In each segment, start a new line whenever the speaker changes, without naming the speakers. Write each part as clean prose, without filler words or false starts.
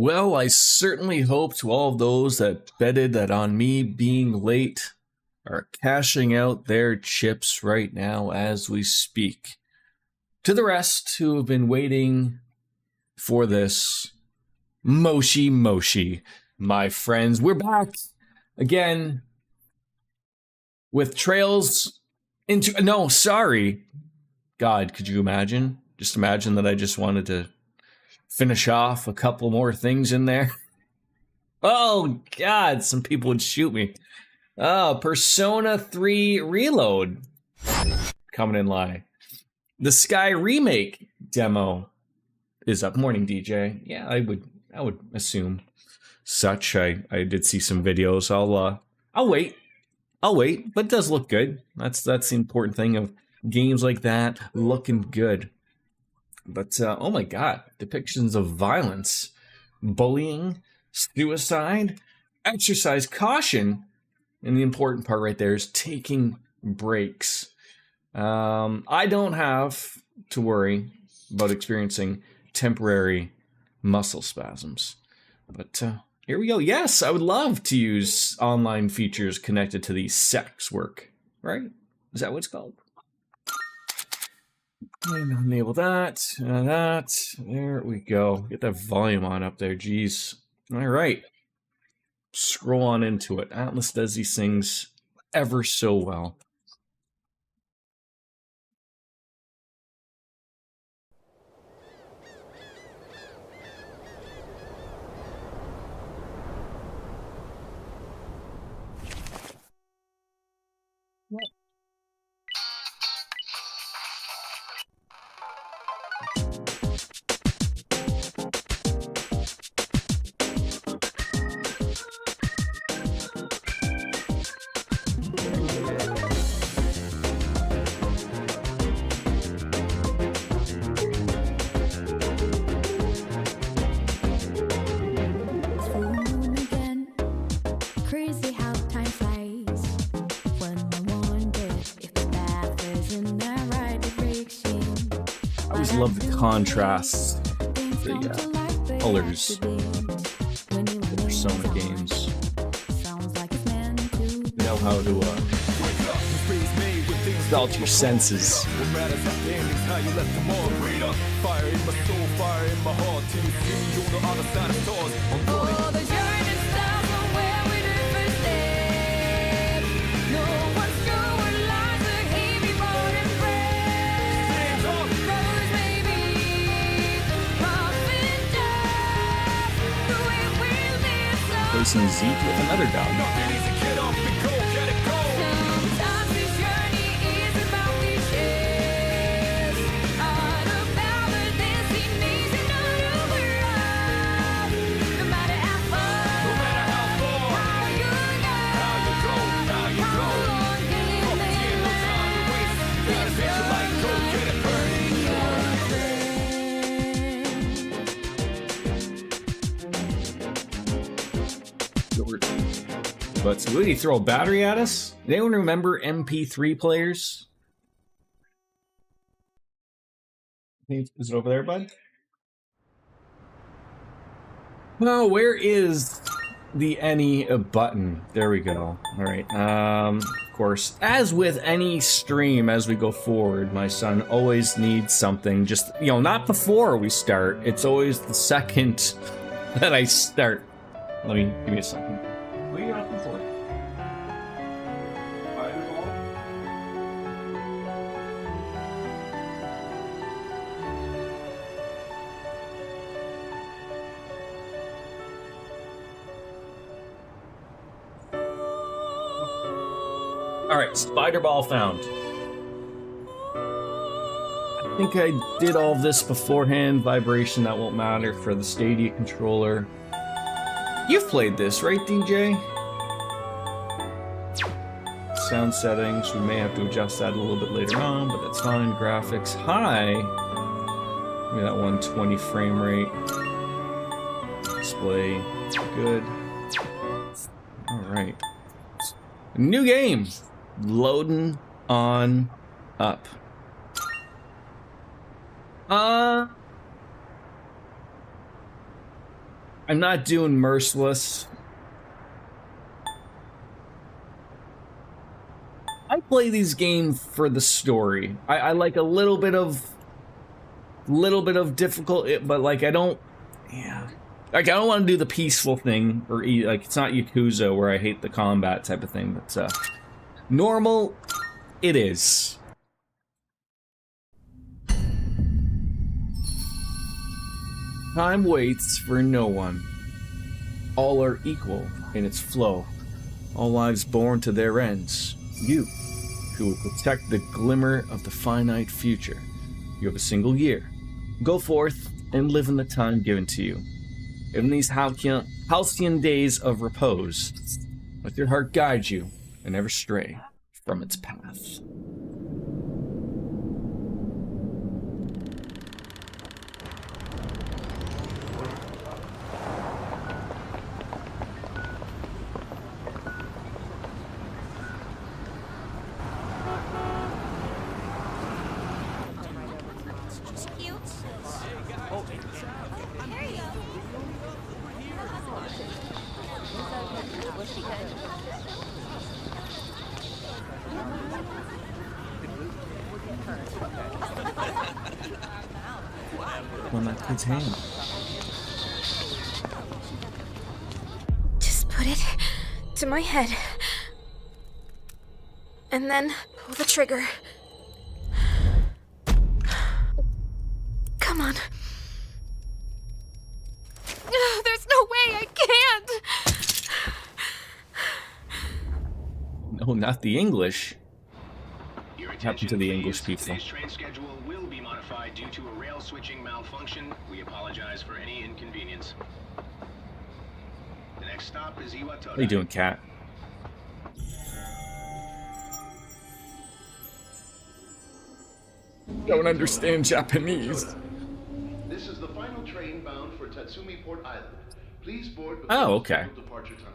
Well, I certainly hope to all of those that betted that on me being late are cashing out their chips right now as we speak. To the rest who have been waiting for this, Moshi, my friends, we're back again with Trails into... No, sorry. God, could you imagine? Just imagine that I just wanted to finish off a couple more things in there. Oh, God, some people would shoot me. Oh, Persona 3 Reload coming in live. The Sky Remake demo is up. Morning, DJ. Yeah, I would assume such. I did see some videos. I'll wait. But it does look good. That's the important thing of games like that looking good. But oh my God, depictions of violence, bullying, suicide, exercise caution, and the important part right there is taking breaks. I don't have to worry about experiencing temporary muscle spasms. But here we go. Yes, I would love to use online features connected to the sex work, right? Is that what it's called? And enable that, that. There we go. Get that volume on up there, geez. All right. Scroll on into it. Atlas does these things ever so well. Love the contrasts, the colors in Persona games. You know how to belt your senses. Facing Zeke with another dog. But so, what did he throw a battery at us? Did anyone remember MP3 players? Is it over there, bud? No, where is the any button? There we go. All right. Of course, as with any stream, as we go forward, my son always needs something. Just, you know, not before we start. It's always the second that I start. Give me a second. What are you looking for? Alright, spider ball found. I think I did all this beforehand. Vibration, that won't matter for the Stadia controller. You've played this, right, DJ? Sound settings, we may have to adjust that a little bit later on, but that's fine. Graphics, high. Maybe that 120 frame rate. Display, good. Alright. New game! Loading on up. I I'm not doing merciless. I play these games for the story. I like a little bit of difficult, but like I don't, yeah. Like I don't want to do the peaceful thing, or like it's not Yakuza where I hate the combat type of thing. But normal, it is. Time waits for no one. All are equal in its flow. All lives born to their ends. You, who will protect the glimmer of the finite future. You have a single year. Go forth and live in the time given to you. In these halcyon days of repose, let your heart guide you and never stray from its path. On that kid's hand.
Just put it to my head. And then pull the trigger. Come on. There's no way I can't!
No, not the English. What happened to the English people?
Today's train schedule will be modified due to a rail switching malfunction. We apologize for any inconvenience. The next stop is Iwatodai.
How you doing, Cat? Don't understand Japanese.
This is the final train bound for Tatsumi Port Island. Please board before
Oh, okay.
scheduled departure time.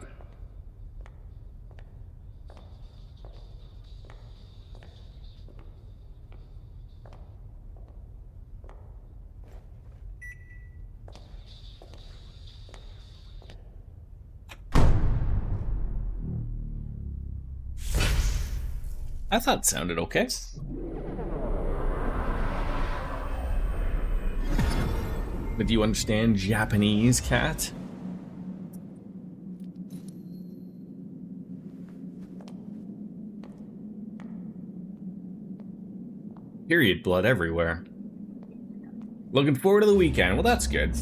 I thought it sounded okay. But do you understand Japanese, Cat? Period blood everywhere. Looking forward to the weekend. Well, that's good.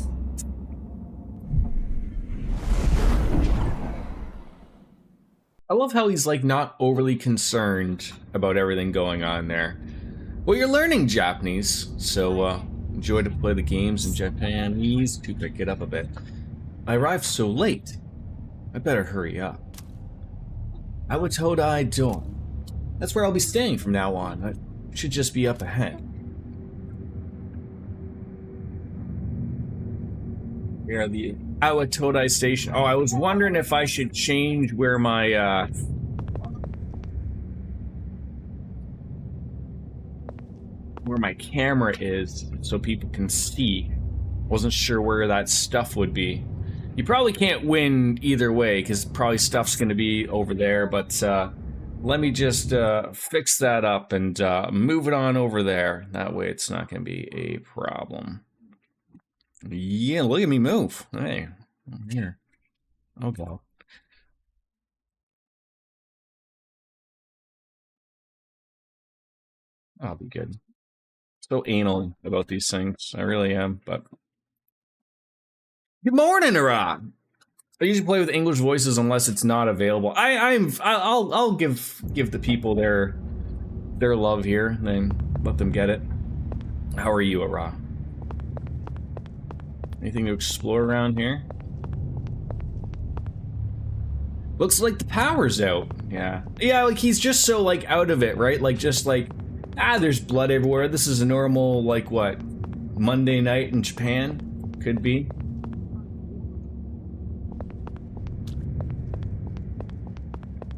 I love how he's like not overly concerned about everything going on there. Well, you're learning Japanese, so enjoy to play the games in Japanese to pick it up a bit. I arrived so late. I better hurry up. Iwatodai Dorm. That's where I'll be staying from now on. I should just be up ahead. Here are the Iwatodai station. Oh, I was wondering if I should change where my camera is so people can see. Wasn't sure where that stuff would be. You probably can't win either way because probably stuff's going to be over there, but let me just fix that up and move it on over there. That way it's not going to be a problem. Yeah, look at me move. Hey, I'm here. Oh, God. I'll be good. So anal about these things. I really am, but... Good morning, Iraq! I usually play with English voices unless it's not available. I'll give the people their love here, and then let them get it. How are you, Iraq? Anything to explore around here? Looks like the power's out. Yeah. Yeah, like he's just so like out of it, right? Like just like, there's blood everywhere. This is a normal, like what, Monday night in Japan? Could be.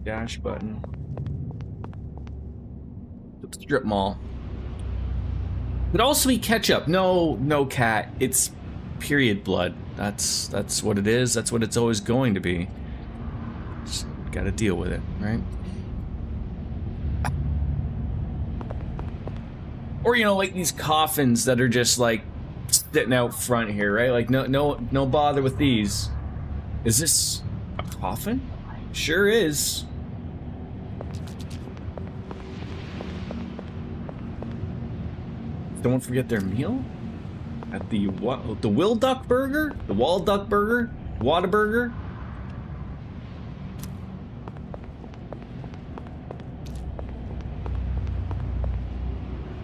Dash button. The strip mall. Could also be ketchup. No, Cat. It's period blood. That's what it is. That's what it's always going to be. Just gotta deal with it, right? Or, you know, like these coffins that are just like sitting out front here, right? Like no bother with these. Is this a coffin? Sure is. Don't forget their meal at the what? The Will Duck Burger, the Wall Duck Burger, Whataburger.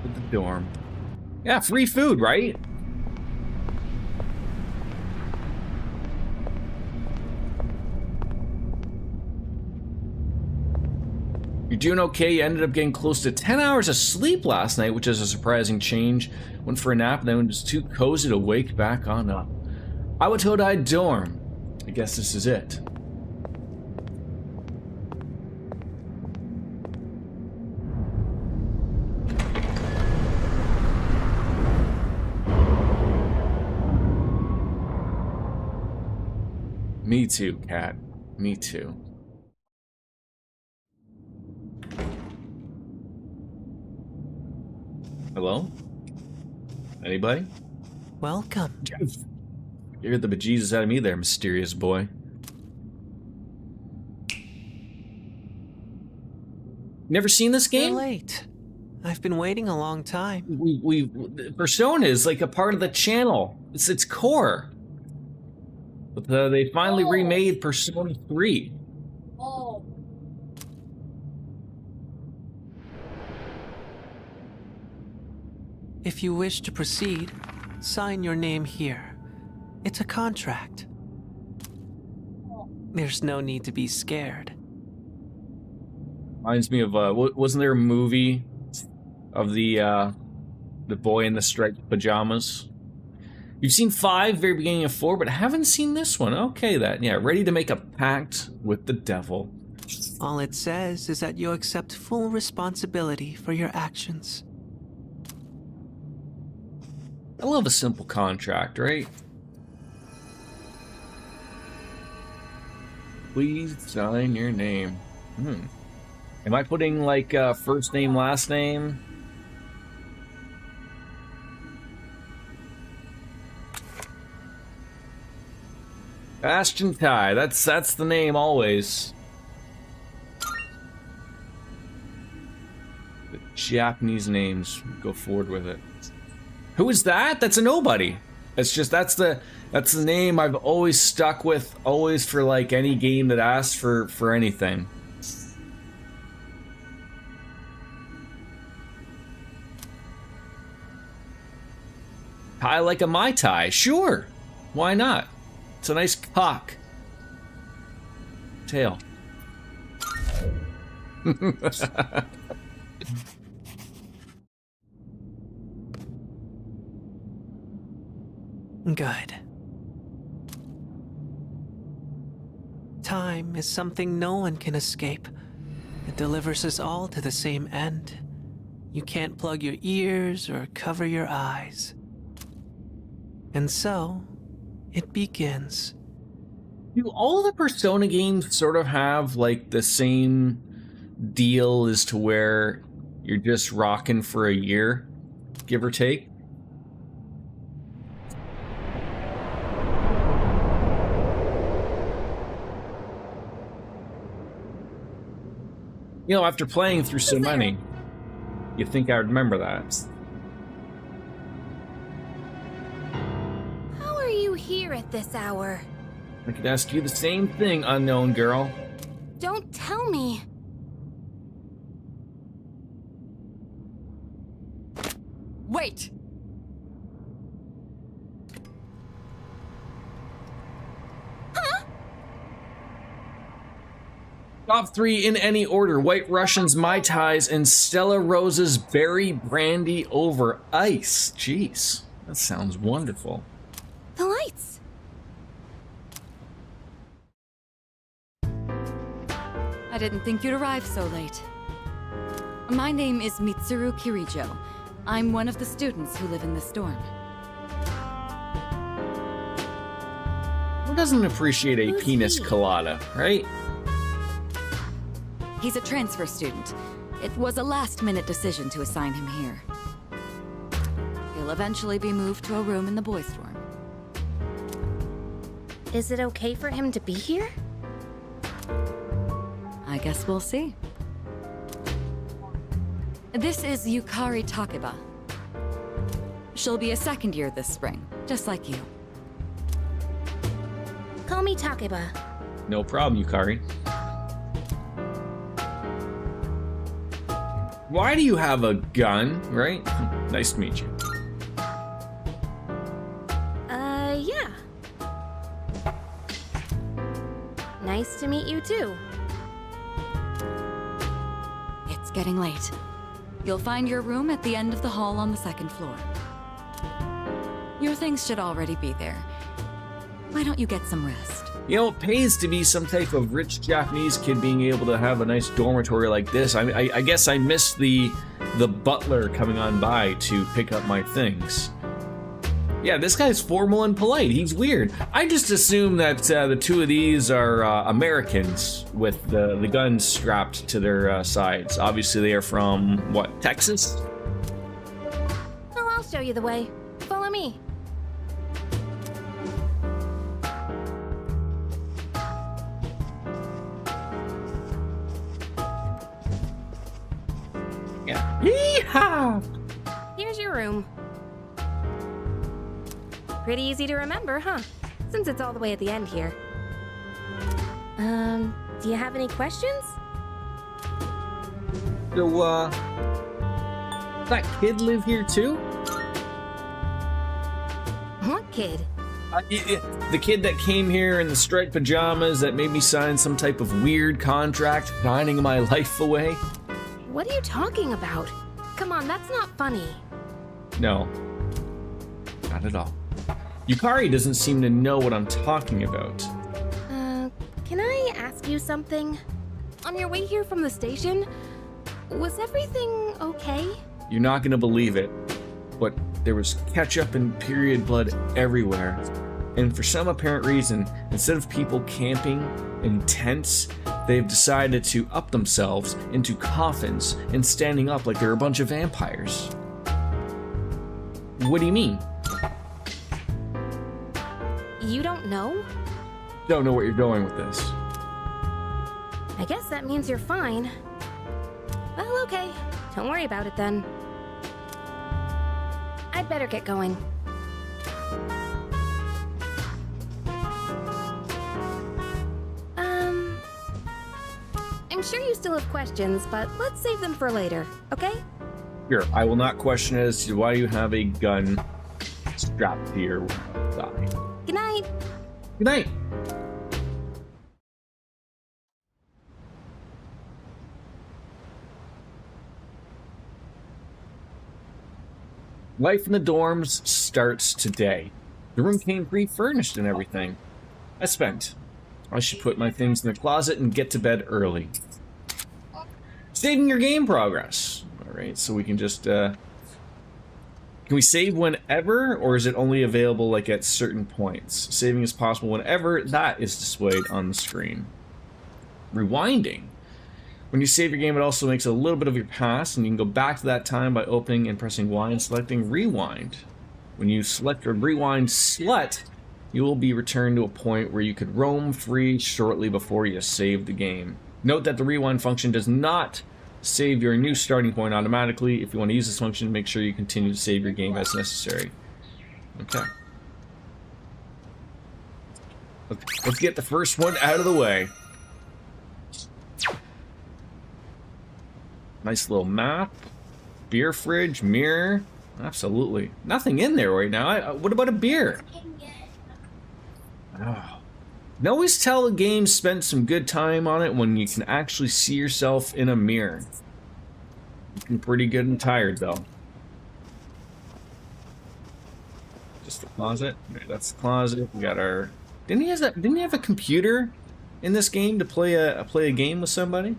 At the dorm. Yeah, free food, right? You're doing okay. You ended up getting close to 10 hours of sleep last night, which is a surprising change. Went for a nap, and then was too cozy to wake back on up. Awatodai dorm. I guess this is it. Me too, Cat. Me too. Hello? Anybody?
Welcome.
You hit the bejesus out of me there, mysterious boy. Never seen this
You're
game?
late. I've been waiting a long time.
We Persona is like a part of the channel. It's its core. But they finally remade Persona 3.
If you wish to proceed, sign your name here. It's a contract. There's no need to be scared.
Reminds me of wasn't there a movie of the boy in the striped pajamas? You've seen 5, very beginning of 4, but haven't seen this one. Okay, yeah, ready to make a pact with the devil.
All it says is that you accept full responsibility for your actions.
I love a simple contract, right? Please sign your name. Am I putting like first name, last name? Ashton Tai, that's the name always. The Japanese names, go forward with it. Who is that? That's a nobody. It's just that's the name I've always stuck with, always for like any game that asks for anything. Tie like a Mai Tai, sure. Why not? It's a nice cock. Tail.
Good. Time is something no one can escape. It delivers us all to the same end. You can't plug your ears or cover your eyes. And so, it begins.
Do all the Persona games sort of have like the same deal as to where you're just rocking for a year, give or take? You know, after playing through so many, you'd think I would remember that.
How are you here at this hour?
I could ask you the same thing, unknown girl.
Don't tell me.
Wait!
Top 3 in any order: White Russians, Mai Tais, and Stella Rosa's Berry Brandy over Ice. Jeez, that sounds wonderful.
The lights.
I didn't think you'd arrive so late. My name is Mitsuru Kirijo. I'm one of the students who live in this dorm.
Who doesn't appreciate a
Who's
penis
he?
colada, right?
He's a transfer student. It was a last-minute decision to assign him here. He'll eventually be moved to a room in the boys' dorm.
Is it okay for him to be here?
I guess we'll see. This is Yukari Takeba. She'll be a second year this spring, just like you.
Call me Takeba.
No problem, Yukari. Why do you have a gun, right? Nice to meet you.
Yeah. Nice to meet you too.
It's getting late. You'll find your room at the end of the hall on the second floor. Your things should already be there. Why don't you get some rest?
You know, it pays to be some type of rich Japanese kid being able to have a nice dormitory like this. I guess I missed the butler coming on by to pick up my things. Yeah, this guy's formal and polite. He's weird. I just assume that the two of these are Americans with the guns strapped to their sides. Obviously, they are from, what, Texas?
Oh, I'll show you the way. Follow me.
Yeah. Yeehaw!
Here's your room. Pretty easy to remember, huh? Since it's all the way at the end here. Do you have any questions?
So, does that kid live here too?
What kid?
The kid that came here in the striped pajamas that made me sign some type of weird contract, signing my life away?
What are you talking about? Come on, that's not funny.
No, not at all. Yukari doesn't seem to know what I'm talking about.
Can I ask you something? On your way here from the station, was everything okay?
You're not gonna believe it, but there was ketchup and period blood everywhere. And for some apparent reason, instead of people camping in tents, they've decided to up themselves into coffins and standing up like they're a bunch of vampires. What do you mean?
You don't know?
Don't know where you're going with this.
I guess that means you're fine. Well, okay. Don't worry about it then. I'd better get going. I'm sure you still have questions, but let's save them for later, okay?
Here, I will not question it as to why you have a gun strapped to your thigh.
Good night.
Good night. Life in the dorms starts today. The room came pre-furnished and everything. I should put my things in the closet and get to bed early. Saving your game progress. Alright, so we can just, can we save whenever, or is it only available, like, at certain points? Saving is possible whenever that is displayed on the screen. Rewinding. When you save your game, it also makes a little bit of your past, and you can go back to that time by opening and pressing Y and selecting Rewind. When you select a Rewind slot, you will be returned to a point where you could roam free shortly before you save the game. Note that the Rewind function does not save your new starting point automatically. If you want to use this function, make sure you continue to save your game as necessary. Okay. Let's get the first one out of the way. Nice little map. Beer fridge, mirror. Absolutely. Nothing in there right now. What about a beer? Oh. You can always tell a game spent some good time on it when you can actually see yourself in a mirror. Looking pretty good and tired, though. Just the closet. Okay, that's the closet. We got our... Didn't he have a computer in this game to play a game with somebody?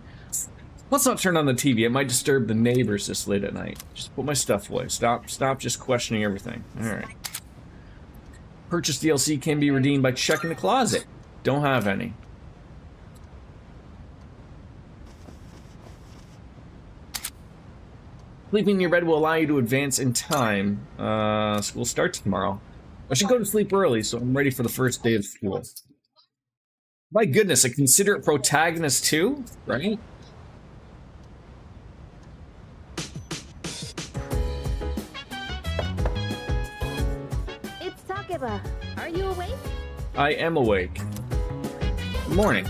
Let's not turn on the TV. It might disturb the neighbors this late at night. Just put my stuff away. Stop just questioning everything. All right. Purchase DLC can be redeemed by checking the closet. Don't have any. Sleeping in your bed will allow you to advance in time. School starts tomorrow. I should go to sleep early, so I'm ready for the first day of school. My goodness, a considerate protagonist too, right?
It's Takeba. Are you awake?
I am awake. Good morning.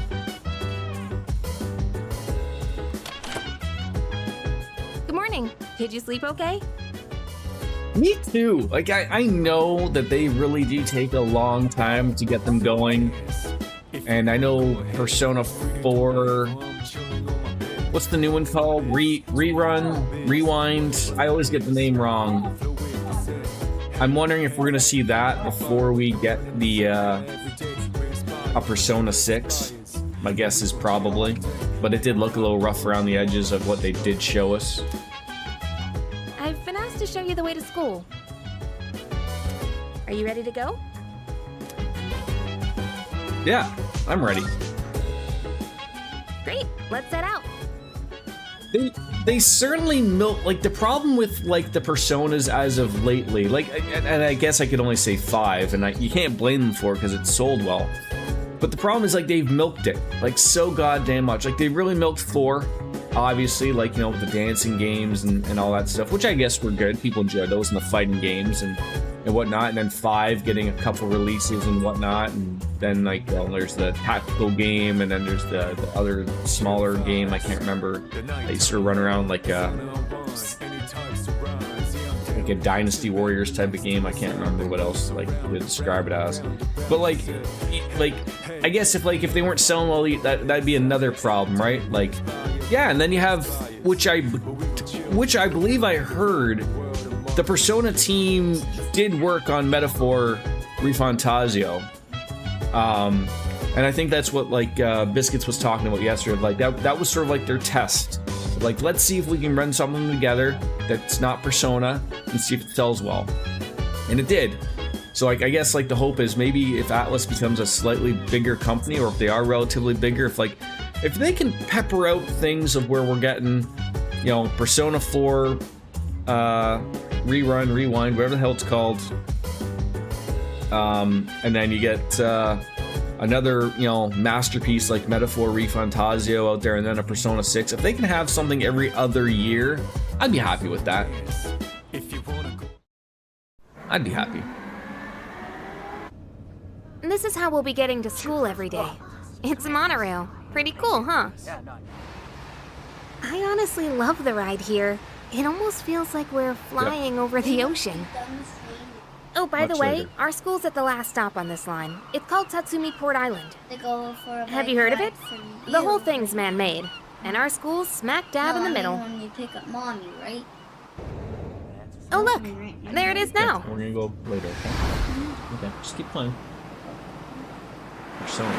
Good morning. Did you sleep okay?
Me too. Like, I know that they really do take a long time to get them going. And I know Persona 4... What's the new one called? Rerun? Rewind? I always get the name wrong. I'm wondering if we're gonna see that before we get the a Persona 6. My guess is probably, but it did look a little rough around the edges of what they did show us.
I've been asked to show you the way to school. Are you ready to go?
Yeah, I'm ready.
Great, let's set out.
They certainly milk, like, the problem with, like, the Personas as of lately, like, and I guess I could only say 5, and you can't blame them for it because it sold well. But the problem is, like, they've milked it, like, so goddamn much. Like, they really milked 4, obviously, like, you know, with the dancing games and all that stuff, which I guess were good. People enjoyed those, and the fighting games and whatnot. And then 5 getting a couple releases and whatnot. And then, like, there's the tactical game, and then there's the other smaller game. I can't remember. They sort of run around like a Dynasty Warriors type of game. I can't remember what else, like, to describe it as. But like I guess if they weren't selling well, that'd be another problem, right? Like, yeah, and then you have, which I believe I heard, the Persona team did work on Metaphor Refantasio. And I think that's what, like, Biscuits was talking about yesterday. Like, that was sort of like their test. Like, let's see if we can run something together that's not Persona and see if it sells well. And it did. So, like, I guess, like, the hope is maybe if Atlas becomes a slightly bigger company, or if they are relatively bigger, if they can pepper out things of where we're getting, you know, Persona 4, Rerun, Rewind, whatever the hell it's called, and then you get another, you know, masterpiece like Metaphor Refantasio out there, and then a Persona 6. If they can have something every other year, I'd be happy with that. I'd be happy.
This is how we'll be getting to school every day. It's a monorail. Pretty cool, huh? I honestly love the ride here. It almost feels like we're flying over the ocean. Oh, by the way, our school's at the last stop on this line. It's called Tatsumi Port Island. Have you heard of it? The whole thing's man-made, and our school's smack dab in the middle.
When you pick up mommy, right?
Oh, look! There it is now.
We're gonna go later, okay? Okay, just keep playing. Persona.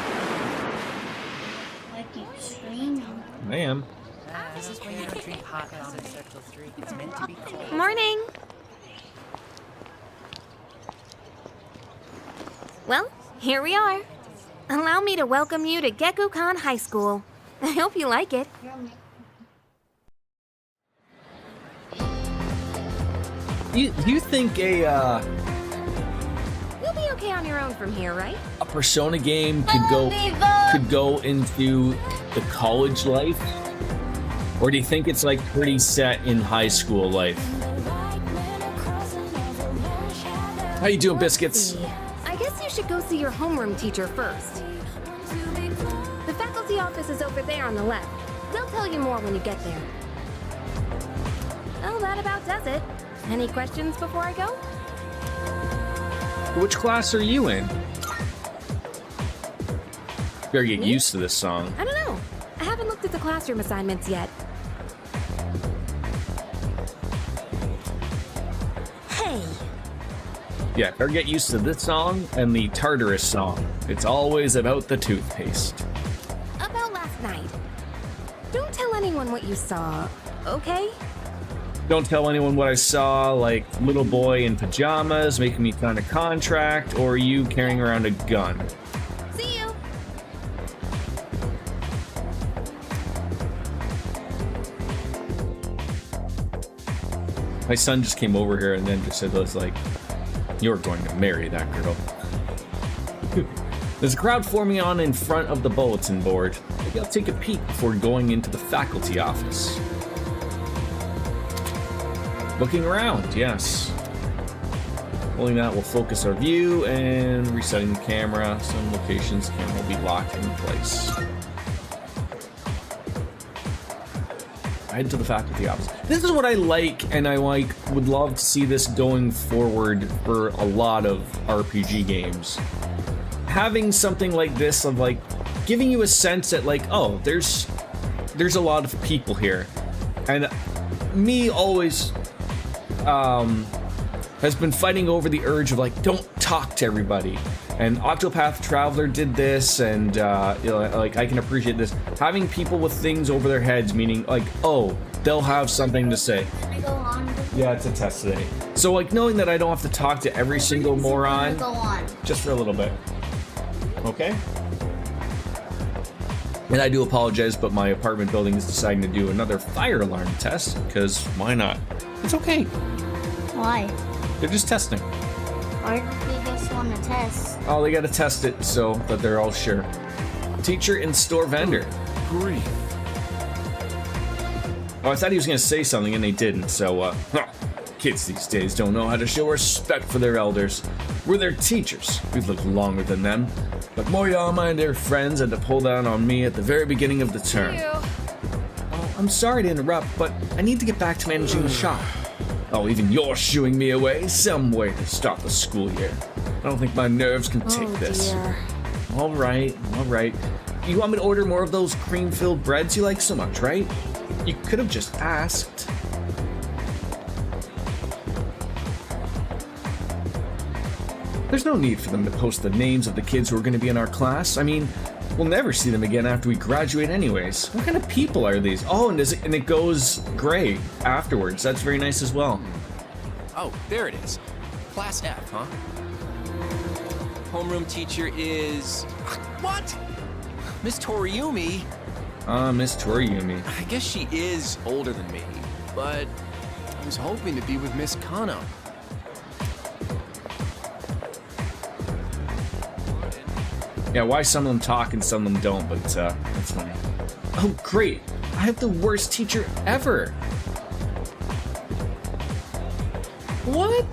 Like you screaming.
I am.
This is where you don't drink hot down in Circle 3. It's meant to be cold.
Morning! Well, here we are. Allow me to welcome you to Gekukan High School. I hope you like it.
You think
You'll be okay on your own from here, right?
a Persona game could go into the college life? Or do you think it's, like, pretty set in high school life? How you doing, Biscuits?
I guess you should go see your homeroom teacher first. The faculty office is over there on the left. They'll tell you more when you get there. Well, that about does it. Any questions before I go?
Which class are you in? Better get used to this song.
I don't know. I haven't looked at the classroom assignments yet. Hey!
Yeah, better get used to this song and the Tartarus song. It's always about the toothpaste.
About last night. Don't tell anyone what you saw, okay?
Don't tell anyone what I saw, like little boy in pajamas making me sign a contract, or you carrying around a gun.
See you.
My son just came over here and then just said, "Was like, you're going to marry that girl." There's a crowd forming on in front of the bulletin board. Maybe I'll take a peek before going into the faculty office. Looking around, yes. Holding that will focus our view, and resetting the camera. Some locations the camera will be locked in place. Head to the faculty office. This is what I like, and I would love to see this going forward for a lot of RPG games. Having something like this of like giving you a sense that like, oh, there's a lot of people here, and me always has been fighting over the urge of like, don't talk to everybody. And Octopath Traveler did this, and you know, like I can appreciate this. Having people with things over their heads, meaning like, oh, they'll have something to say.
Can I go on?
Yeah, it's a test today. So like knowing that I don't have to talk to every single moron,
Go on.
just for a little bit. Okay? And I do apologize, but my apartment building is deciding to do another fire alarm test, because why not? It's okay.
Why?
They're just testing.
Why do they just want to test?
Oh, they gotta test it so that they're all sure. Teacher and store vendor.
Grief.
Oh, I thought he was gonna say something and they didn't, so, kids these days don't know how to show respect for their elders. We're their teachers. We've lived longer than them. But Moriyama and their friends had to pull down on me at the very beginning of the term. Oh, I'm sorry to interrupt, but I need to get back to managing the shop. Oh, even you're shooing me away. Some way to start the school year. I don't think my nerves can take this.
Dear.
All right. You want me to order more of those cream-filled breads you like so much, right? You could have just asked. There's no need for them to post the names of the kids who are going to be in our class. I mean, we'll never see them again after we graduate anyways. What kind of people are these? Oh, and it goes gray afterwards. That's very nice as well.
Oh, there it is. Class F, huh? Homeroom teacher is... What? Miss Toriumi?
Miss Toriumi.
I guess she is older than me, but I was hoping to be with Miss Kano.
Yeah, why some of them talk and some of them don't, but that's funny. Oh, great. I have the worst teacher ever. What?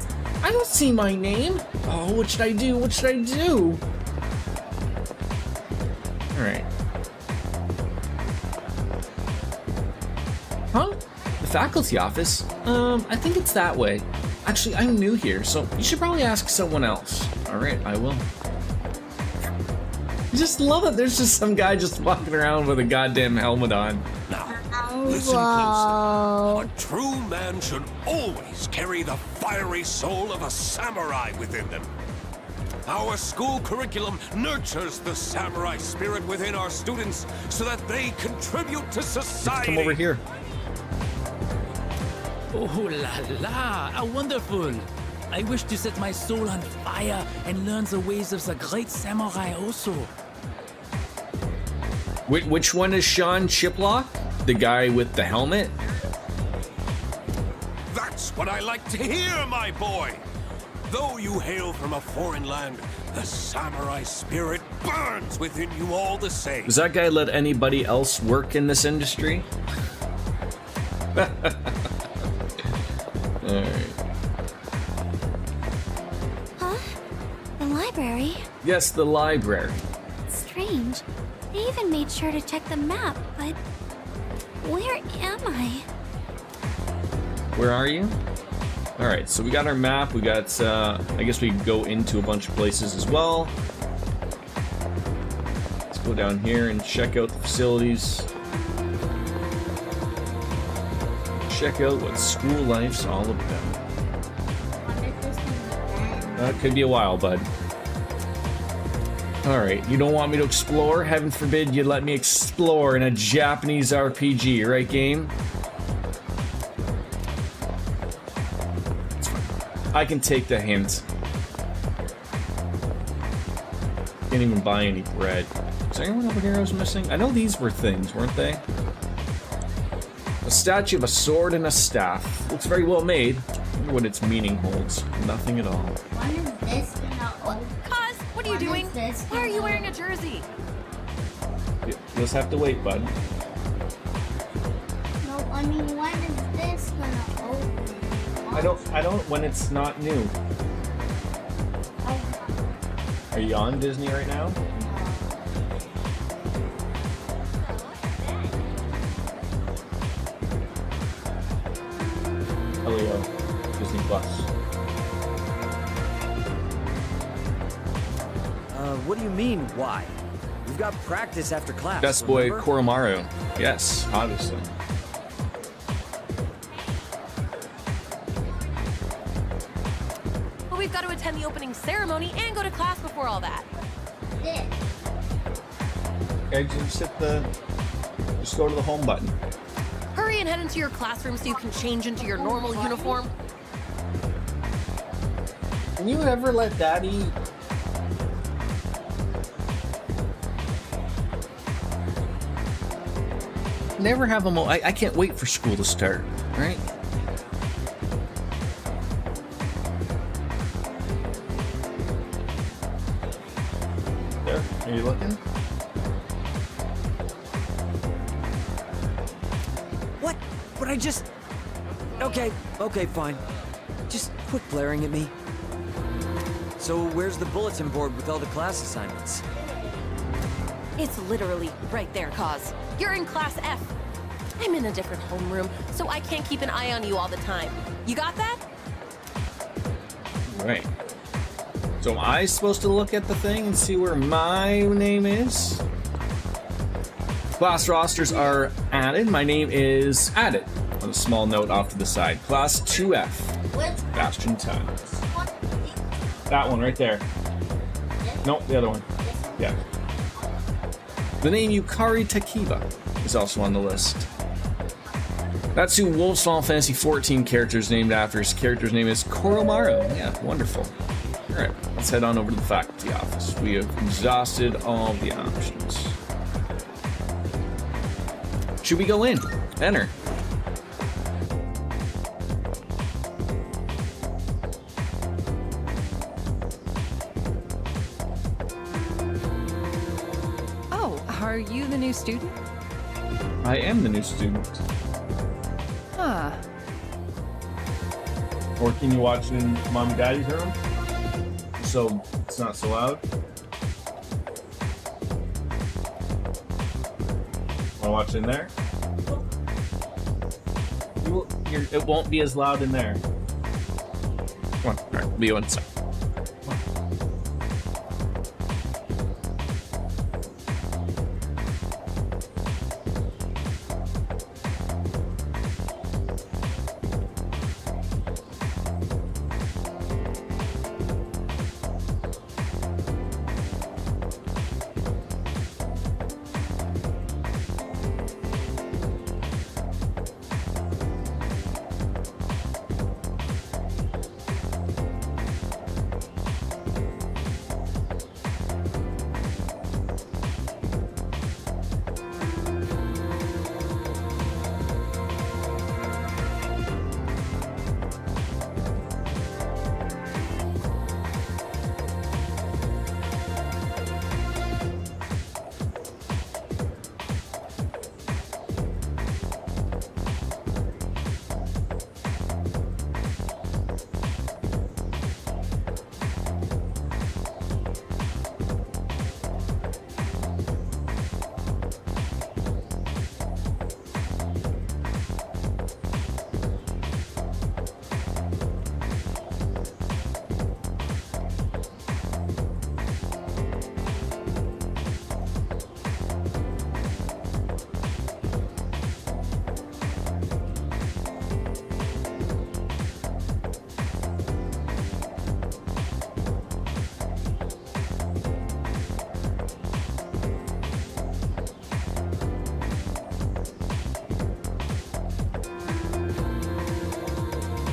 I don't see my name. Oh, what should I do? What should I do? All right. Huh? The faculty office? I think it's that way. Actually, I'm new here, so you should probably ask someone else. All right, I will. I just love it. There's just some guy just walking around with a goddamn helmet on.
Now, listen closely. A true man should always carry the fiery soul of a samurai within them. Our school curriculum nurtures the samurai spirit within our students so that they contribute to society.
Come over here.
Oh la la, how wonderful! I wish to set my soul on fire and learn the ways of the great samurai also.
Which one is Sean Chiplock? The guy with the helmet?
That's what I like to hear, my boy! Though you hail from a foreign land, the samurai spirit burns within you all the same.
Does that guy let anybody else work in this industry? Alright.
Huh? The library?
Yes, the library.
Strange. They even made sure to check the map, but where am I?
Where are you? Alright, so we got our map, we got, I guess we can go into a bunch of places as well. Let's go down here and check out the facilities. Check out what school life's all about. It could be a while, bud. Alright, you don't want me to explore? Heaven forbid you let me explore in a Japanese RPG, right, game? I can take the hint. Can't even buy any bread. Is there anyone over here I was missing? I know these were things, weren't they? A statue of a sword and a staff. Looks very well made. I wonder what its meaning holds. Nothing at all.
When is this gonna open?
Cuz, what are you doing? Why are you wearing a jersey?
You just have to wait, bud.
No, I mean, when is this gonna open?
I don't when it's not new. Are you on Disney right now? Leo, Disney Plus.
What do you mean, why? We've got practice after class.
Best boy
remember?
Koromaru. Yes, obviously.
But we've got to attend the opening ceremony and go to class before all that.
This.
Okay, just go to the home button.
Hurry and head into your classroom so you can change into your normal uniform.
Can you ever let Daddy... Never have him... I can't wait for school to start, right? There, are you looking?
What? But I just... Okay, fine. Just quit glaring at me. So where's the bulletin board with all the class assignments?
It's literally right there, Cause. You're in class F. I'm in a different homeroom, so I can't keep an eye on you all the time. You got that?
Right. So am I supposed to look at the thing and see where my name is? Class rosters are added. My name is added. On a small note off to the side. Class 2F. Bastion Time. That one right there. Nope, the other one. Yeah. The name Yukari Takiba is also on the list. That's who Wolf's Final Fantasy 14 character is named after. His character's name is Koromaru. Yeah, wonderful. Alright, let's head on over to the faculty office. We have exhausted all the options. Should we go in? Enter.
Are you the new student?
I am the new student.
Huh.
Or can you watch it in Mom and Daddy's room? So it's not so loud? Wanna watch it in there? It won't be as loud in there. Come on, alright, we'll be on inside.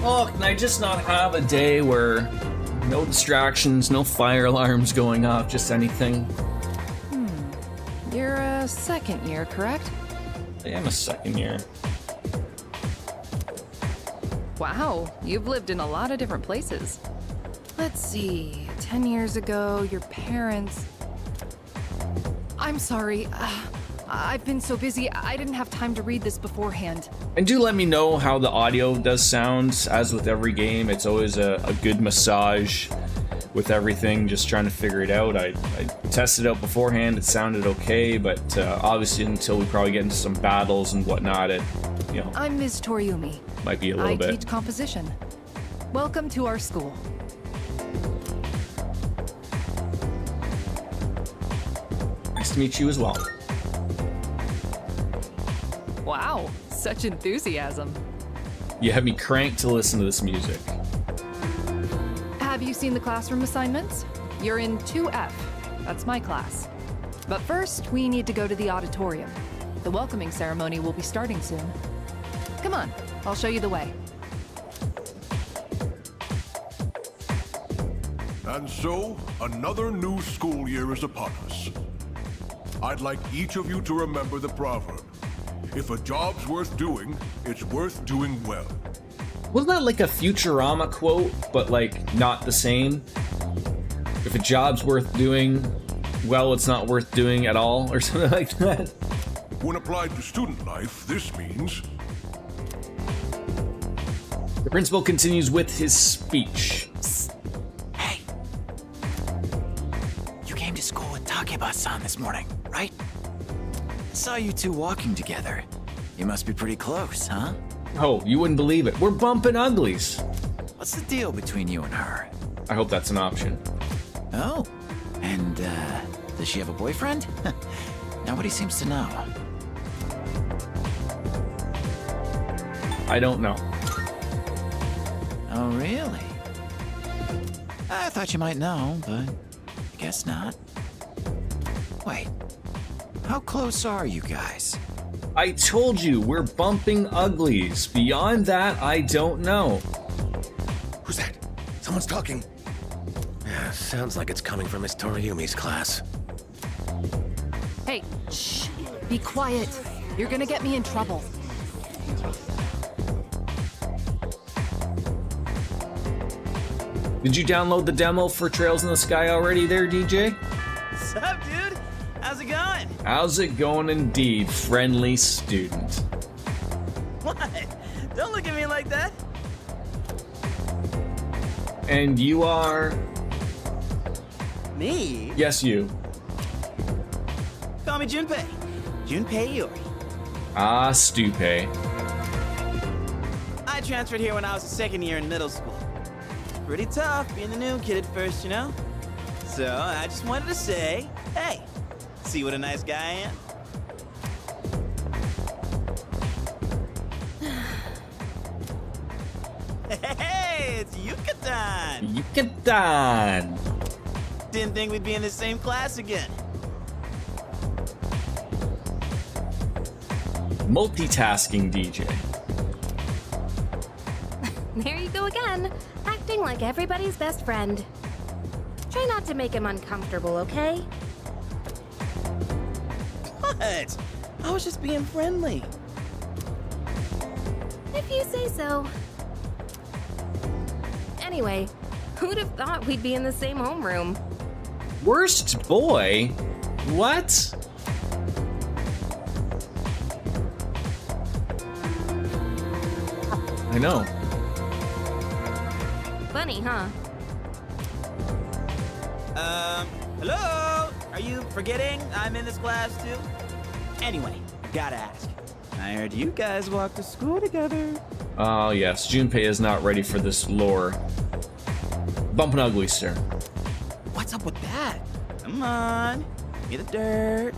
Oh, can I just not have a day where no distractions, no fire alarms going off, just anything?
You're a second year, correct?
I am a second year.
Wow, you've lived in a lot of different places. Let's see, 10 years ago, your parents... I'm sorry, I've been so busy, I didn't have time to read this beforehand.
And do let me know how the audio does sound. As with every game, it's always a good massage with everything, just trying to figure it out. I tested it out beforehand, it sounded okay, but obviously until we probably get into some battles and whatnot, it, you know,
I'm Ms. Toriumi.
might be a little
I
bit.
teach composition. Welcome to our school.
Nice to meet you as well.
Wow, such enthusiasm.
You have me cranked to listen to this music.
Have you seen the classroom assignments? You're in 2F. That's my class. But first, we need to go to the auditorium. The welcoming ceremony will be starting soon. Come on, I'll show you the way.
And so, another new school year is upon us. I'd like each of you to remember the proverb. If a job's worth doing, it's worth doing well.
Wasn't that like a Futurama quote, but like not the same? If a job's worth doing, well, it's not worth doing at all, or something like that.
When applied to student life, this means...
The principal continues with his speech.
Hey. You came to school with Takeba-san this morning, right? I saw you two walking together. You must be pretty close, huh?
Oh, you wouldn't believe it. We're bumping uglies.
What's the deal between you and her?
I hope that's an option.
Oh, and, does she have a boyfriend? Nobody seems to know.
I don't know.
Oh, really? I thought you might know, but I guess not. Wait, how close are you guys?
I told you, we're bumping uglies. Beyond that, I don't know.
Who's that? Someone's talking.
Sounds like it's coming from Miss Toriumi's class.
Hey, shh, be quiet. You're gonna get me in trouble.
Did you download the demo for Trails in the Sky already there, DJ?
What's up, dude? How's it going?
How's it going indeed, friendly student?
What? Don't look at me like that.
And you are?
Me?
Yes, you.
Call me Junpei. Junpei Iori.
Ah, Stupe.
I transferred here when I was a second year in middle school. It's pretty tough being the new kid at first, you know? So I just wanted to say, hey, see what a nice guy I am? Hey, it's Yucatan!
Yucatan!
Didn't think we'd be in the same class again.
Multitasking DJ.
There you go again, acting like everybody's best friend. Try not to make him uncomfortable, okay?
What? I was just being friendly.
If you say so. Anyway, who'd have thought we'd be in the same homeroom?
Worst boy? What? I know.
Funny, huh?
Hello? Are you forgetting I'm in this class too? Anyway, gotta ask. I heard you guys walk to school together.
Oh, yes. Junpei is not ready for this lore. Bumping ugly, sir.
What's up with that? Come on, give me the dirt.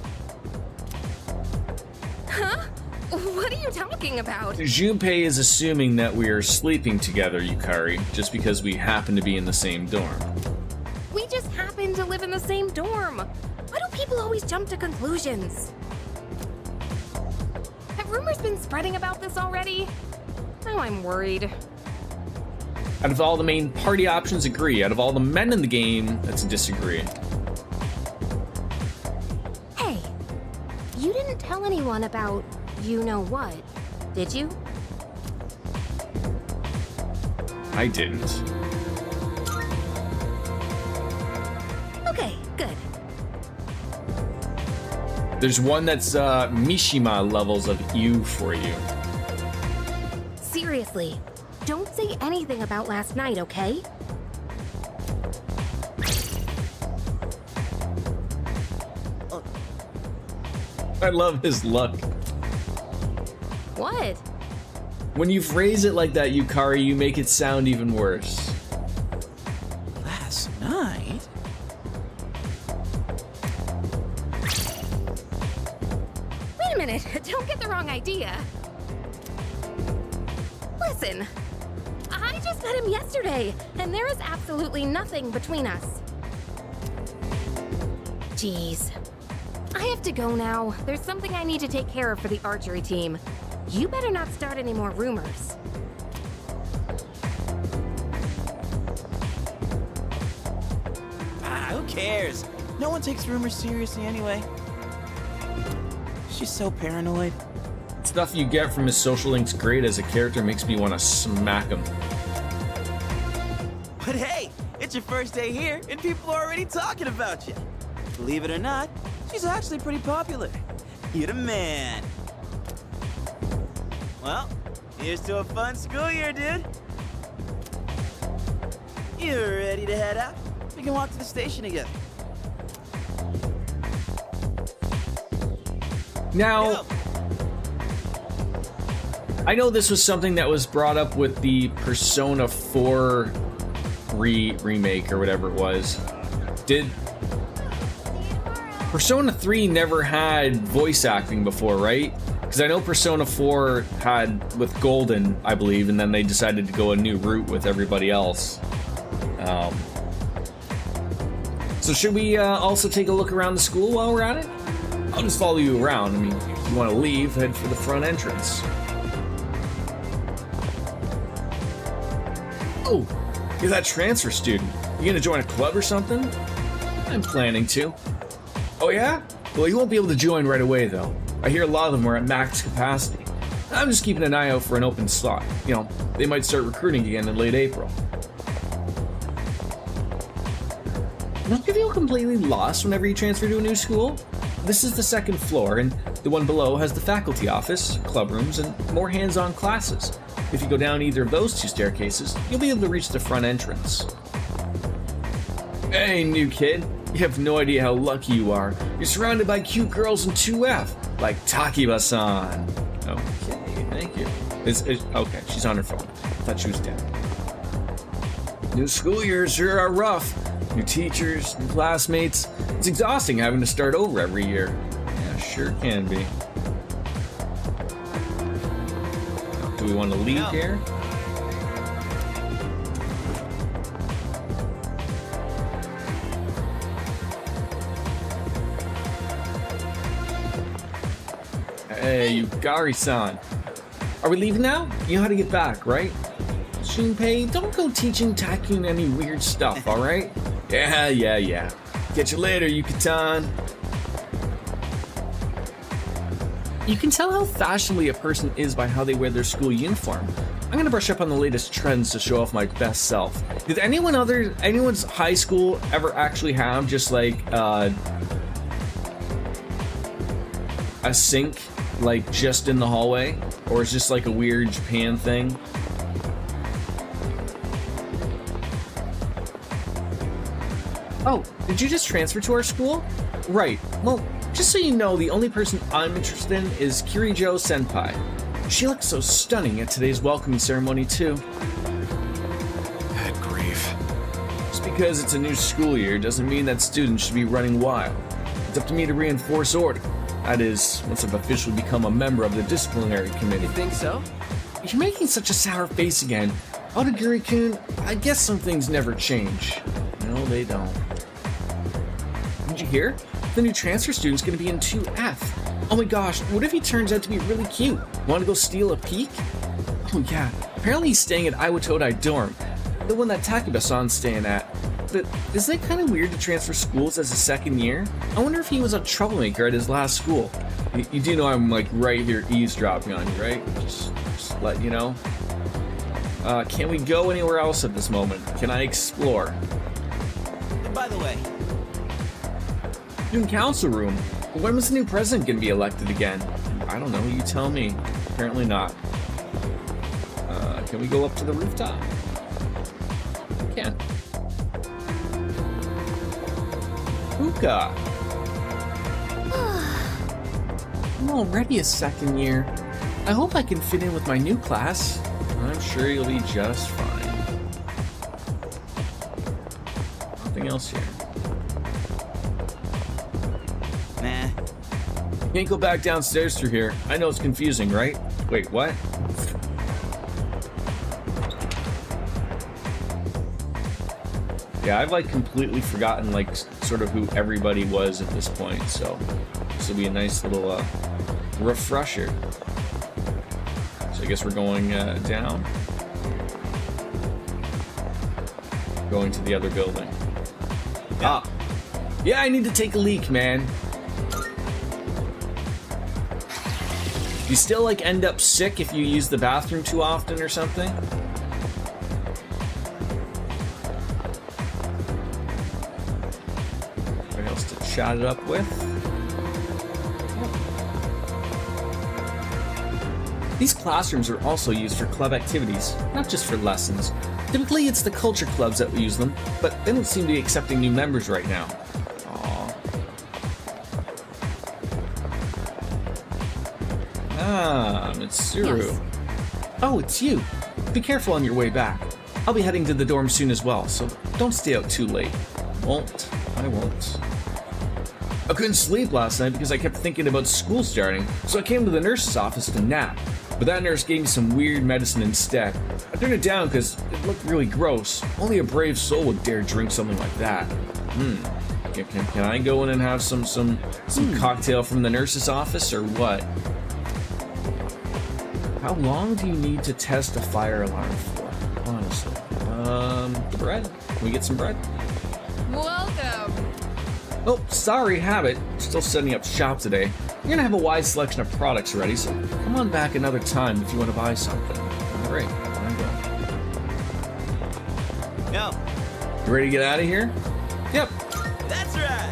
Huh? What are you talking about?
Junpei is assuming that we are sleeping together, Yukari, just because we happen to be in the same dorm.
We just happen to live in the same dorm. Why do people always jump to conclusions? Have rumors been spreading about this already? Now I'm worried.
Out of all the main party options, agree. Out of all the men in the game, that's a disagree.
Hey, you didn't tell anyone about you-know-what, did you?
I didn't.
Okay, good.
There's one that's Mishima levels of you for you.
Seriously, don't say anything about last night, okay?
I love his luck.
What?
When you phrase it like that, Yukari, you make it sound even worse.
Last night?
Wait a minute, don't get the wrong idea. Listen, I just met him yesterday, and there is absolutely nothing between us. Jeez. I have to go now. There's something I need to take care of for the archery team. You better not start any more rumors.
Who cares? No one takes rumors seriously anyway. She's so paranoid.
Stuff you get from his social links great as a character makes me want to smack him.
But hey, it's your first day here, and people are already talking about you. Believe it or not, she's actually pretty popular. You're the man. Well, here's to a fun school year, dude. You ready to head out? We can walk to the station together.
Now, I know this was something that was brought up with the Persona 4 remake or whatever it was. Did Persona 3 never had voice acting before, right? Because I know Persona 4 had with Golden, I believe, and then they decided to go a new route with everybody else. So should we also take a look around the school while we're at it? I'll just follow you around. I mean, if you want to leave, head for the front entrance. Oh, you're that transfer student. You gonna join a club or something? I'm planning to. Oh yeah? Well, you won't be able to join right away, though. I hear a lot of them are at max capacity. I'm just keeping an eye out for an open slot. You know, they might start recruiting again in late April. Don't you feel completely lost whenever you transfer to a new school? This is the second floor, and the one below has the faculty office, club rooms, and more hands-on classes. If you go down either of those two staircases, you'll be able to reach the front entrance. Hey, new kid. You have no idea how lucky you are. You're surrounded by cute girls in 2F, like Takiba-san. Okay, thank you. Okay, she's on her phone. I thought she was dead. New school years sure are rough. New teachers, new classmates. It's exhausting having to start over every year. Yeah, sure can be. Do we want to leave here? Hey, Yukari-san. Are we leaving now? You know how to get back, right? Shinpei, don't go teaching Takun any weird stuff, alright? Yeah. Catch you later, Yukitan. You can tell how fashionably a person is by how they wear their school uniform. I'm gonna brush up on the latest trends to show off my best self. Did anyone's high school ever actually have just like a sink, like just in the hallway? Or is just like a weird Japan thing? Oh, did you just transfer to our school? Right. Well, just so you know, the only person I'm interested in is Kirijo Senpai. She looks so stunning at today's welcoming ceremony, too.
Bad grief.
Just because it's a new school year doesn't mean that students should be running wild. It's up to me to reinforce order. That is, once I've officially become a member of the disciplinary committee.
You think so?
You're making such a sour face again. Otagiri-kun, I guess some things never change. No, they don't. Did you hear? The new transfer student's gonna be in 2F. Oh my gosh, what if he turns out to be really cute? Want to go steal a peek? Oh yeah, apparently he's staying at Iwatodai dorm. the one that Takuba-san's staying at. But is it kind of weird to transfer schools as a second year? I wonder if he was a troublemaker at his last school. You do know I'm like right here eavesdropping on you, right? Just let you know. Can we go anywhere else at this moment? Can I explore?
By the way,
Student council room. When was the new president gonna be elected again? I don't know. You tell me. Apparently not. Can we go up to the rooftop? We can. Hookah. I'm already a second year. I hope I can fit in with my new class. I'm sure you'll be just fine. Nothing else here.
nah.
Can't go back downstairs through here. I know it's confusing, right? Wait, what? Yeah, I've like completely forgotten like sort of who everybody was at this point, so this will be a nice little refresher. So I guess we're going down. Going to the other building. Ah! Yeah, I need to take a leak, man. You still like end up sick if you use the bathroom too often or something? What else to chat it up with? These classrooms are also used for club activities, not just for lessons. Typically, it's the culture clubs that use them, but they don't seem to be accepting new members right now. Aww. Ah, Mitsuru.
Yes.
Oh, it's you. Be careful on your way back. I'll be heading to the dorm soon as well, so don't stay out too late. Won't. I won't. I couldn't sleep last night because I kept thinking about school starting, so I came to the nurse's office to nap. But that nurse gave me some weird medicine instead. I turned it down because it looked really gross. Only a brave soul would dare drink something like that. Can I go in and have some cocktail from the nurse's office or what? How long do you need to test a fire alarm for? Honestly. The bread? Can we get some bread?
Welcome.
Oh, sorry, habit. Still setting up shop today. You're gonna have a wide selection of products ready, so come on back another time if you want to buy something. All right, I go.
No.
You ready to get out of here? Yep.
That's right.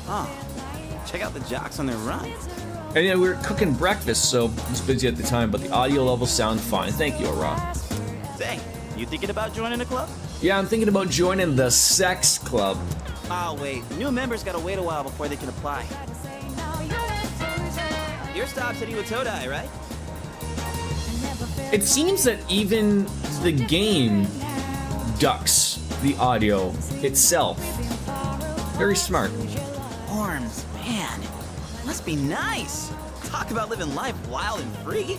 Oh, check out the jocks on their run.
And yeah, we were cooking breakfast, so I was busy at the time, but the audio levels sound fine. Thank you, Ara.
Say, you thinking about joining a club?
Yeah, I'm thinking about joining the sex club.
Oh, wait. New members gotta wait a while before they can apply. Your stop's at Iwatodai, right?
It seems that even the game ducks the audio itself. Very smart.
Orms, man. Must be nice. Talk about living life wild and free.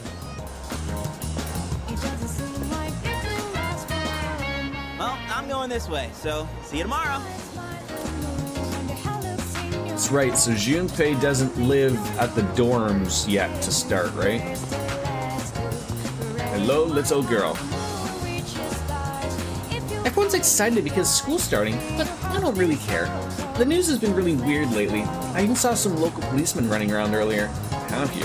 Well, I'm going this way, so see you tomorrow.
That's right, so Junpei doesn't live at the dorms yet to start, right? Hello, little girl. Everyone's excited because school's starting, but I don't really care. The news has been really weird lately. I even saw some local policemen running around earlier. Have you?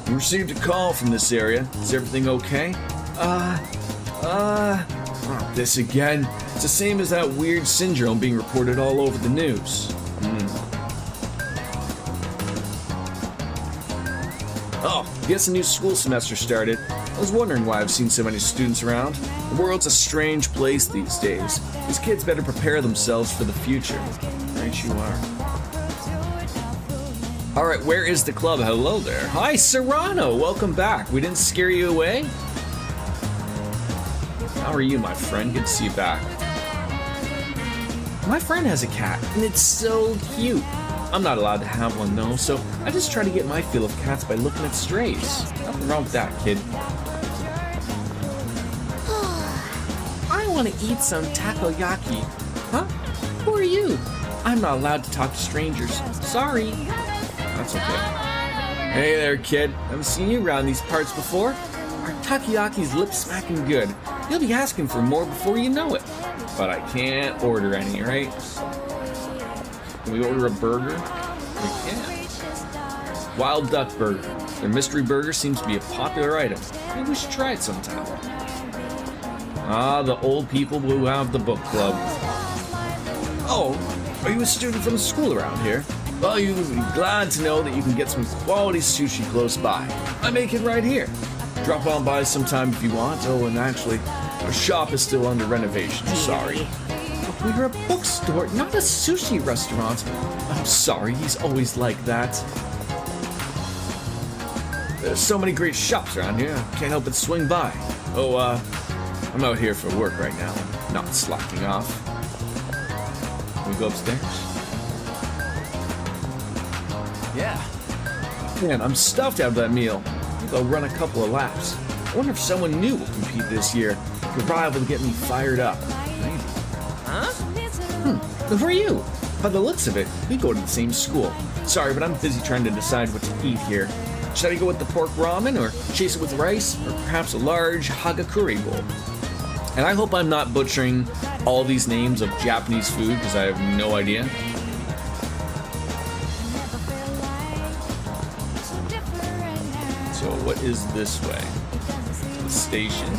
We received a call from this area. Is everything okay? Oh, this again. It's the same as that weird syndrome being reported all over the news. Oh, guess a new school semester started. I was wondering why I've seen so many students around. The world's a strange place these days. These kids better prepare themselves for the future. Right you are. Alright, where is the club? Hello there. Hi, Serrano! Welcome back. We didn't scare you away? How are you, my friend? Good to see you back. My friend has a cat, and it's so cute. I'm not allowed to have one, though, so I just try to get my feel of cats by looking at strays. Nothing wrong with that, kid. want to eat some takoyaki. Huh? Who are you? I'm not allowed to talk to strangers. Sorry. That's okay. Hey there, kid. Haven't seen you around these parts before. Our takoyaki's lip-smacking good. You'll be asking for more before you know it. But I can't order any, right? Can we order a burger? We can. Wild Duck Burger. Their mystery burger seems to be a popular item. Maybe we should try it sometime. Ah, the old people who have the book club. Oh, are you a student from a school around here? Well, you would be glad to know that you can get some quality sushi close by. I make it right here. Drop on by sometime if you want. Oh, and actually, our shop is still under renovation. Sorry. We're a bookstore, not a sushi restaurant. I'm sorry, he's always like that. There's so many great shops around here, I can't help but swing by. Oh, I'm out here for work right now, not slacking off. Can we go upstairs? Yeah. Man, I'm stuffed out of that meal. I think I'll run a couple of laps. I wonder if someone new will compete this year. Your rival to get me fired up. Maybe. Huh? Who are you? By the looks of it, we go to the same school. Sorry, but I'm busy trying to decide what to eat here. Should I go with the pork ramen, or chase it with rice, or perhaps a large hagakure bowl? And I hope I'm not butchering all these names of Japanese food, because I have no idea. So what is this way? The station.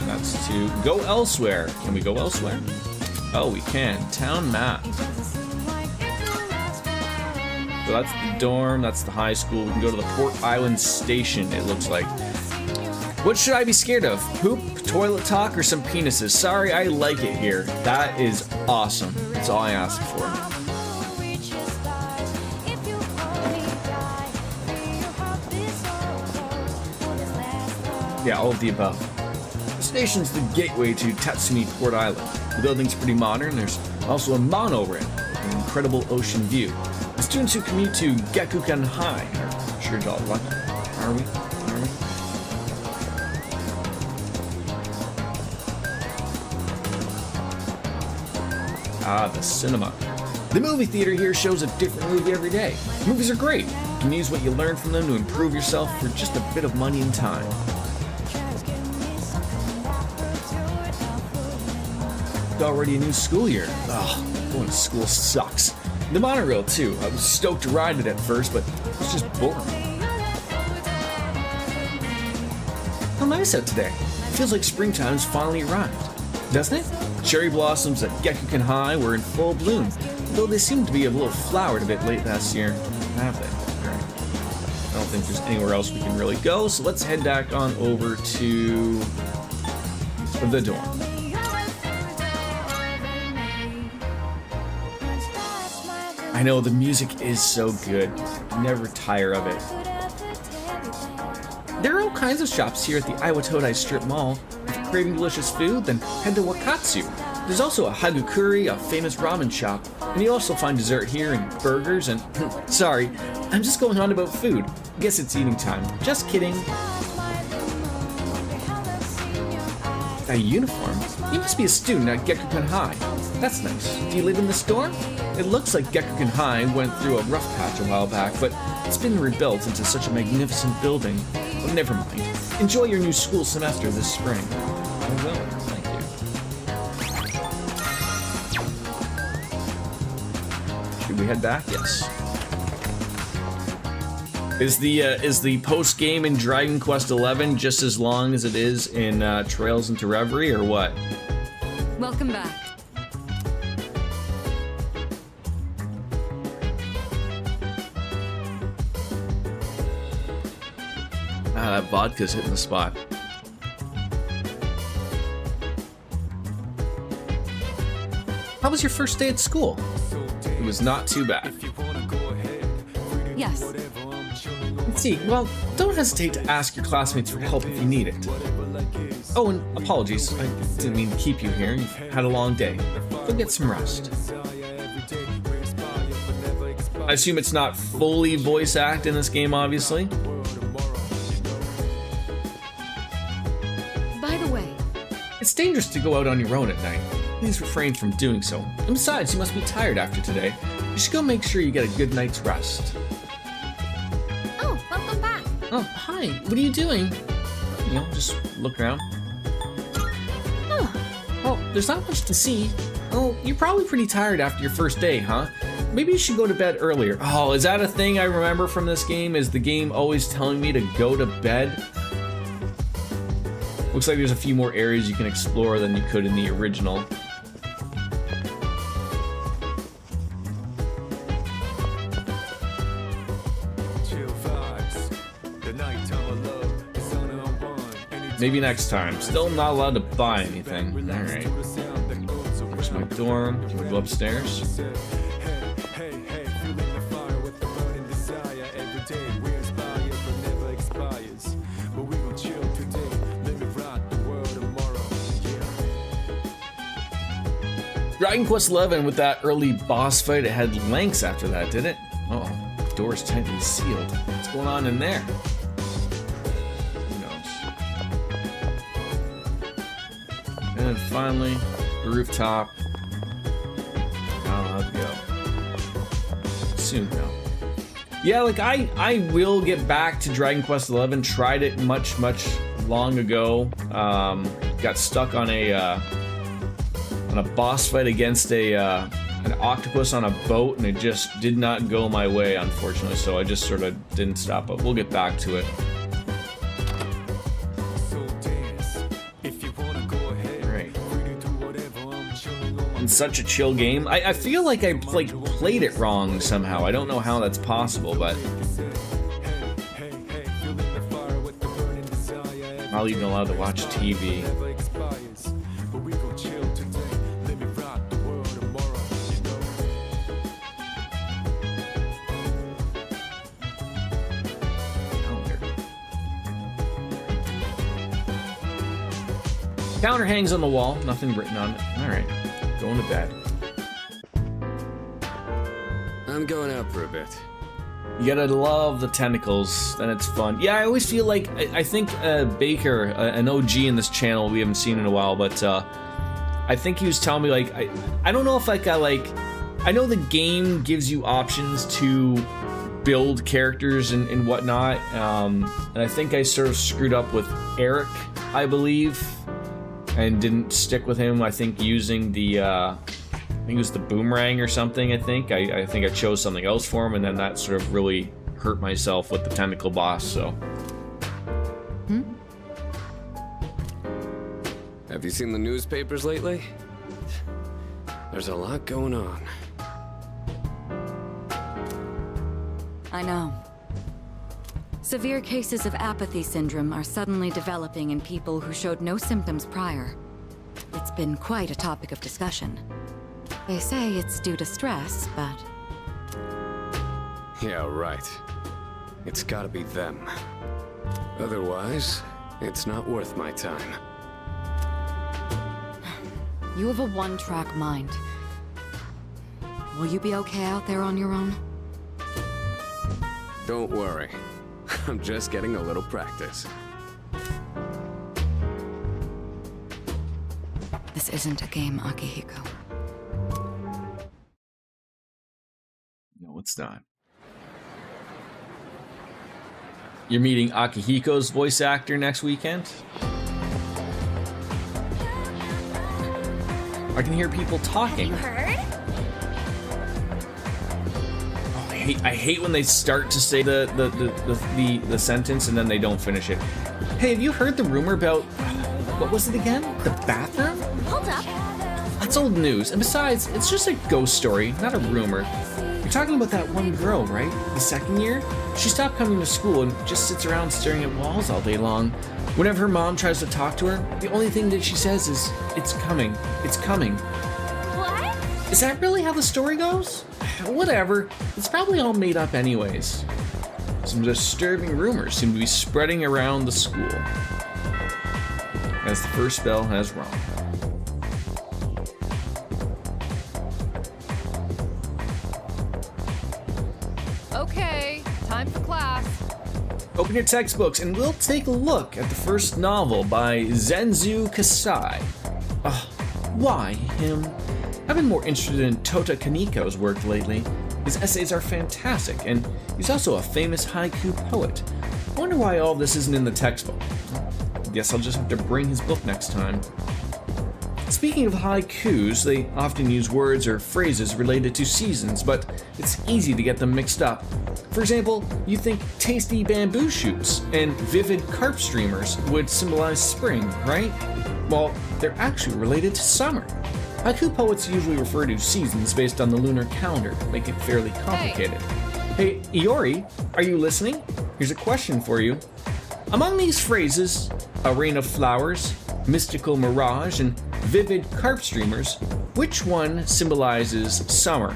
That's to go elsewhere. Can we go elsewhere? Oh, we can. Town map. So that's the dorm, that's the high school. We can go to the Port Island Station, it looks like. What should I be scared of? Poop, toilet talk, or some penises? Sorry, I like it here. That is awesome. That's all I ask for. Yeah, all of the above. The station's the gateway to Tatsumi Port Island. The building's pretty modern. There's also a monorail with an incredible ocean view. The students who commute to Gakukan High are sure to all lucky. Are we? Ah, the cinema. The movie theater here shows a different movie every day. Movies are great. You can use what you learn from them to improve yourself for just a bit of money and time. It's already a new school year. Ugh, going to school sucks. The monorail, too. I was stoked to ride it at first, but it's just boring. How nice out today. It feels like springtime's finally arrived, doesn't it? Cherry blossoms at Gakukan High were in full bloom, though they seem to be a little flowered a bit late last year. Have they? Right. I don't think there's anywhere else we can really go, so let's head back on over to the dorm. I know, the music is so good. Never tire of it. There are all kinds of shops here at the Iwatodai Strip Mall. If you're craving delicious food, then head to Wakatsu. There's also a hagakure, a famous ramen shop, and you'll also find dessert here and burgers and... Sorry, I'm just going on about food. Guess it's eating time. Just kidding. A uniform? You must be a student at Gakukan High. That's nice. Do you live in this dorm? It looks like Gakukan High went through a rough patch a while back, but it's been rebuilt into such a magnificent building. But never mind. Enjoy your new school semester this spring. I will. Thank you. Should we head back? Yes. Is the post game in Dragon Quest XI just as long as it is in Trails into Reverie, or what?
Welcome back.
Ah, that vodka's hitting the spot. How was your first day at school? It was not too bad.
Yes.
Let's see, well, don't hesitate to ask your classmates for help if you need it. Oh, and apologies, I didn't mean to keep you here. You've had a long day. Go get some rest. I assume it's not fully voice act in this game, obviously. dangerous to go out on your own at night. Please refrain from doing so. And besides, you must be tired after today. You should go make sure you get a good night's rest.
Oh, welcome back.
Oh, hi. What are you doing? You know, just look around. Oh, well, there's not much to see. Oh, you're probably pretty tired after your first day, huh? Maybe you should go to bed earlier. Oh, is that a thing I remember from this game? Is the game always telling me to go to bed? Looks like there's a few more areas you can explore than you could in the original. Maybe next time. Still not allowed to buy anything. Alright. There's my dorm. Can we go upstairs? Dragon Quest XI with that early boss fight, it had lengths after that, did it? Oh, door's tightly sealed. What's going on in there? And then finally, the rooftop. I'll go. Soon though. Yeah, like I will get back to Dragon Quest XI. Tried it much long ago. Got stuck on a boss fight against an octopus on a boat, and it just did not go my way, unfortunately. So I just sort of didn't stop. But we'll get back to it. Such a chill game. I feel like I played it wrong somehow. I don't know how that's possible, but not even allowed to watch TV. Counter hangs on the wall, nothing written on it. All right. Going to bed.
I'm going out for a bit.
You gotta love the tentacles, then it's fun. Yeah, I always feel like, I think Baker, an OG in this channel we haven't seen in a while, but I think he was telling me, like, I don't know if I know the game gives you options to build characters and whatnot, and I think I sort of screwed up with Eric, I believe, and didn't stick with him. I think using the, I think it was the boomerang or something, I think. I think I chose something else for him, and then that sort of really hurt myself with the tentacle boss, so.
Have you seen the newspapers lately? There's a lot going on.
I know. Severe cases of apathy syndrome are suddenly developing in people who showed no symptoms prior. It's been quite a topic of discussion. They say it's due to stress, but...
Yeah, right. It's gotta be them. Otherwise, it's not worth my time.
You have a one-track mind. Will you be okay out there on your own?
Don't worry. I'm just getting a little practice.
This isn't a game, Akihiko.
No, it's not. You're meeting Akihiko's voice actor next weekend? I can hear people talking.
Have you heard?
Oh, I hate when they start to say the sentence and then they don't finish it. Hey, have you heard the rumor about, what was it again? The bathroom?
Hold up.
That's old news. And besides, it's just a ghost story, not a rumor. You're talking about that one girl, right? The second year? She stopped coming to school and just sits around staring at walls all day long. Whenever her mom tries to talk to her, the only thing that she says is, "It's coming. It's coming."
What?
Is that really how the story goes? Whatever. It's probably all made up anyways. Some disturbing rumors seem to be spreading around the school, as the first bell has rung.
Okay, time for class.
Open your textbooks and we'll take a look at the first novel by Zenzu Kasai. Why him? I've been more interested in Tota Kaniko's work lately. His essays are fantastic, and he's also a famous haiku poet. I wonder why all this isn't in the textbook. Guess I'll just have to bring his book next time. Speaking of haikus, they often use words or phrases related to seasons, but it's easy to get them mixed up. For example, you think tasty bamboo shoots and vivid carp streamers would symbolize spring, right? Well, they're actually related to summer. Haiku poets usually refer to seasons based on the lunar calendar, make it fairly complicated. Hey, Iori, are you listening? Here's a question for you. Among these phrases, a rain of flowers, mystical mirage, and vivid carp streamers, which one symbolizes summer?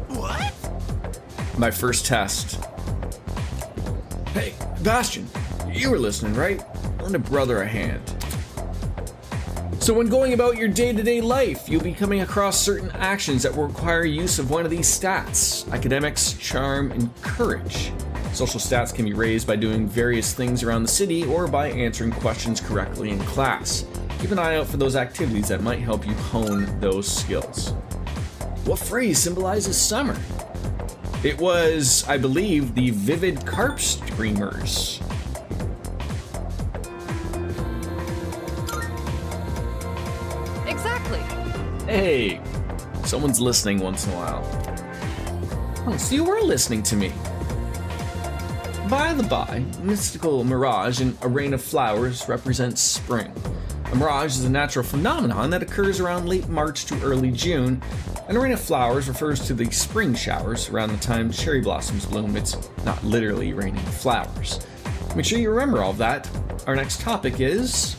What?
My first test. Hey, Bastion, you were listening, right? Lend a brother a hand. So when going about your day-to-day life, you'll be coming across certain actions that will require use of one of these stats: academics, charm, and courage. Social stats can be raised by doing various things around the city or by answering questions correctly in class. Keep an eye out for those activities that might help you hone those skills. What phrase symbolizes summer? It was, I believe, the vivid carp streamers.
Exactly.
Hey, someone's listening once in a while. Oh, so you were listening to me. By the by, mystical mirage and a rain of flowers represents spring. A mirage is a natural phenomenon that occurs around late March to early June, and a rain of flowers refers to the spring showers around the time cherry blossoms bloom. It's not literally raining flowers. Make sure you remember all of that. Our next topic is...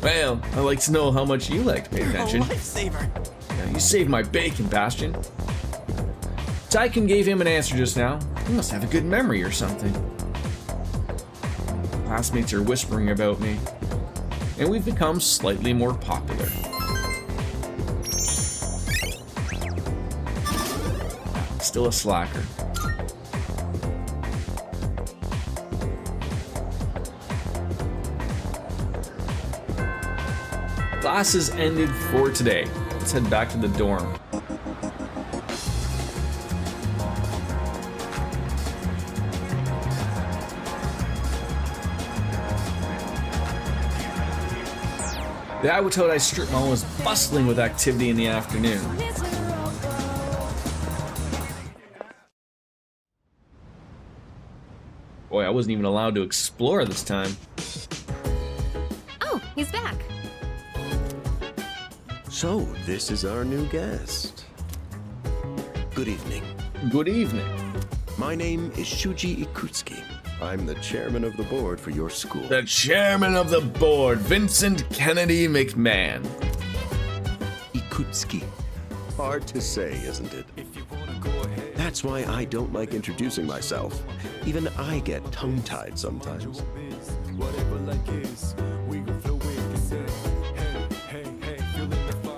well, I'd like to know how much you like to pay attention.
A lifesaver.
Yeah, you saved my bacon, Bastion. Tycoon gave him an answer just now. He must have a good memory or something. Classmates are whispering about me, and we've become slightly more popular. Still a slacker. Classes ended for today. Let's head back to the dorm. The Awatodai strip mall was bustling with activity in the afternoon. Boy, I wasn't even allowed to explore this time.
Oh, he's back.
So, this is our new guest. Good evening.
Good evening.
My name is Shuji Ikutsuki. I'm the chairman of the board for your school.
The chairman of the board, Vincent Kennedy McMahon.
Ikutsuki. Hard to say, isn't it? That's why I don't like introducing myself. Even I get tongue-tied sometimes.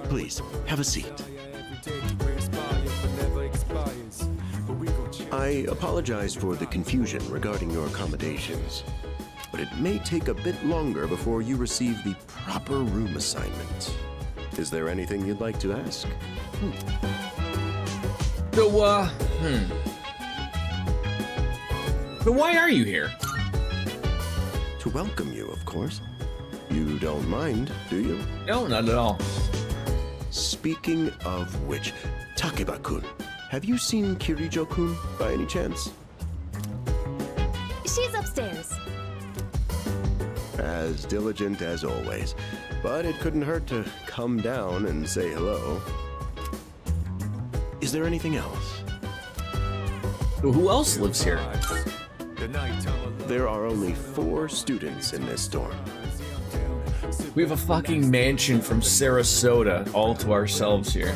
Please, have a seat. I apologize for the confusion regarding your accommodations, but it may take a bit longer before you receive the proper room assignment. Is there anything you'd like to ask?
So, But why are you here?
To welcome you, of course. You don't mind, do you?
No, not at all.
Speaking of which, Takeba-kun, have you seen Kirijo-kun by any chance?
She's upstairs.
As diligent as always, but it couldn't hurt to come down and say hello. Is there anything else?
Who else lives here?
There are only 4 students in this dorm.
We have a fucking mansion from Sarasota all to ourselves here.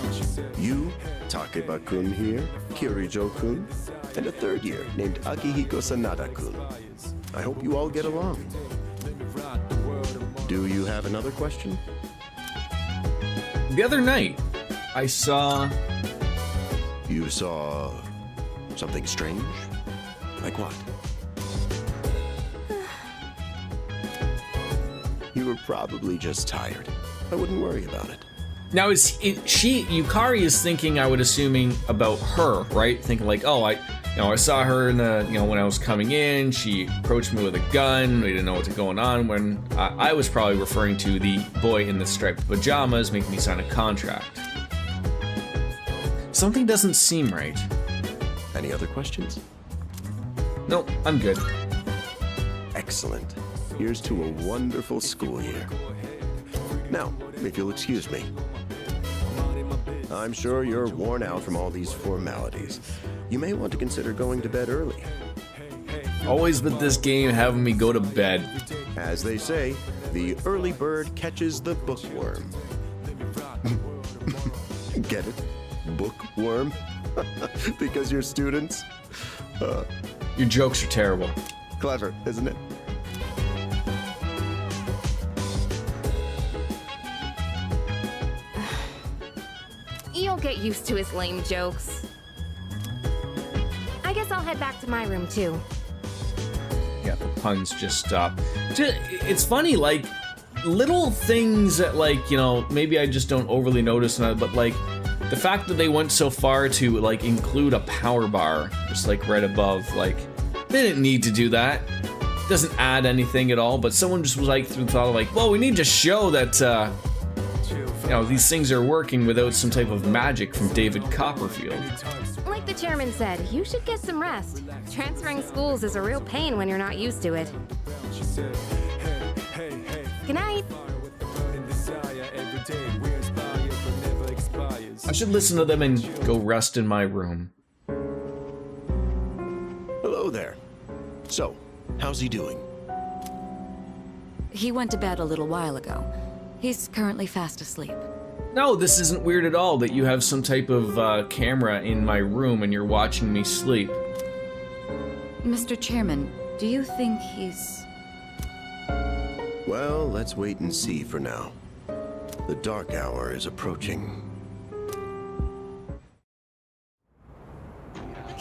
You, Takeba-kun here, Kirijo-kun, and a 3rd year named Akihiko Sanada-kun. I hope you all get along. Do you have another question?
The other night, I saw...
You saw... something strange? Like what? You were probably just tired. I wouldn't worry about it.
Now, Yukari is thinking, I would assuming, about her, right? Thinking like, oh, I saw her in the, when I was coming in, she approached me with a gun, we didn't know what's going on, when I was probably referring to the boy in the striped pajamas making me sign a contract. Something doesn't seem right.
Any other questions?
Nope, I'm good.
Excellent. Here's to a wonderful school year. Now, if you'll excuse me. I'm sure you're worn out from all these formalities. You may want to consider going to bed early.
Always with this game having me go to bed.
As they say, the early bird catches the bookworm. Get it? Bookworm? Because you're students?
Your jokes are terrible.
Clever, isn't it?
You'll get used to his lame jokes. I guess I'll head back to my room too.
Yeah, the puns just stop. It's funny, like, little things that, like, maybe I just don't overly notice, but, like, the fact that they went so far to, like, include a power bar, just, like, right above, like, they didn't need to do that. It doesn't add anything at all, but someone just was, like, thought of, like, well, we need to show that, these things are working without some type of magic from David Copperfield.
Like the chairman said, you should get some rest. Transferring schools is a real pain when you're not used to it. Good night.
I should listen to them and go rest in my room.
Hello there. So, how's he doing?
He went to bed a little while ago. He's currently fast asleep.
No, this isn't weird at all that you have some type of camera in my room and you're watching me sleep.
Mr. Chairman, do you think he's...
Well, let's wait and see for now. The dark hour is approaching.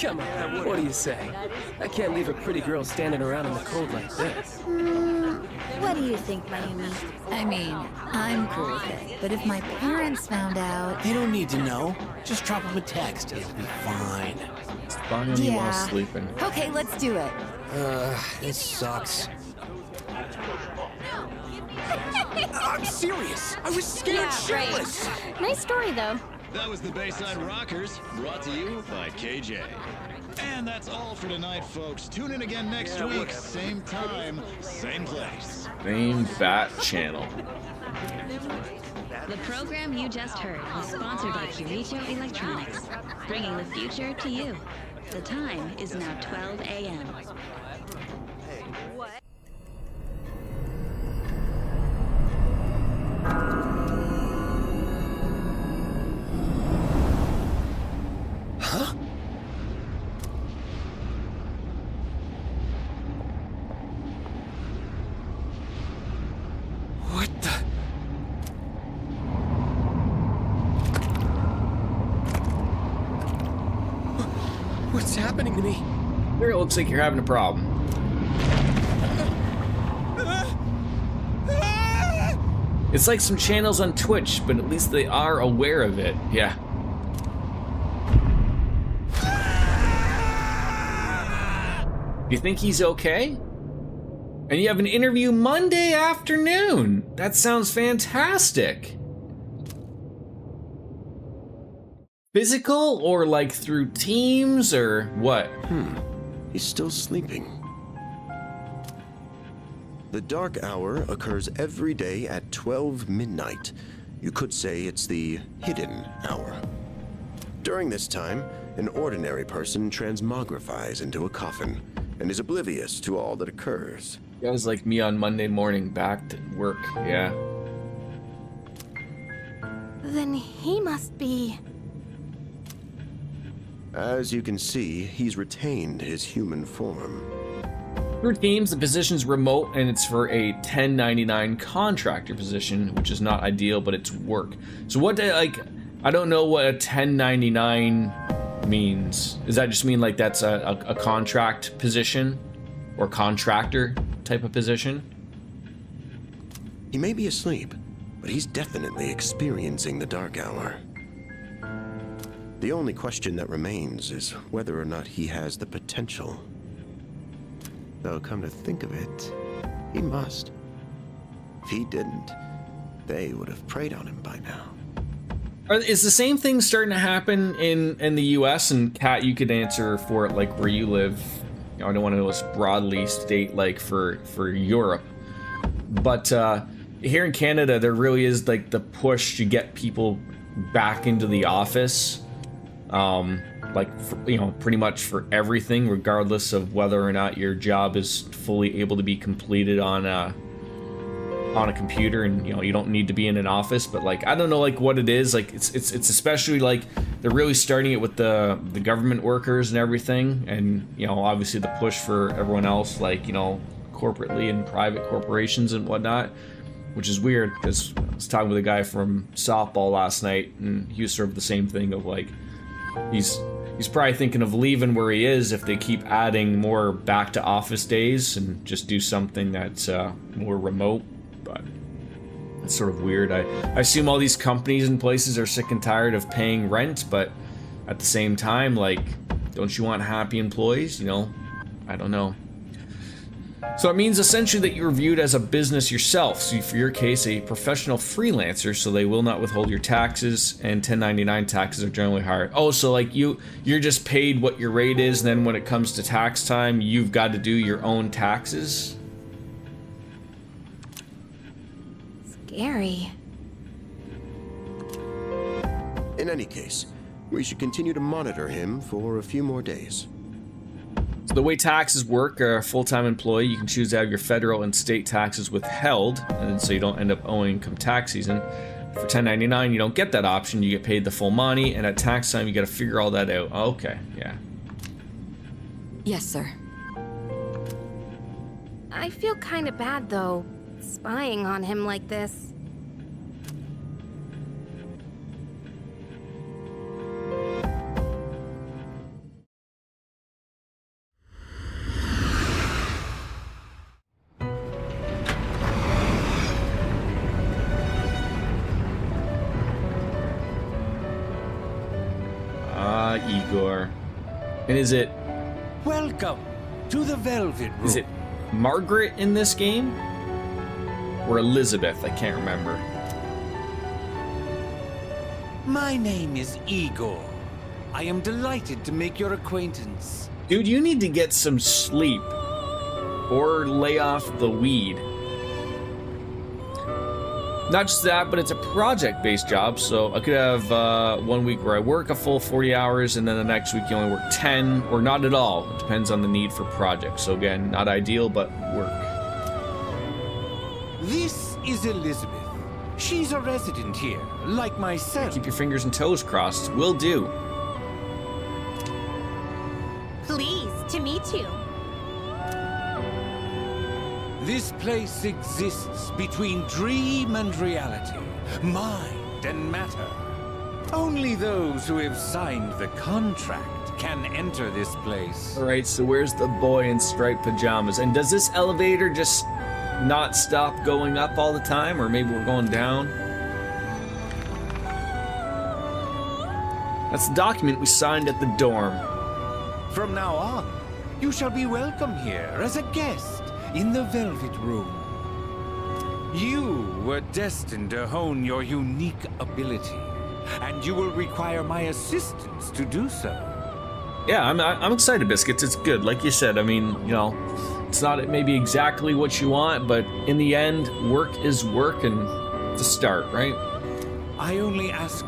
Come on, what do you say? I can't leave a pretty girl standing around in the cold like this.
What do you think, Mayumi? I mean, I'm cool with it, but if my parents found out...
They don't need to know. Just drop them a text. It'll be fine.
Spying on you while sleeping.
Okay, let's do it.
This sucks.
I'm serious. I was scared shitless.
Nice story, though.
That was the Bayside Rockers, brought to you by KJ. And that's all for tonight, folks. Tune in again next week, same time, same place.
Same bat channel.
The program you just heard was sponsored by Kirito Electronics, bringing the future to you. The time is now 12 a.m.
Huh? What the? What's happening to me?
Here it looks like you're having a problem. It's like some channels on Twitch, but at least they are aware of it. Yeah. You think he's okay? And you have an interview Monday afternoon. That sounds fantastic. Physical or like through Teams or what?
He's still sleeping. The dark hour occurs every day at 12 midnight. You could say it's the hidden hour. During this time, an ordinary person transmogrifies into a coffin and is oblivious to all that occurs.
Guys like me on Monday morning back to work, yeah.
Then he must be...
As you can see, he's retained his human form.
Through Teams, the position's remote and it's for a 1099 contractor position, which is not ideal, but it's work. So what, like, I don't know what a 1099 means. Does that just mean like that's a contract position or contractor type of position?
He may be asleep, but he's definitely experiencing the dark hour. The only question that remains is whether or not he has the potential. Though, come to think of it, he must. If he didn't, they would have preyed on him by now.
Is the same thing starting to happen in the U.S.? And Kat, you could answer for it, like where you live. You know, I don't want to know what's broadly state like for Europe, but here in Canada, there really is like the push to get people back into the office, like for, you know, pretty much for everything, regardless of whether or not your job is fully able to be completed on a computer, and you know you don't need to be in an office. But like I don't know like what it is, like it's especially like they're really starting it with the government workers and everything, and you know obviously the push for everyone else, like you know corporately and private corporations and whatnot, which is weird because I was talking with a guy from softball last night and he was sort of the same thing of like he's probably thinking of leaving where he is if they keep adding more back to office days and just do something that's more remote. But it's sort of weird. I assume all these companies and places are sick and tired of paying rent, but at the same time, like, don't you want happy employees? You know, I don't know. So it means essentially that you're viewed as a business yourself. So for your case, a professional freelancer, so they will not withhold your taxes, and 1099 taxes are generally higher. Oh, so like you're just paid what your rate is, and then when it comes to tax time, you've got to do your own taxes?
Scary.
In any case, we should continue to monitor him for a few more days.
So the way taxes work, a full-time employee, you can choose to have your federal and state taxes withheld, and so you don't end up owing income tax season. For 1099, you don't get that option. You get paid the full money, and at tax time, you got to figure all that out. Okay, yeah.
Yes, sir.
I feel kind of bad, though, spying on him like this.
Igor. And is it...
Welcome to the Velvet Room.
Is it Margaret in this game? Or Elizabeth? I can't remember.
My name is Igor. I am delighted to make your acquaintance.
Dude, you need to get some sleep. Or lay off the weed. Not just that, but it's a project-based job, so I could have 1 week where I work a full 40 hours, and then the next week you only work 10, or not at all. It depends on the need for projects. So again, not ideal, but work.
This is Elizabeth. She's a resident here, like myself.
Keep your fingers and toes crossed. Will do.
Pleased to meet you.
This place exists between dream and reality, mind and matter. Only those who have signed the contract can enter this place.
Alright, so where's the boy in striped pajamas? And does this elevator just not stop going up all the time? Or maybe we're going down? That's the document we signed at the dorm.
From now on, you shall be welcome here as a guest in the Velvet Room. You were destined to hone your unique ability, and you will require my assistance to do so.
Yeah, I'm excited, Biscuits. It's good. Like you said, I mean, you know, it's not maybe exactly what you want, but in the end, work is work, and it's a start, right?
I only ask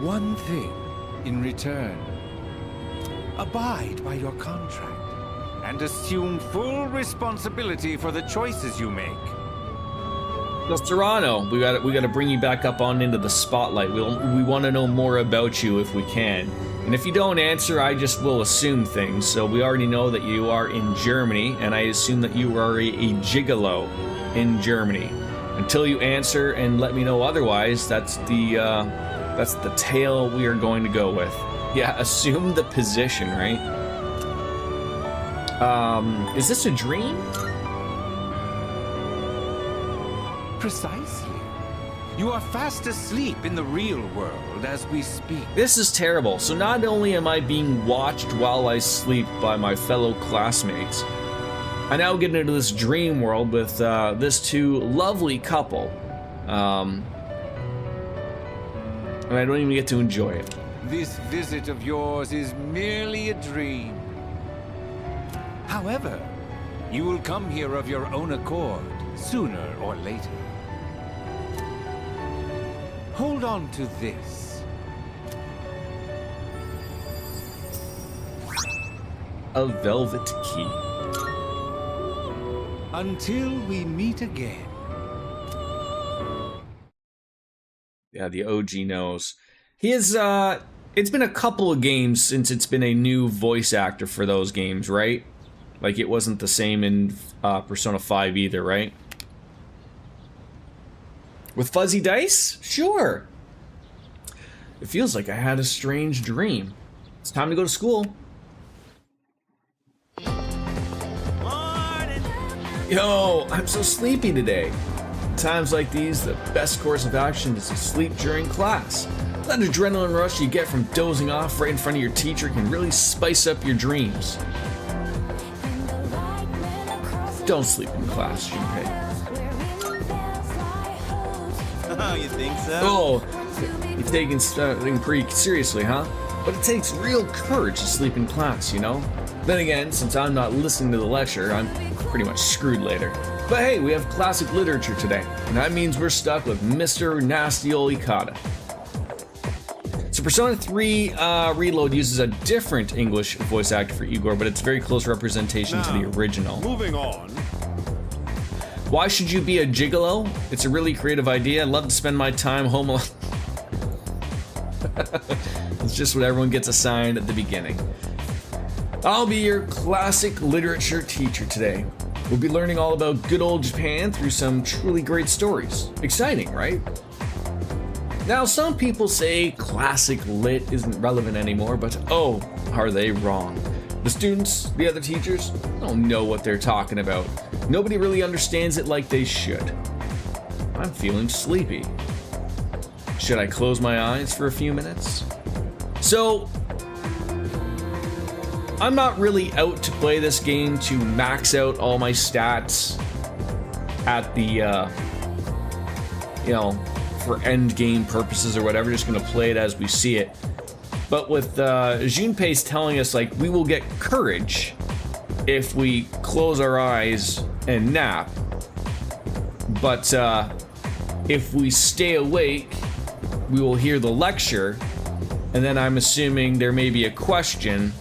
one thing in return. Abide by your contract and assume full responsibility for the choices you make.
So Serrano, we got to bring you back up on into the spotlight. We want to know more about you if we can. And if you don't answer, I just will assume things. So we already know that you are in Germany, and I assume that you are a gigolo in Germany. Until you answer and let me know otherwise, that's the tale we are going to go with. Yeah, assume the position, right? Is this a dream?
Precisely. You are fast asleep in the real world as we speak.
This is terrible. So not only am I being watched while I sleep by my fellow classmates, I now get into this dream world with this two lovely couple. And I don't even get to enjoy it.
This visit of yours is merely a dream. However, you will come here of your own accord, sooner or later. Hold on to this.
A velvet key.
Until we meet again.
Yeah, the OG knows. He is, it's been a couple of games since it's been a new voice actor for those games, right? Like, it wasn't the same in Persona 5 either, right? With fuzzy dice? Sure. It feels like I had a strange dream. It's time to go to school.
Morning.
Yo, I'm so sleepy today. Times like these, the best course of action is to sleep during class. That adrenaline rush you get from dozing off right in front of your teacher can really spice up your dreams. Don't sleep in class, Junpei.
Oh, you think so?
Oh, you're taking something pretty seriously, huh? But it takes real courage to sleep in class, you know? Then again, since I'm not listening to the lecture, I'm pretty much screwed later. But hey, we have classic literature today, and that means we're stuck with Mr. Nasty Ol Ikada. So Persona 3 Reload uses a different English voice actor for Igor, but it's very close representation to the original.
Moving on.
Why should you be a gigolo? It's a really creative idea. I'd love to spend my time home alone. It's just what everyone gets assigned at the beginning. I'll be your classic literature teacher today. We'll be learning all about good old Japan through some truly great stories. Exciting, right? Now, some people say classic lit isn't relevant anymore, but oh, are they wrong. The students, the other teachers, don't know what they're talking about. Nobody really understands it like they should. I'm feeling sleepy. Should I close my eyes for a few minutes? So, I'm not really out to play this game to max out all my stats at the, you know, for end game purposes or whatever, just gonna play it as we see it. But with Junpei's telling us, like, we will get courage if we close our eyes and nap. But if we stay awake, we will hear the lecture, and then I'm assuming there may be a question,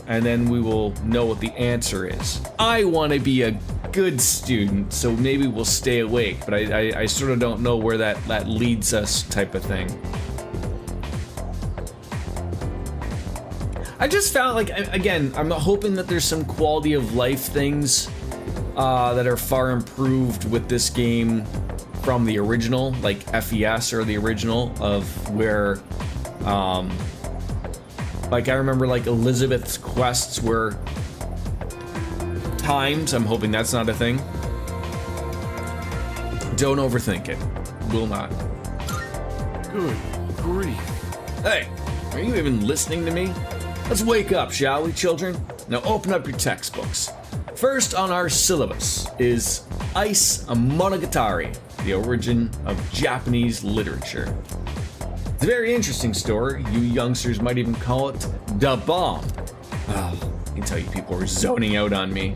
and then we will know what the answer is. I want to be a good student, so maybe we'll stay awake, but I sort of don't know where that leads us type of thing. I just found, like, again, I'm hoping that there's some quality of life things that are far improved with this game from the original, like FES or the original, of where, like, I remember, like, Elizabeth's quests were timed. I'm hoping that's not a thing. Don't overthink it. Will not.
Good grief.
Hey, are you even listening to me? Let's wake up, shall we, children? Now open up your textbooks. First on our syllabus is Ice Monogatari, the origin of Japanese literature. It's a very interesting story. You youngsters might even call it the bomb. Oh, I can tell you people were zoning out on me.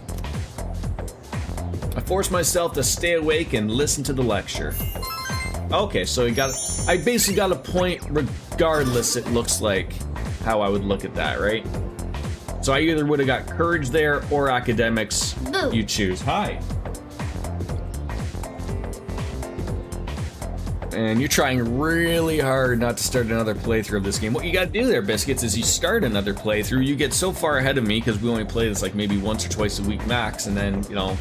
I forced myself to stay awake and listen to the lecture. Okay, so I basically got a point regardless, it looks like, how I would look at that, right? So I either would have got courage there or academics.
Boo.
You choose. Hi. And you're trying really hard not to start another playthrough of this game. What you gotta do there, Biscuits, is you start another playthrough, you get so far ahead of me, because we only play this like maybe once or twice a week max, and then, you know,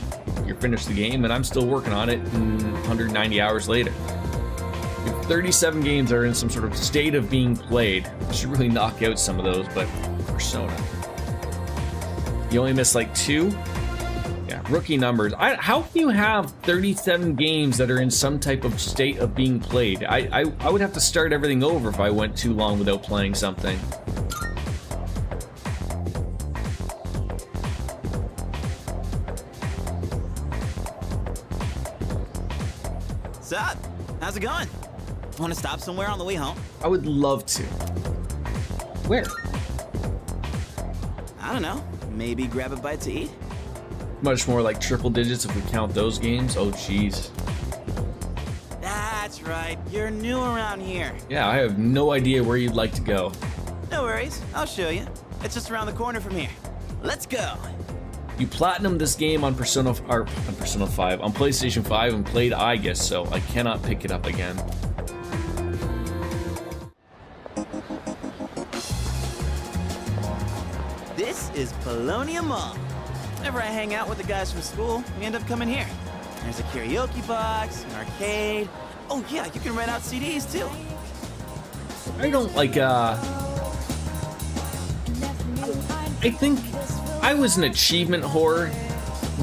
you're finished the game, and I'm still working on it 190 hours later. 37 games are in some sort of state of being played. I should really knock out some of those, but Persona. You only missed like 2? Yeah, rookie numbers. How can you have 37 games that are in some type of state of being played? I would have to start everything over if I went too long without playing something.
Sup? How's it going? Want to stop somewhere on the way home?
I would love to. Where?
I don't know. Maybe grab a bite to eat?
Much more like triple digits if we count those games. Oh, jeez.
That's right. You're new around here.
Yeah, I have no idea where you'd like to go.
No worries. I'll show you. It's just around the corner from here. Let's go.
You platinumed this game on Persona 5, on PlayStation 5, and played I guess so. I cannot pick it up again.
This is Polonia Mall. Whenever I hang out with the guys from school, we end up coming here. There's a karaoke box, an arcade. Oh yeah, you can rent out CDs too.
I don't like, I think I was an achievement whore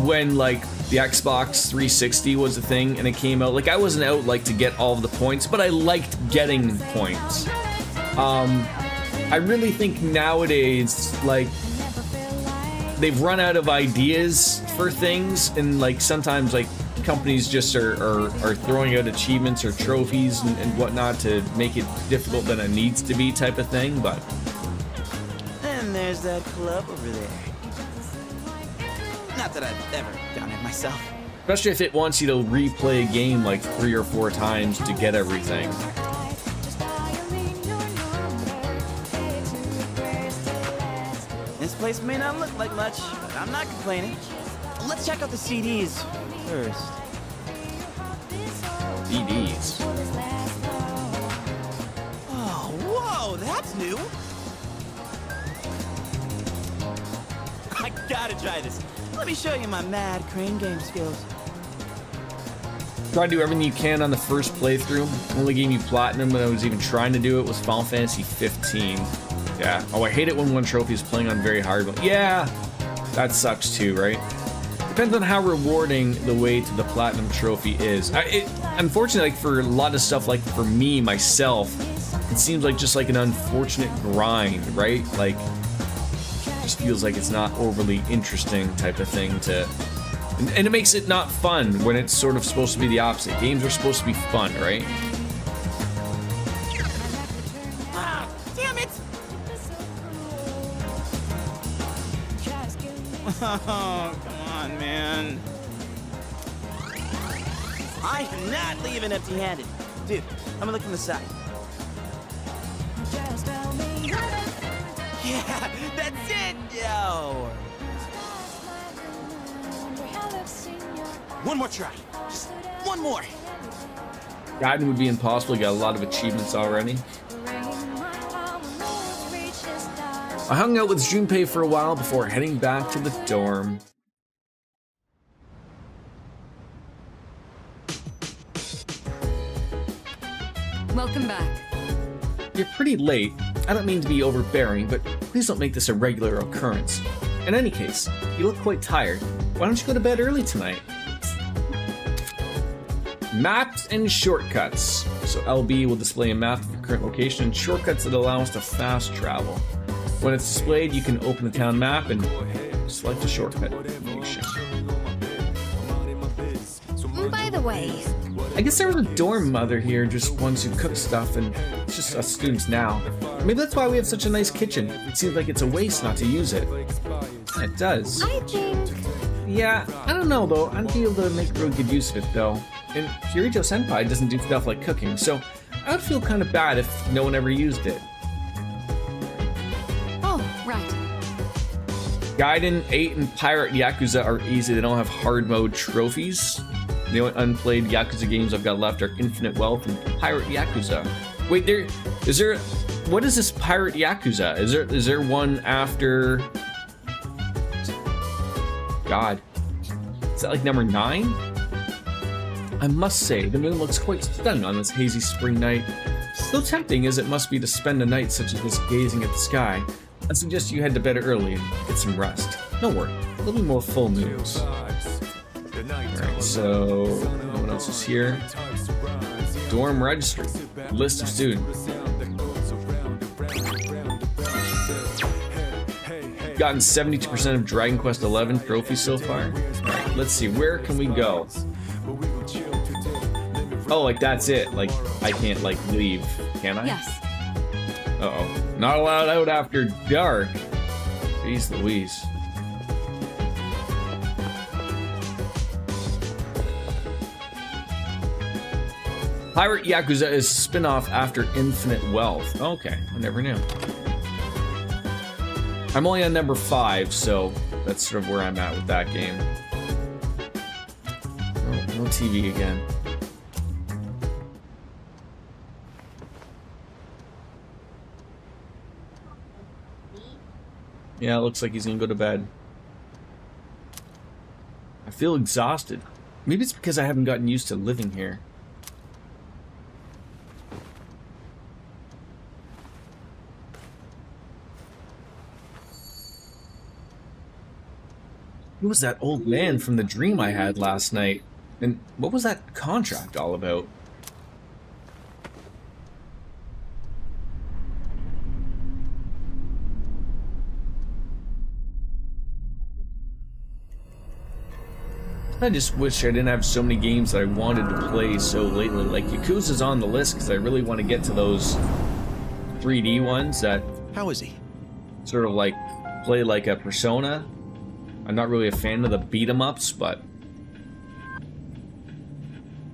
when, like, the Xbox 360 was a thing and it came out. Like, I wasn't out, like, to get all of the points, but I liked getting points. I really think nowadays, like, they've run out of ideas for things, and, like, sometimes, like, companies just are throwing out achievements or trophies and whatnot to make it difficult than it needs to be type of thing, but...
And there's that club over there. Not that I've ever done it myself.
Especially if it wants you to replay a game like 3 or 4 times to get everything.
This place may not look like much, but I'm not complaining. Let's check out the CDs first.
CDs.
Oh, whoa, that's new. I gotta try this. Let me show you my mad crane game skills.
Try to do everything you can on the first playthrough. The only game you platinum when I was even trying to do it was Final Fantasy 15. Yeah. Oh, I hate it when one trophy is playing on very hard mode. Yeah, that sucks too, right? Depends on how rewarding the way to the platinum trophy is. Unfortunately, like for a lot of stuff, like for me myself, it seems like just like an unfortunate grind, right? Like, just feels like it's not overly interesting type of thing to, and it makes it not fun when it's sort of supposed to be the opposite. Games are supposed to be fun, right?
Damn it! Oh, come on, man. I am not leaving empty-handed. Dude, I'm gonna look from the side. Yeah, that's it, yo! One more try. Just one more.
Gaiden would be impossible. You got a lot of achievements already. I hung out with Junpei for a while before heading back to the dorm.
Welcome back.
You're pretty late. I don't mean to be overbearing, but please don't make this a regular occurrence. In any case, you look quite tired. Why don't you go to bed early tonight? Maps and shortcuts. So LB will display a map of your current location and shortcuts that allow us to fast travel. When it's displayed, you can open the town map and select a shortcut location.
By the way,
I guess there was a dorm mother here, just ones who cook stuff, and it's just us students now. Maybe that's why we have such a nice kitchen. It seems like it's a waste not to use it. It does.
I think...
Yeah, I don't know though. I don't be able to make real good use of it though. And Kirito Senpai doesn't do stuff like cooking, so I would feel kind of bad if no one ever used it.
Oh, right.
Gaiden 8 and Pirate Yakuza are easy. They don't have hard mode trophies. The only unplayed Yakuza games I've got left are Infinite Wealth and Pirate Yakuza. Wait, what is this Pirate Yakuza? Is there one after... God. Is that like number 9? I must say, the moon looks quite stunning on this hazy spring night. So tempting as it must be to spend a night such as this gazing at the sky, I suggest you head to bed early and get some rest. Don't worry, little more full moons. Alright, so no one else is here. Dorm registry. List of students. Gotten 72% of Dragon Quest XI trophies so far. Alright, let's see, where can we go? Oh, like that's it. Like I can't like leave, can I?
Yes.
Uh-oh. Not allowed out after dark. Jeez Louise. Pirate Yakuza is a spin-off after Infinite Wealth. Okay, I never knew. I'm only on number 5, so that's sort of where I'm at with that game. Oh, no TV again. Yeah, it looks like he's gonna go to bed. I feel exhausted. Maybe it's because I haven't gotten used to living here. Who was that old man from the dream I had last night? And what was that contract all about? I just wish I didn't have so many games that I wanted to play so lately. Like Yakuza's on the list because I really want to get to those 3D ones that...
How is he?
Sort of like play like a Persona. I'm not really a fan of the beat-em-ups, but...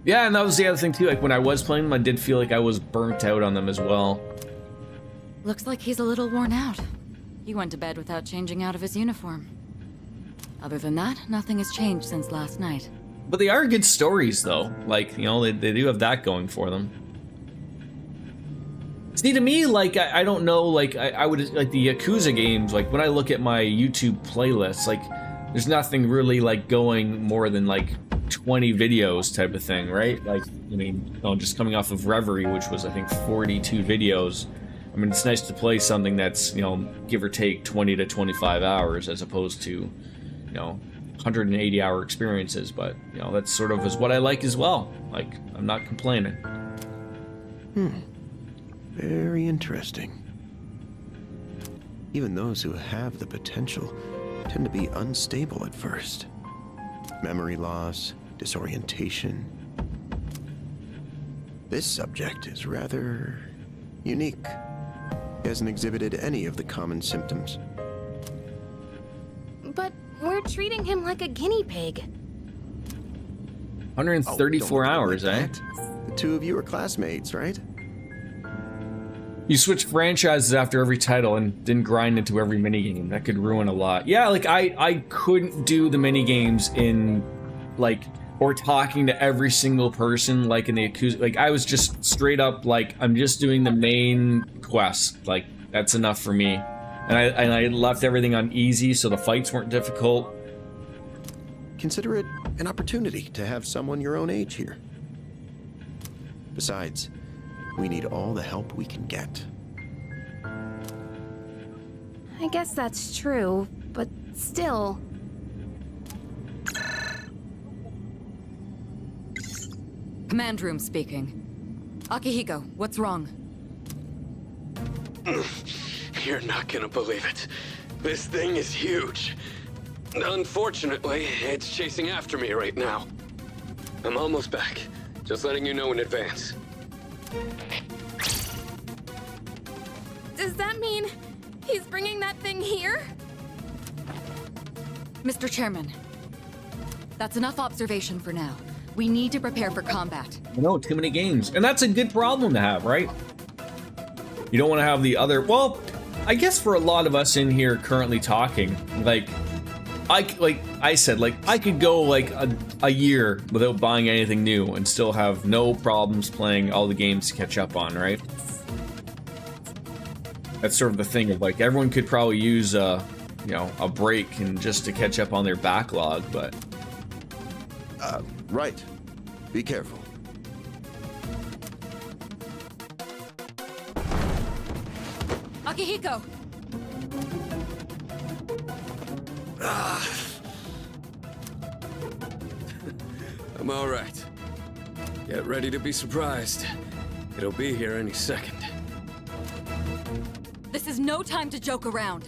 Yeah, and that was the other thing too, like when I was playing them, I did feel like I was burnt out on them as well.
Looks like he's a little worn out. He went to bed without changing out of his uniform. Other than that, nothing has changed since last night.
But they are good stories, though. Like, you know, they do have that going for them. See, to me, like, I don't know, like, I would, like, the Yakuza games, like, when I look at my YouTube playlists, like, there's nothing really, like, going more than, like, 20 videos type of thing, right? Like, I mean, you know, just coming off of Reverie, which was, I think, 42 videos. I mean, it's nice to play something that's, you know, give or take 20 to 25 hours as opposed to, you know, 180-hour experiences, but, you know, that's sort of is what I like as well. Like, I'm not complaining.
Very interesting. Even those who have the potential tend to be unstable at first. Memory loss, disorientation. This subject is rather unique. He hasn't exhibited any of the common symptoms.
But we're treating him like a guinea pig.
134 hours, eh?
The two of you are classmates, right?
You switch franchises after every title and didn't grind into every minigame. That could ruin a lot. Yeah, like, I couldn't do the minigames in, like, or talking to every single person, like, in the Yakuza. Like, I was just straight up, like, I'm just doing the main quest. Like, that's enough for me. And I left everything on easy, so the fights weren't difficult.
Consider it an opportunity to have someone your own age here. Besides, we need all the help we can get.
I guess that's true, but still...
Command room speaking. Akihiko, what's wrong?
You're not gonna believe it. This thing is huge. Unfortunately, it's chasing after me right now. I'm almost back. Just letting you know in advance.
Does that mean he's bringing that thing here?
Mr. Chairman, that's enough observation for now. We need to prepare for combat.
I know, too many games. And that's a good problem to have, right? You don't want to have the other... Well, I guess for a lot of us in here currently talking, like I said, like, I could go, like, a year without buying anything new and still have no problems playing all the games to catch up on, right? That's sort of the thing of, like, everyone could probably use, you know, a break and just to catch up on their backlog, but...
Right. Be careful.
Akihiko!
I'm all right. Get ready to be surprised. It'll be here any second.
This is no time to joke around.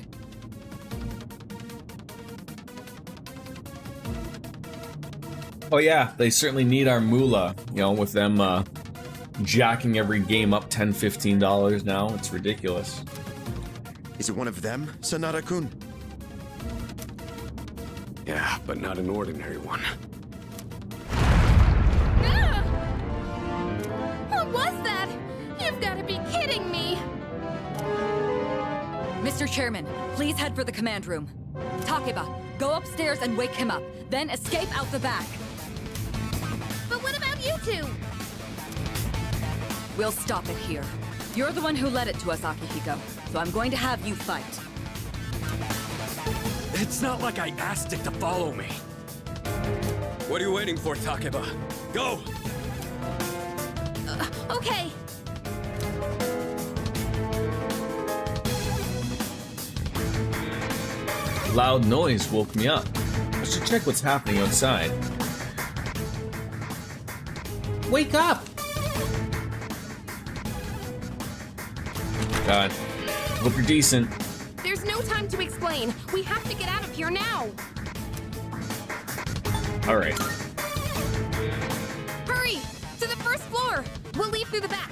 Oh yeah, they certainly need our moolah, you know, with them jacking every game up $10, $15 now. It's ridiculous.
Is it one of them, Sanada-kun?
Yeah, but not an ordinary one.
What was that? You've got to be kidding me!
Mr. Chairman, please head for the command room. Takeba, go upstairs and wake him up, then escape out the back.
But what about you two?
We'll stop it here. You're the one who led it to us, Akihiko, so I'm going to have you fight.
It's not like I asked it to follow me. What are you waiting for, Takeba? Go!
Okay.
Loud noise woke me up. I should check what's happening outside. Wake up! God. Hope you're decent.
There's no time to explain. We have to get out of here now.
Alright.
Hurry! To the first floor! We'll leave through the back.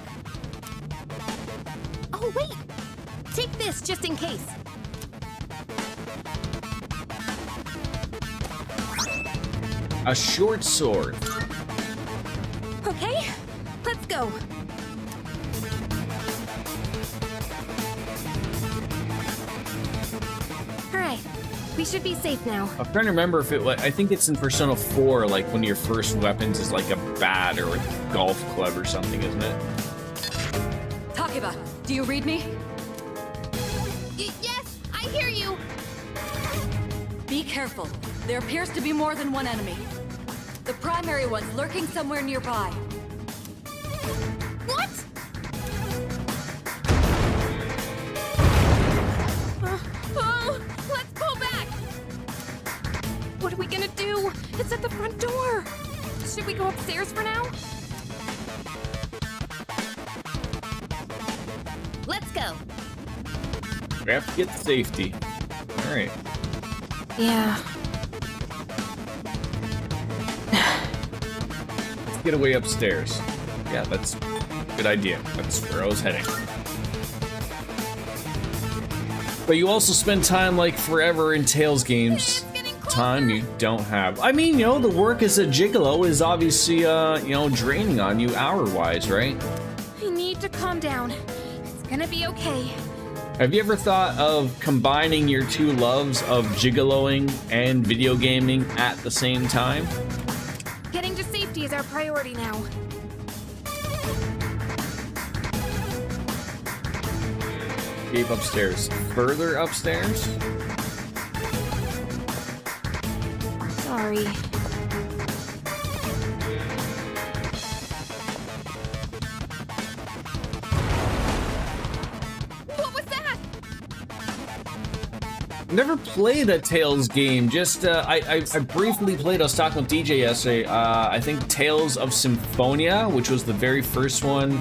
Oh, wait! Take this just in case.
A short sword.
Okay, let's go. Alright, we should be safe now.
I'm trying to remember if it was, I think it's in Persona 4, like one of your first weapons is like a bat or a golf club or something, isn't it?
Takeba, do you read me?
Yes, I hear you.
Be careful. There appears to be more than one enemy. The primary one's lurking somewhere nearby.
What? Oh, let's pull back. What are we gonna do? It's at the front door. Should we go upstairs for now? Let's go.
We have to get to safety. Alright.
Yeah.
Let's get away upstairs. Yeah, that's a good idea. That's where I was heading. But you also spend time like forever in Tales games. Time you don't have. I mean, you know, the work as a gigolo is obviously, you know, draining on you hour-wise, right?
I need to calm down. It's gonna be okay.
Have you ever thought of combining your two loves of gigoloing and video gaming at the same time?
Getting to safety is our priority now.
Escape upstairs. Further upstairs?
Sorry. What was that?
Never played a Tales game, just I briefly played Ostako DJ yesterday, I think Tales of Symphonia, which was the very first one,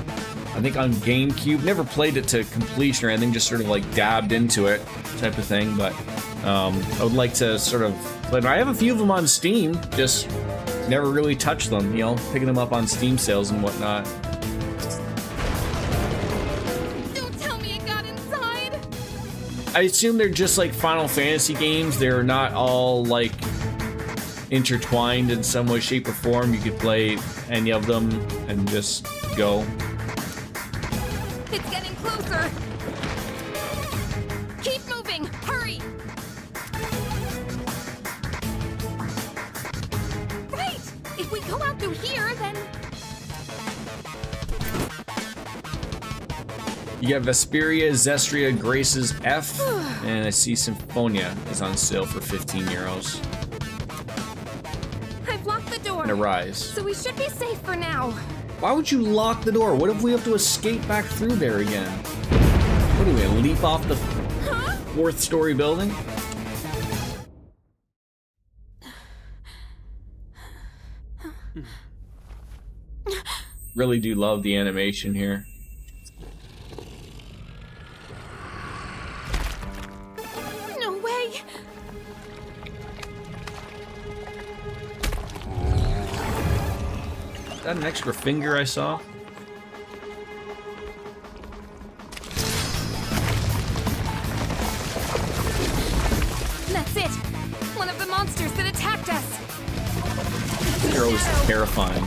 I think on GameCube. Never played it to completion or anything, just sort of like dabbed into it type of thing, but I would like to sort of play. I have a few of them on Steam, just never really touched them, you know, picking them up on Steam sales and whatnot. I assume they're just like Final Fantasy games. They're not all like intertwined in some way, shape, or form. You could play any of them and just go.
It's getting closer. Keep moving. Hurry. Right. If we go out through here, then
You got Vesperia, Zestria, Graces, F, and I see Symphonia is on sale for 15 euros.
I've locked the door.
And a Rise.
So we should be safe for now.
Why would you lock the door? What if we have to escape back through there again? What are we gonna leap off the fourth story building? Really do love the animation here.
No way!
Is that an extra finger I saw?
That's it! One of the monsters that attacked us!
They're always terrifying.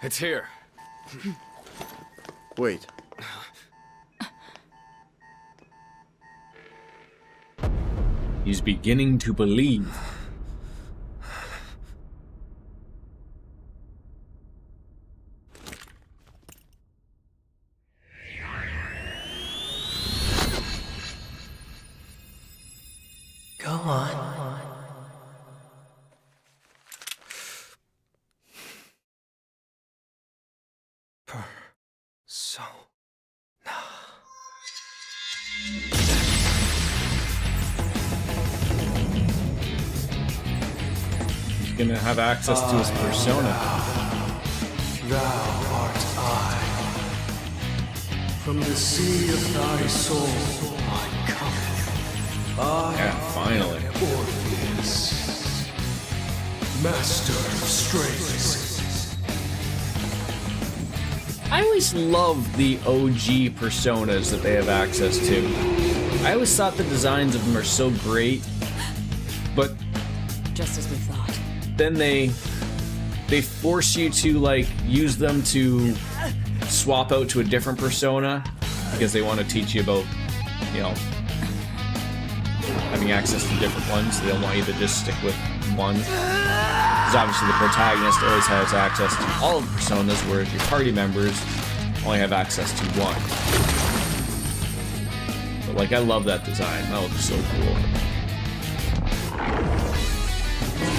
It's here.
Wait.
He's beginning to believe.
Go on.
So.
He's gonna have access to his persona.
Thou art I. From the sea of thy soul I come.
Yeah, finally.
Orpheus, master of strings.
I always love the OG personas that they have access to. I always thought the designs of them are so great, but
just as we thought.
Then they force you to like use them to swap out to a different persona because they want to teach you about, you know, having access to different ones. They don't want you to just stick with one. Because obviously the protagonist always has access to all of the personas, whereas your party members only have access to one. But like, I love that design. That looks so cool.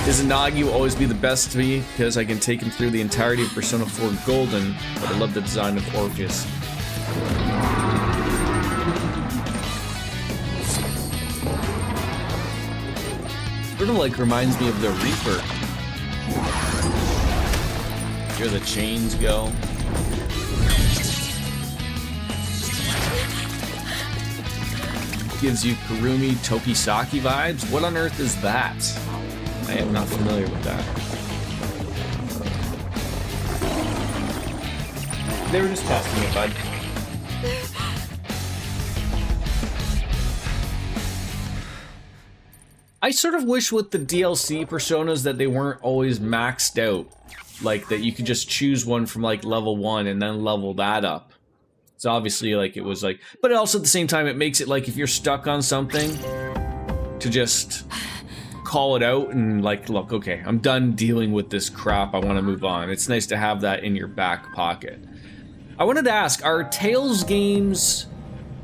Izanagi will always be the best to me because I can take him through the entirety of Persona 4 Golden, but I love the design of Orpheus. Sort of like reminds me of the Reaper. Here the chains go. Gives you Kurumi Tokisaki vibes. What on earth is that? I am not familiar with that. They were just testing it, bud. I sort of wish with the DLC personas that they weren't always maxed out. Like, that you could just choose one from, like, level 1 and then level that up. It's obviously, like, it was, like... But also, at the same time, it makes it, like, if you're stuck on something, to just call it out and, like, look, okay, I'm done dealing with this crap, I want to move on. It's nice to have that in your back pocket. I wanted to ask, are Tales games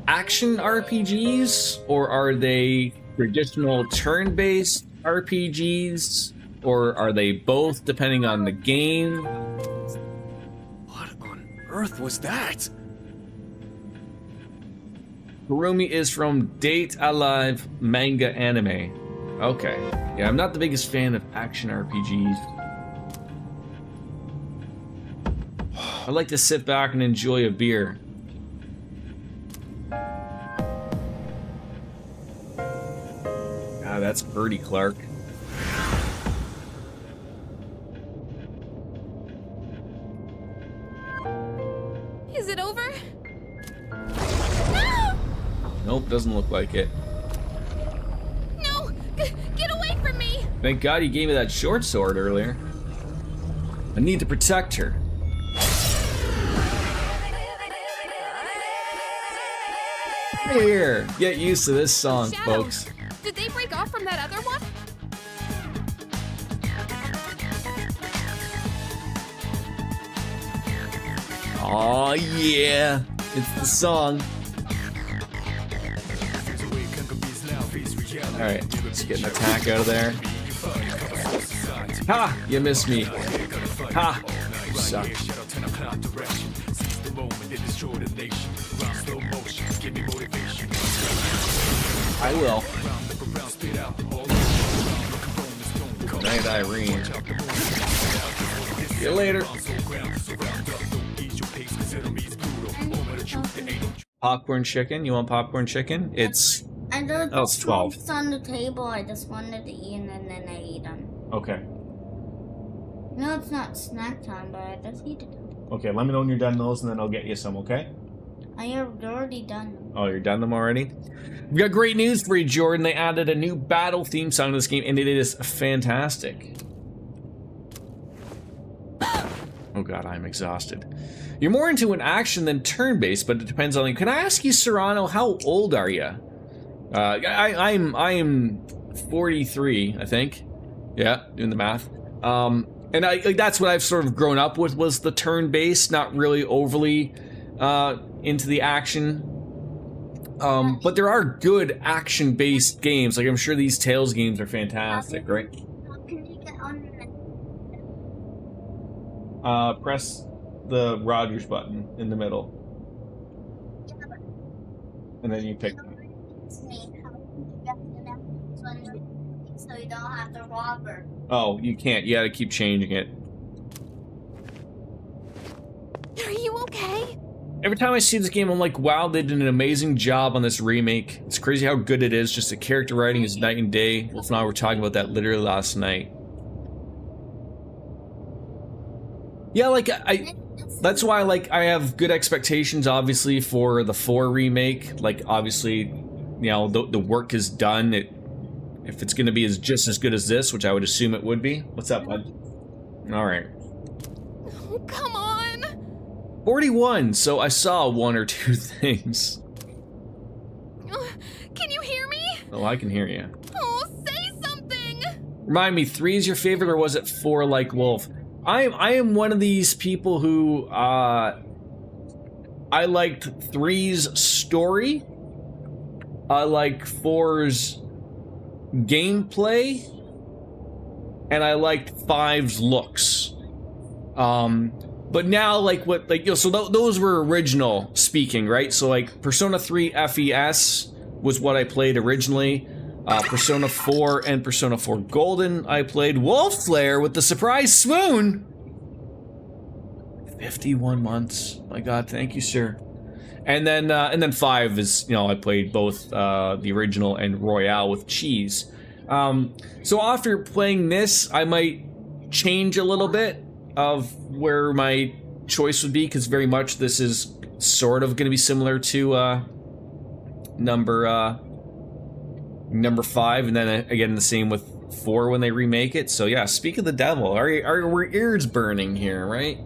action RPGs? Or are they traditional turn-based RPGs? Or are they both, depending on the game?
What on earth was that?
Kurumi is from Date Alive manga anime. Okay. Yeah, I'm not the biggest fan of action RPGs. I like to sit back and enjoy a beer. Ah, that's Bertie Clark.
Is it over?
Nope, doesn't look like it.
No! Get away from me!
Thank God you gave me that short sword earlier. I need to protect her. Here, get used to this song, folks.
Did they break off from that other one?
Oh yeah, it's the song. All right, let's get an attack out of there. Ha! You missed me. Ha! You suck. I will. Good night, Irene. See you later. Popcorn chicken? You want popcorn chicken? It's... Oh, it's 12.
It's on the table. I just wanted to eat and then I eat them.
Okay.
No, it's not snack time, but I just eat it.
Okay, let me know when you're done those and then I'll get you some, okay?
I have already done them.
Oh, you're done them already? We've got great news for you, Jordan. They added a new battle theme song to this game, and it is fantastic. Oh god, I'm exhausted. You're more into an action than turn-based, but it depends on... Can I ask you, Serrano, how old are you? I am 43, I think. Yeah, doing the math. And that's what I've sort of grown up with, was the turn-based, not really overly into the action. But there are good action-based games. Like, I'm sure these Tales games are fantastic, right?
How can you get on
Press the Rogers button in the middle. And then you pick...
so you don't have to rob her?
Oh, you can't. You gotta keep changing it.
Are you okay?
Every time I see this game, I'm like, wow, they did an amazing job on this remake. It's crazy how good it is. Just the character writing is night and day. Wolf and I were talking about that literally last night. Yeah, like, that's why, like, I have good expectations, obviously, for the 4 remake. Like, obviously, you know, the work is done. If it's going to be just as good as this, which I would assume it would be. What's up, bud? All right.
Oh, come on.
41, so I saw 1 or 2 things.
Can you hear me?
Oh, I can hear you.
Oh, say something.
Remind me, 3 is your favorite, or was it 4 like Wolf? I am one of these people who, I liked 3's story. I like 4's gameplay. And I liked 5's looks. But now, like, so those were original speaking, right? So, like, Persona 3 FES was what I played originally. Persona 4 and Persona 4 Golden, I played. Wolf Flare with the surprise swoon! 51 months. My god, thank you, sir. And then 5 is, you know, I played both the original and Royale with cheese. So after playing this, I might change a little bit of where my choice would be, because very much this is sort of going to be similar to number 5, and then again the same with 4 when they remake it. So yeah, speak of the devil, our ears burning here, right?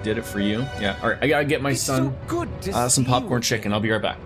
Did it for you. Yeah, alright, I gotta get my son some popcorn chicken. I'll be right back.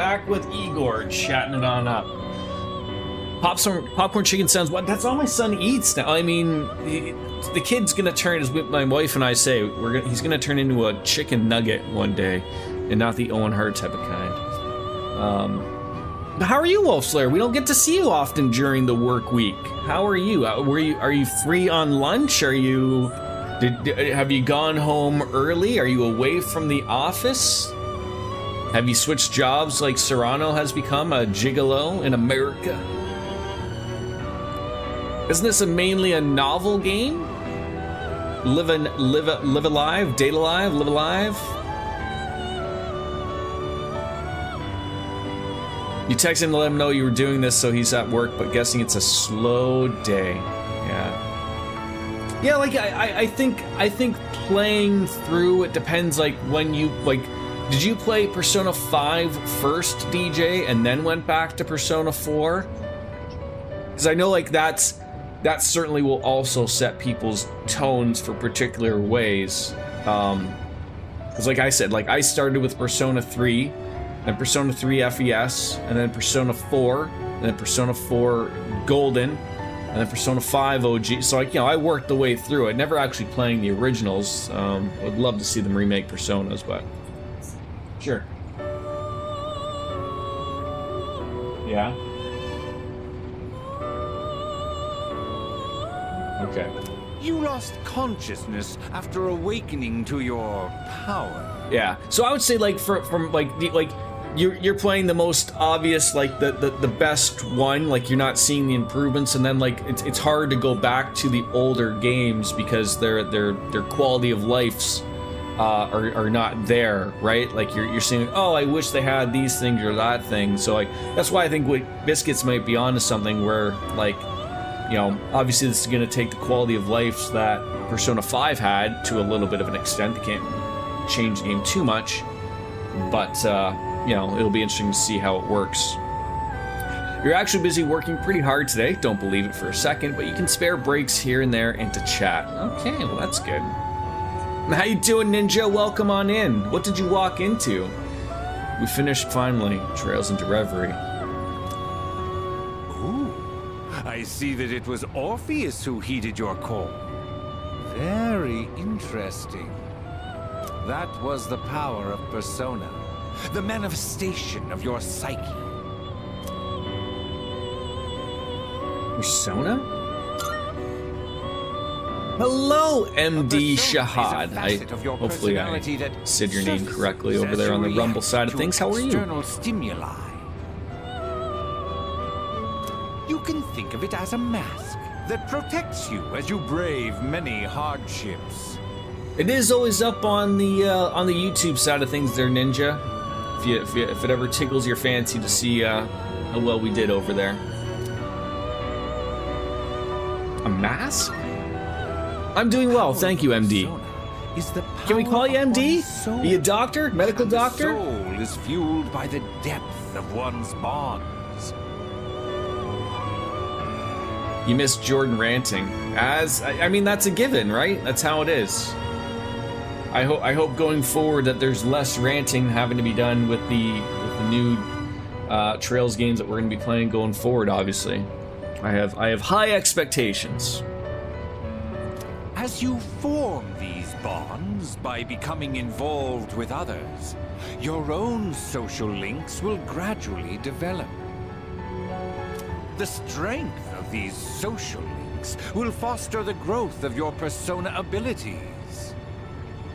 Back with Igor, chatting it on up. Popcorn chicken sounds. What? That's all my son eats now. I mean, the kid's gonna turn, as my wife and I say, he's gonna turn into a chicken nugget one day, and not the Owen Hart type of kind. How are you, Wolfslayer? We don't get to see you often during the work week. How are you? Are you free on lunch? Have you gone home early? Are you away from the office? Have you switched jobs like Serrano has become a gigolo in America? Isn't this mainly a novel game? Live alive, date alive, live alive. You text him to let him know you were doing this, so he's at work, but guessing it's a slow day. Yeah. Yeah, like I think playing through, it depends like when you like. Did you play Persona 5 first, DJ, and then went back to Persona 4? Because I know like that certainly will also set people's tones for particular ways. Because like I said, like I started with Persona 3, then Persona 3 FES, and then Persona 4, and then Persona 4 Golden, and then Persona 5 OG. So like, you know, I worked the way through it, never actually playing the originals. Would love to see them remake Personas, but sure. Yeah. Okay.
You lost consciousness after awakening to your power.
Yeah. So I would say like from like you're playing the most obvious, like the best one, like you're not seeing the improvements, and then like it's hard to go back to the older games because their quality of lives are not there, right? Like you're saying, oh, I wish they had these things or that thing. So like that's why I think Biscuits might be onto something where like, you know, obviously this is going to take the quality of life that Persona 5 had to a little bit of an extent. They can't change the game too much, but you know, it'll be interesting to see how it works. You're actually busy working pretty hard today. Don't believe it for a second, but you can spare breaks here and there and to chat. Okay, well that's good. How you doing, Ninja? Welcome on in. What did you walk into? We finished finally. Trails into Reverie.
I see that it was Orpheus who heeded your call. Very interesting. That was the power of Persona, the manifestation of your psyche.
Persona? Hello, MD Shahad. Hopefully I said your name correctly over there on the Rumble side of things. How are you?
External stimuli. You can think of it as a mask that protects you as you brave many hardships.
It is always up on the YouTube side of things there, Ninja. If it ever tickles your fancy to see how well we did over there. A mask? I'm doing well, thank you, MD. Can we call you MD? Are you a doctor? Medical doctor?
The soul is fueled by the depth of one's bonds.
You missed Jordan ranting. I mean, that's a given, right? That's how it is. I hope going forward that there's less ranting having to be done with the new Trails games that we're going to be playing going forward. Obviously, I have high expectations.
As you form these bonds by becoming involved with others, your own social links will gradually develop. The strength of these social links will foster the growth of your persona abilities.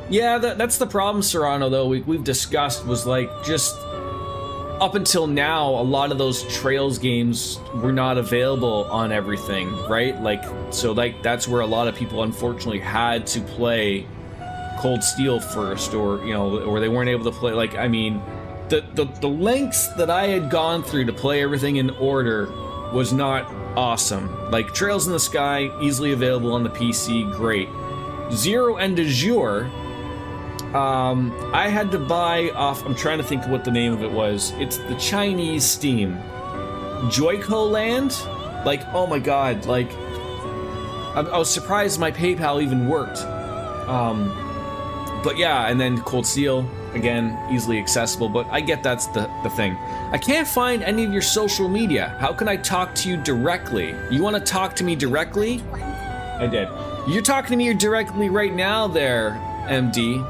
Yeah, that's the problem, Serrano, though, we've discussed was like just up until now, a lot of those Trails games were not available on everything, right? Like, so like that's where a lot of people unfortunately had to play Cold Steel first, or, you know, or they weren't able to play, like, I mean, the lengths that I had gone through to play everything in order was not awesome. Like, Trails in the Sky, easily available on the PC, great. Zero and Azure, I had to buy off, I'm trying to think of what the name of it was. It's the Chinese Steam. Joico Land? Like, oh my god, like, I was surprised my PayPal even worked. But yeah, and then Cold Steel, again, easily accessible, but I get that's the thing. I can't find any of your social media. How can I talk to you directly? You want to talk to me directly? I did. You're talking to me directly right now there, MD.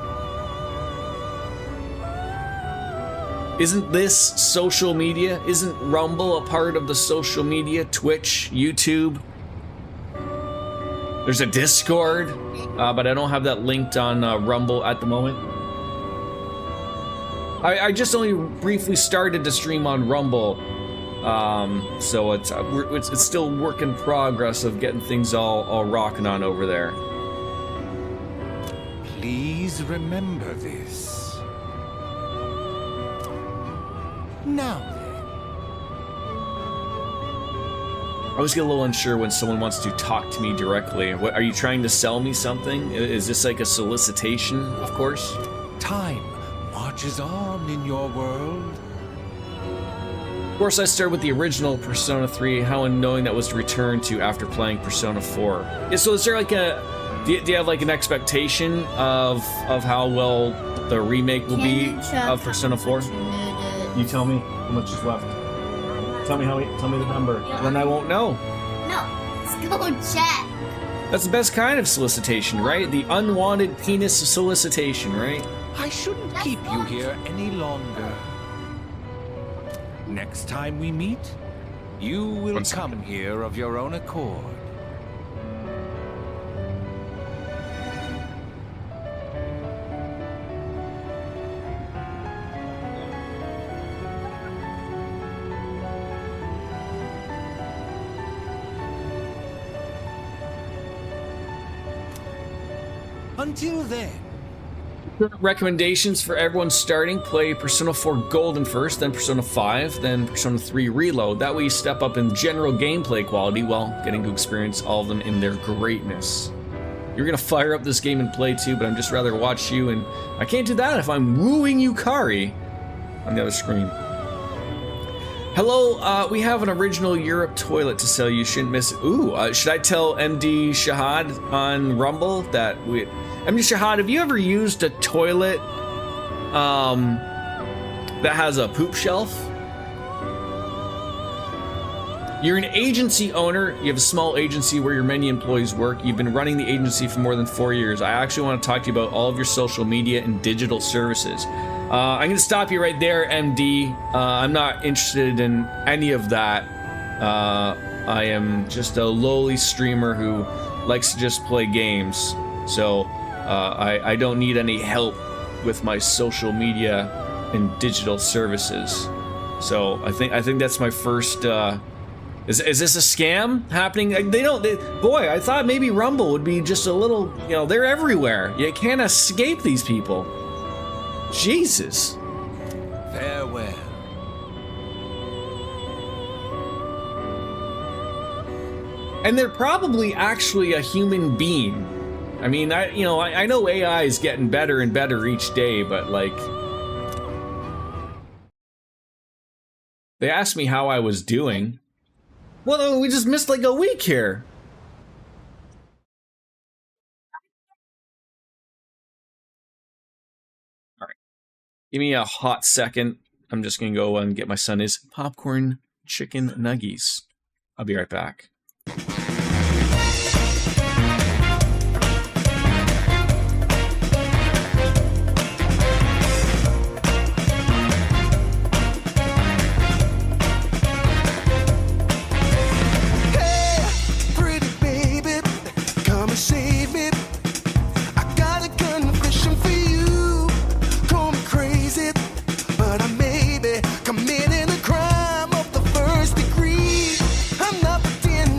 Isn't this social media? Isn't Rumble a part of the social media? Twitch, YouTube? There's a Discord, but I don't have that linked on Rumble at the moment. I just only briefly started to stream on Rumble, so it's still work in progress of getting things all rocking on over there.
Please remember this. Now
I always get a little unsure when someone wants to talk to me directly. What, are you trying to sell me something? Is this like a solicitation, of course?
time marches on in your world.
Of course, I started with the original Persona 3. How unknowing that was to return to after playing Persona 4. Yeah, so is there like a... Do you have like an expectation of how well the remake will be of Persona 4? You tell me how much is left. Tell me the number. Then I won't know.
No, let's go check.
That's the best kind of solicitation, right? The unwanted penis solicitation, right?
I shouldn't keep you here any longer. Next time we meet, you will come here of your own accord. Until then.
Recommendations for everyone starting: play Persona 4 Golden first, then Persona 5, then Persona 3 Reload. That way you step up in general gameplay quality while getting to experience all of them in their greatness. You're gonna fire up this game and play too, but I'm just rather watch you, and I can't do that if I'm wooing Yukari on the other screen. Hello, we have an original Europe toilet to sell. You shouldn't miss it. Ooh, should I tell MD Shahad on Rumble that we... MD Shahad, have you ever used a toilet that has a poop shelf? You're an agency owner. You have a small agency where your many employees work. You've been running the agency for more than 4 years. I actually want to talk to you about all of your social media and digital services. I'm going to stop you right there, MD. I'm not interested in any of that. I am just a lowly streamer who likes to just play games. So I don't need any help with my social media and digital services. So I think that's my first... Is this a scam happening? Boy, I thought maybe Rumble would be just a little... You know, they're everywhere. You can't escape these people. Jesus.
Farewell.
And they're probably actually a human being. I mean, I know AI is getting better and better each day, but like... They asked me how I was doing. Well, we just missed like a week here. Give me a hot second. I'm just gonna go and get my son his popcorn chicken nuggies. I'll be right back.
Committing a crime of the first degree. I'm not pretending.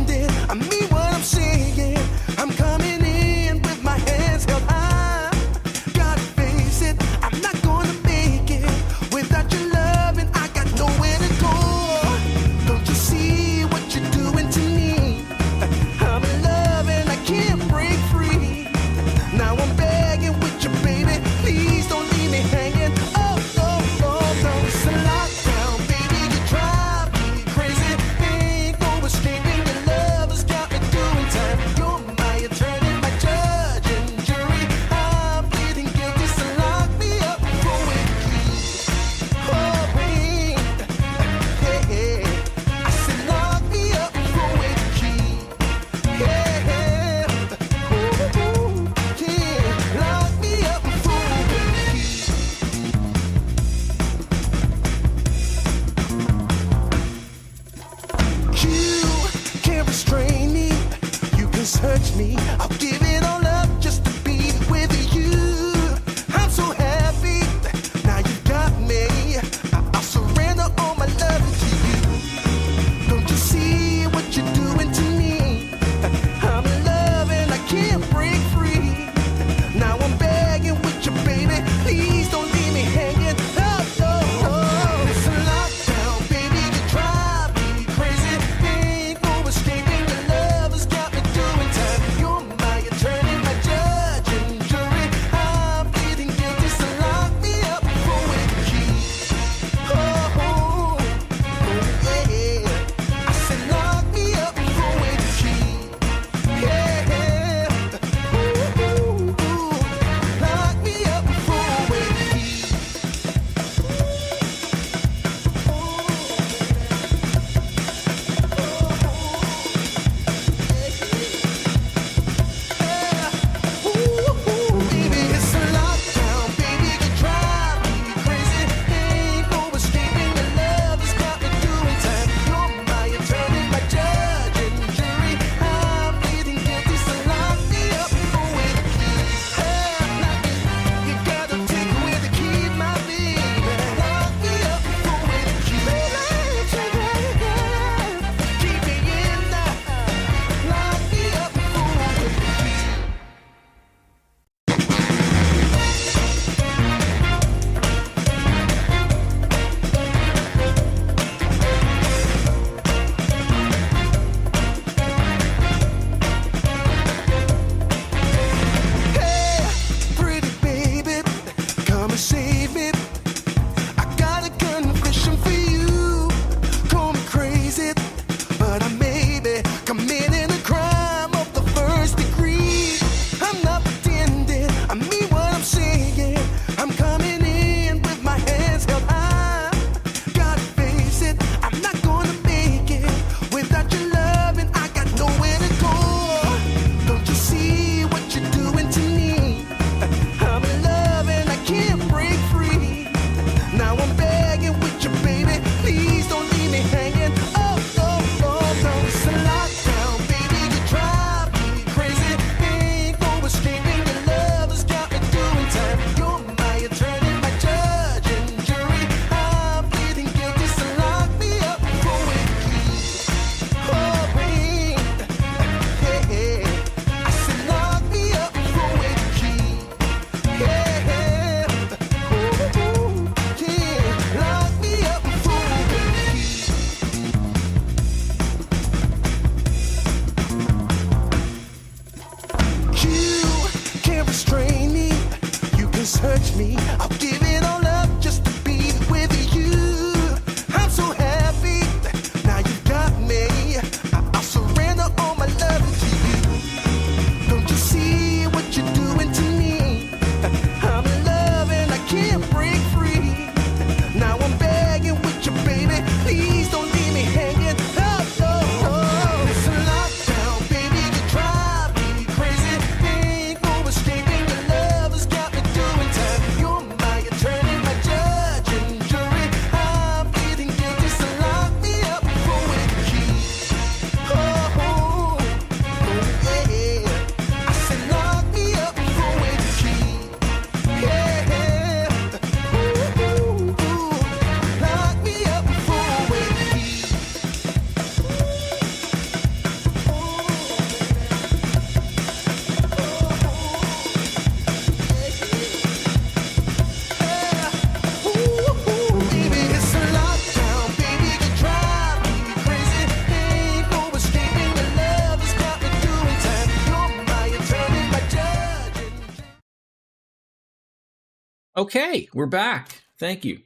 Okay, we're back. Thank you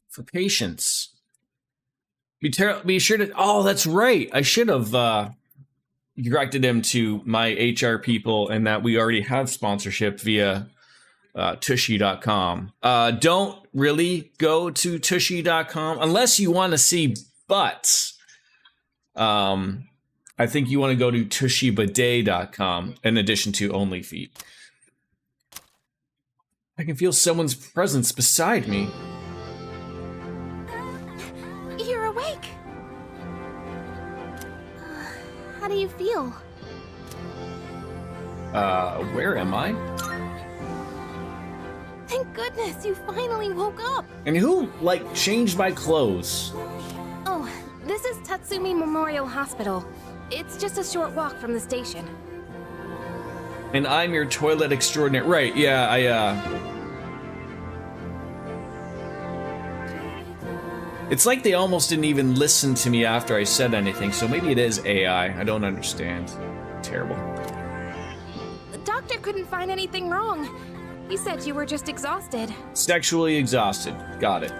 for patience. Be sure to. Oh, that's right. I should have directed him to my HR people, and that we already have sponsorship via tushy.com. Don't really go to tushy.com unless you want to see butts. I think you want to go to tushybidet.com in addition to Only Feet. I can feel someone's presence beside me.
You're awake. How do you feel?
Where am I?
Thank goodness you finally woke up.
And who, like, changed my clothes?
Oh, this is Tatsumi Memorial Hospital. It's just a short walk from the station.
And I'm your toilet extraordinaire. Right, yeah, It's like they almost didn't even listen to me after I said anything, so maybe it is AI. I don't understand. Terrible.
The doctor couldn't find anything wrong. He said you were just exhausted.
Sexually exhausted. Got it.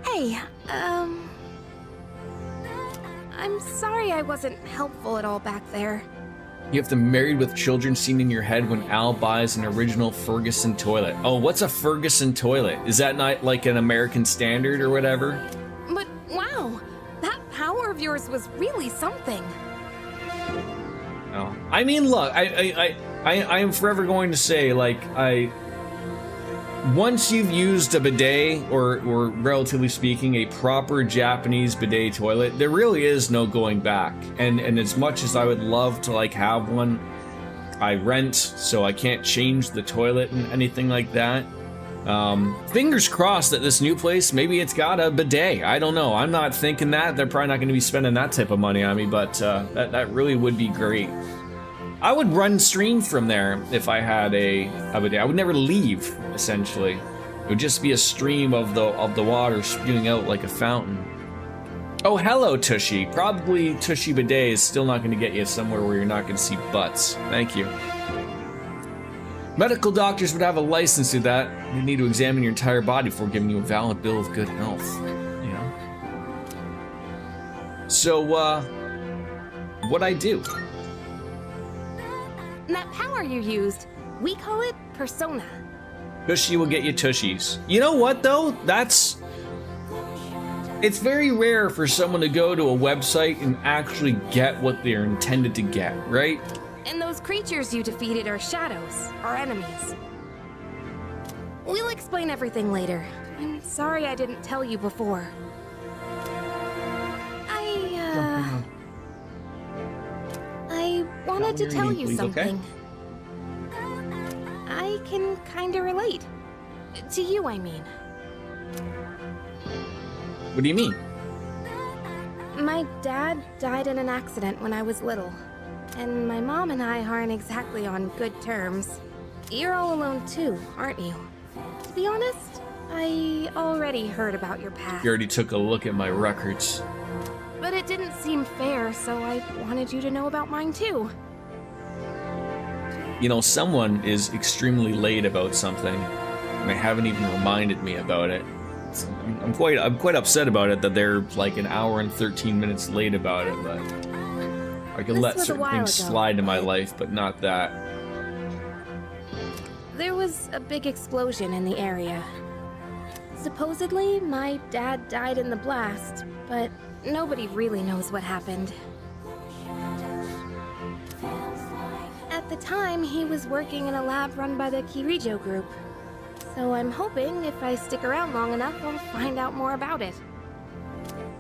Hey, I'm sorry I wasn't helpful at all back there.
You have the Married with Children scene in your head when Al buys an original Ferguson toilet. Oh, what's a Ferguson toilet? Is that not like an American Standard or whatever?
But wow, that power of yours was really something.
Oh, I mean, look, I am forever going to say, like, once you've used a bidet, or relatively speaking, a proper Japanese bidet toilet, there really is no going back. And as much as I would love to, like, have one, I rent, so I can't change the toilet and anything like that. Fingers crossed that this new place, maybe it's got a bidet. I don't know. I'm not thinking that. They're probably not going to be spending that type of money on me, but that really would be great. I would run stream from there if I had a bidet. I would never leave, essentially. It would just be a stream of the water spewing out like a fountain. Oh, hello, Tushy. Probably Tushy Bidet is still not going to get you somewhere where you're not going to see butts. Thank you. Medical doctors would have a license to that. They need to examine your entire body before giving you a valid bill of good health. You know? So, what'd I do?
That power you used, we call it persona.
Tushy will get you tushies. You know what, though? It's very rare for someone to go to a website and actually get what they're intended to get, right?
And those creatures you defeated are shadows, our enemies. We'll explain everything later. I'm sorry I didn't tell you before. I wanted to tell you something. I can kinda relate. To you, I mean.
What do you mean?
My dad died in an accident when I was little. And my mom and I aren't exactly on good terms. You're all alone too, aren't you? To be honest, I already heard about your past.
You already took a look at my records.
But it didn't seem fair, so I wanted you to know about mine too.
You know, someone is extremely late about something, and they haven't even reminded me about it. So I'm quite upset about it that they're like an hour and 13 minutes late about it, but I can let certain things slide in my life, but not that.
There was a big explosion in the area. Supposedly, my dad died in the blast, but nobody really knows what happened. At the time, he was working in a lab run by the Kirijo group. So I'm hoping if I stick around long enough, I'll find out more about it.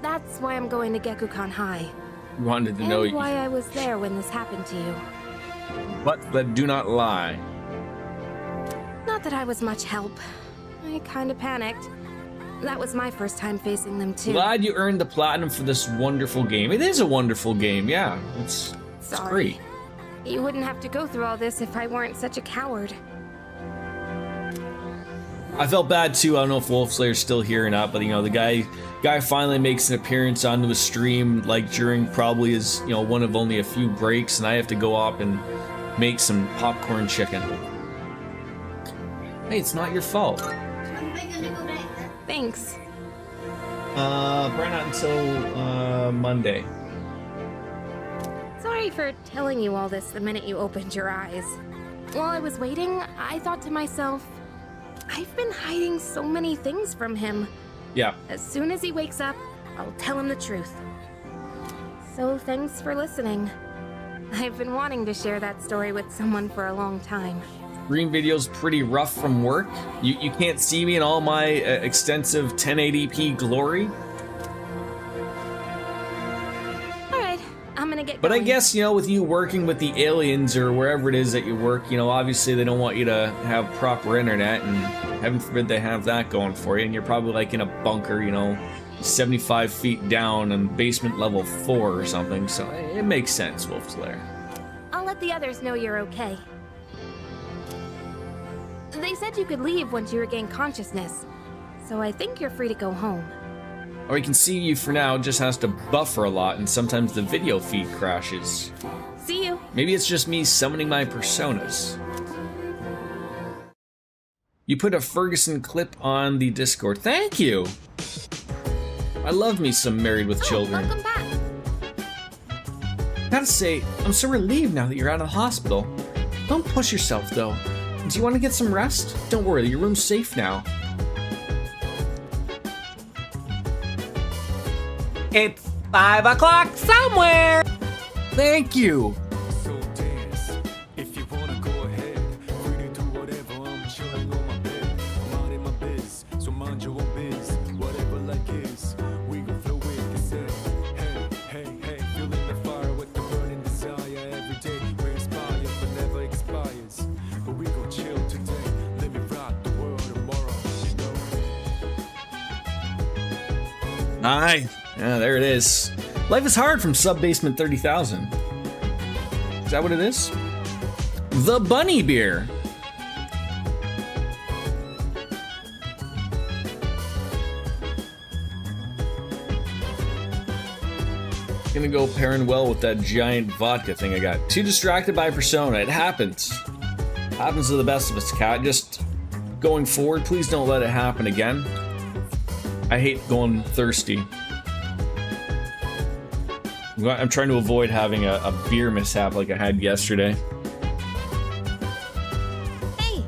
That's why I'm going to Gekukan High.
You wanted to know
And why I was there when this happened to you.
But do not lie.
Not that I was much help. I kinda panicked. That was my first time facing them too.
Glad you earned the platinum for this wonderful game. It is a wonderful game, yeah. It's great.
You wouldn't have to go through all this if I weren't such a coward.
I felt bad too. I don't know if Wolfslayer's still here or not, but you know, the guy finally makes an appearance onto a stream like during probably his, you know, one of only a few breaks, and I have to go up and make some popcorn chicken. Hey, it's not your fault.
Thanks.
Probably not until Monday.
Sorry for telling you all this the minute you opened your eyes. While I was waiting, I thought to myself, I've been hiding so many things from him.
Yeah.
As soon as he wakes up, I'll tell him the truth. So thanks for listening. I've been wanting to share that story with someone for a long time.
Green video's pretty rough from work. You can't see me in all my extensive 1080p glory.
Alright, I'm gonna get
But
going.
I guess, you know, with you working with the aliens or wherever it is that you work, you know, obviously they don't want you to have proper internet, and heaven forbid they have that going for you, and you're probably like in a bunker, you know, 75 feet down on basement level 4 or something, so it makes sense, Wolf's Lair.
I'll let the others know you're okay. They said you could leave once you regain consciousness, so I think you're free to go home.
Or he can see you for now, just has to buffer a lot, and sometimes the video feed crashes.
See you.
Maybe it's just me summoning my personas. You put a Ferguson clip on the Discord. Thank you! I love me some Married with Children.
Welcome back.
Gotta say, I'm so relieved now that you're out of the hospital. Don't push yourself, though. Do you want to get some rest? Don't worry, your room's safe now.
It's 5 o'clock somewhere!
Thank you! Aye. Yeah, there it is. Life is hard from Sub-Basement 30,000. Is that what it is? The Bunny Beer. Gonna go pairing well with that giant vodka thing I got. Too distracted by Persona. It happens. Happens to the best of us, Cat. Just going forward, please don't let it happen again. I hate going thirsty. I'm trying to avoid having a beer mishap like I had yesterday.
Hey!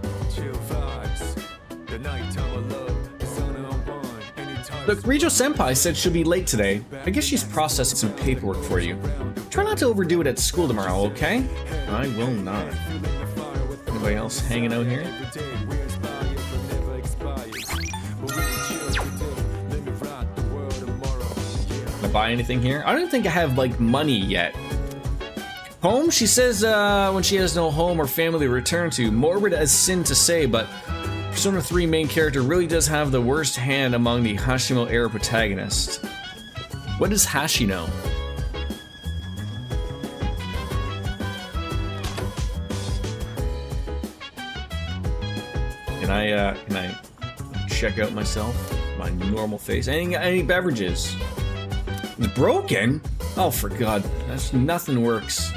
Look, Rijo Senpai said she'll be late today. I guess she's processing some paperwork for you. Try not to overdo it at school tomorrow, okay? I will not. Anybody else hanging out here? Buy anything here? I don't think I have like money yet. Home? She says when she has no home or family to return to. Morbid as sin to say, but Persona 3 main character really does have the worst hand among the Hashino era protagonists. What is Hashino? Can I check out myself? My normal face. Any beverages? It's broken? Oh, for God. That's, nothing works.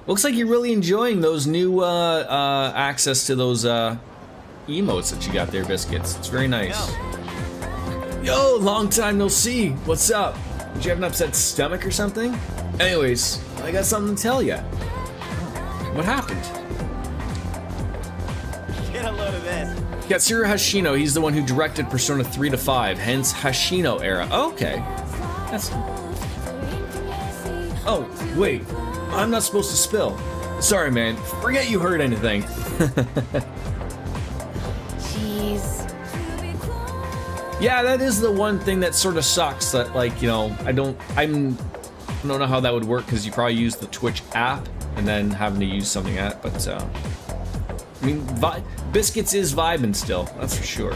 Looks like you're really enjoying those new access to those emotes that you got there, Biscuits. It's very nice. Yo, long time no see. What's up? Did you have an upset stomach or something? Anyways, I got something to tell you. What happened?
Get a load of this.
Katsura Hashino, he's the one who directed Persona 3 to 5, hence Hashino era. Okay. That's... Oh, wait. I'm not supposed to spill. Sorry, man. Forget you heard anything.
Jeez.
Yeah, that is the one thing that sort of sucks, that, like, you know, I don't know how that would work, because you probably use the Twitch app and then having to use something at, but, I mean, Biscuits is vibing still, that's for sure.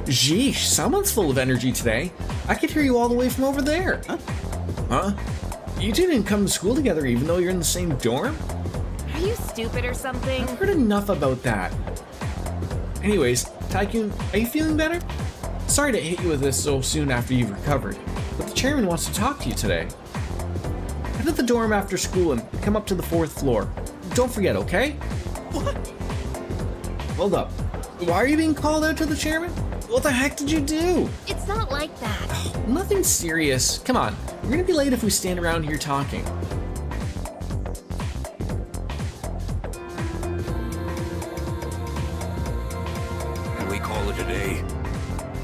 Sheesh, someone's full of energy today. I could hear you all the way from over there. Huh? You two didn't come to school together even though you're in the same dorm?
Are you stupid or something?
I've heard enough about that. Anyways, Tycoon, are you feeling better? Sorry to hit you with this so soon after you've recovered, but the chairman wants to talk to you today. Head to the dorm after school and come up to the 4th floor. Don't forget, okay?
What?
Hold up. Why are you being called out to the chairman? What the heck did you do?
It's not like that.
Nothing serious. Come on. We're gonna be late if we stand around here talking.
Can we call it a day?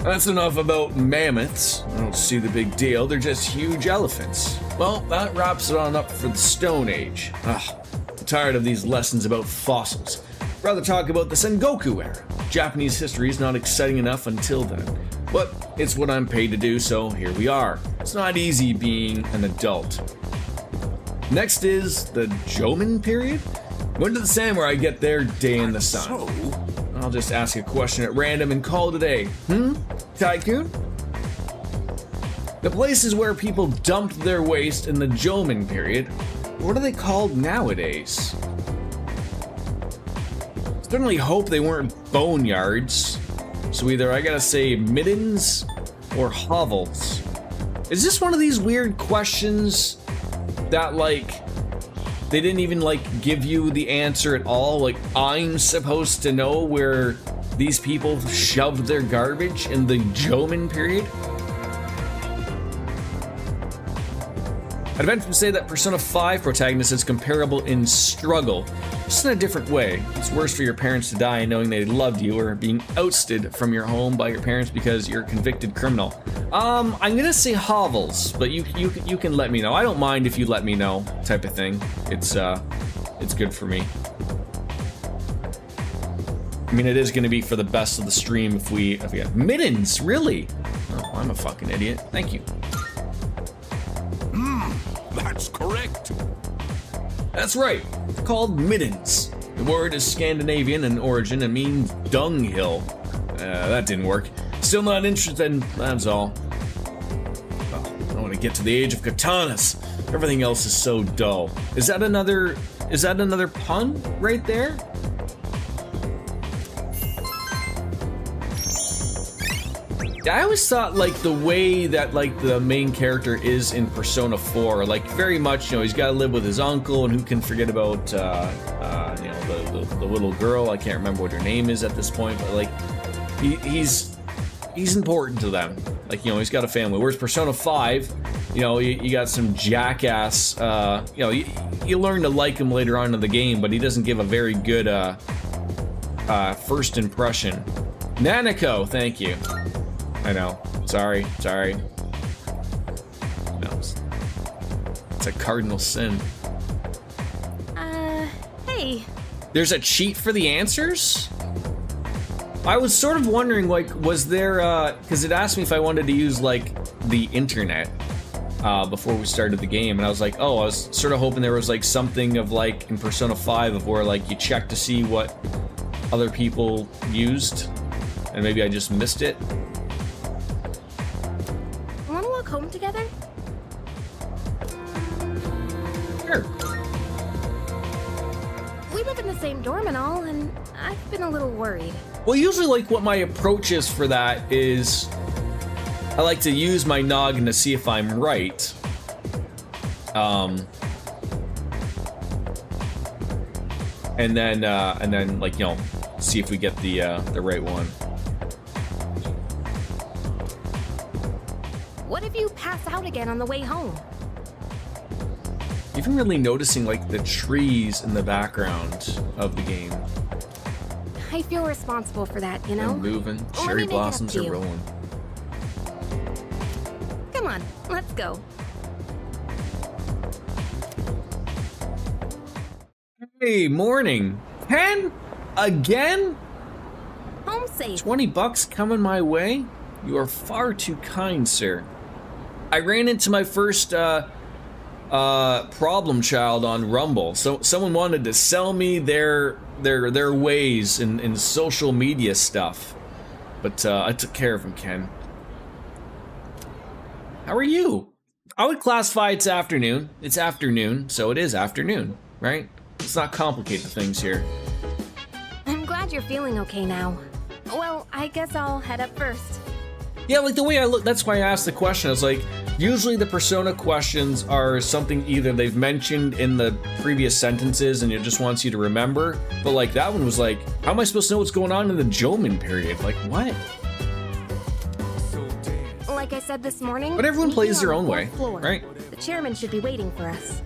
That's enough about mammoths. I don't see the big deal. They're just huge elephants. Well, that wraps it on up for the Stone Age. I'm tired of these lessons about fossils. Rather talk about the Sengoku era. Japanese history is not exciting enough until then. But it's what I'm paid to do, so here we are. It's not easy being an adult. Next is the Jomon period. When did the samurai get their day in the sun? I'll just ask a question at random and call it a day. Tycoon? The places where people dumped their waste in the Jomon period, what are they called nowadays? Certainly hope they weren't boneyards. So either I gotta say middens or hovels. Is this one of these weird questions that like they didn't even like give you the answer at all? Like I'm supposed to know where these people shoved their garbage in the Jomon period? I'd venture to say that Persona 5 protagonist is comparable in struggle, just in a different way. It's worse for your parents to die knowing they loved you or being ousted from your home by your parents because you're a convicted criminal. I'm gonna say hovels, but you can let me know. I don't mind if you let me know, type of thing. It's good for me. I mean, it is gonna be for the best of the stream if we have middens, really? Oh, I'm a fucking idiot. Thank you.
That's correct.
That's right. It's called middens. The word is Scandinavian in origin and means dunghill. That didn't work. Still not interested, that's all. Oh, I want to get to the age of katanas. Everything else is so dull. Is that another pun right there? I always thought like the way that like the main character is in Persona 4, like very much, you know, he's got to live with his uncle, and who can forget about you know, the little girl. I can't remember what her name is at this point, but like he's important to them. Like, you know, he's got a family. Whereas Persona 5, you know, you got some jackass. You know, you learn to like him later on in the game, but he doesn't give a very good first impression. Nanako, thank you. I know. Sorry. No, it's a cardinal sin.
Hey.
There's a cheat for the answers? I was sort of wondering, like, was there, because it asked me if I wanted to use, like, the internet before we started the game, and I was like, oh, I was sort of hoping there was, like, something of, like, in Persona 5 of where, like, you check to see what other people used, and maybe I just missed it.
Wanna walk home together?
Sure.
We live in the same dorm and all, and I've been a little worried.
Well, usually, like, what my approach is for that is I like to use my noggin to see if I'm right. And then, like, you know, see if we get the right one.
What if you pass out again on the way home?
Even really noticing, like, the trees in the background of the game.
I feel responsible for that, you know?
They're moving.
Let me
Cherry
make it up
blossoms
to
are
you.
rolling.
Come on, let's go.
Hey, morning. 10? Again?
Home safe.
$20 coming my way? You are far too kind, sir. I ran into my first problem child on Rumble. So someone wanted to sell me their ways in social media stuff, but I took care of him, Ken. How are you? I would classify it's afternoon. It's afternoon, so it is afternoon, right? Let's not complicate the things here.
I'm glad you're feeling okay now. Well, I guess I'll head up first.
Yeah, like the way I look, that's why I asked the question. I was like, Usually the persona questions are something either they've mentioned in the previous sentences and it just wants you to remember, but like that one was like, how am I supposed to know what's going on in the Jomon period? Like what?
Like I said this morning,
But everyone
meet
plays
me
their
on
own
the
way,
fourth floor.
right?
The chairman should be waiting for us.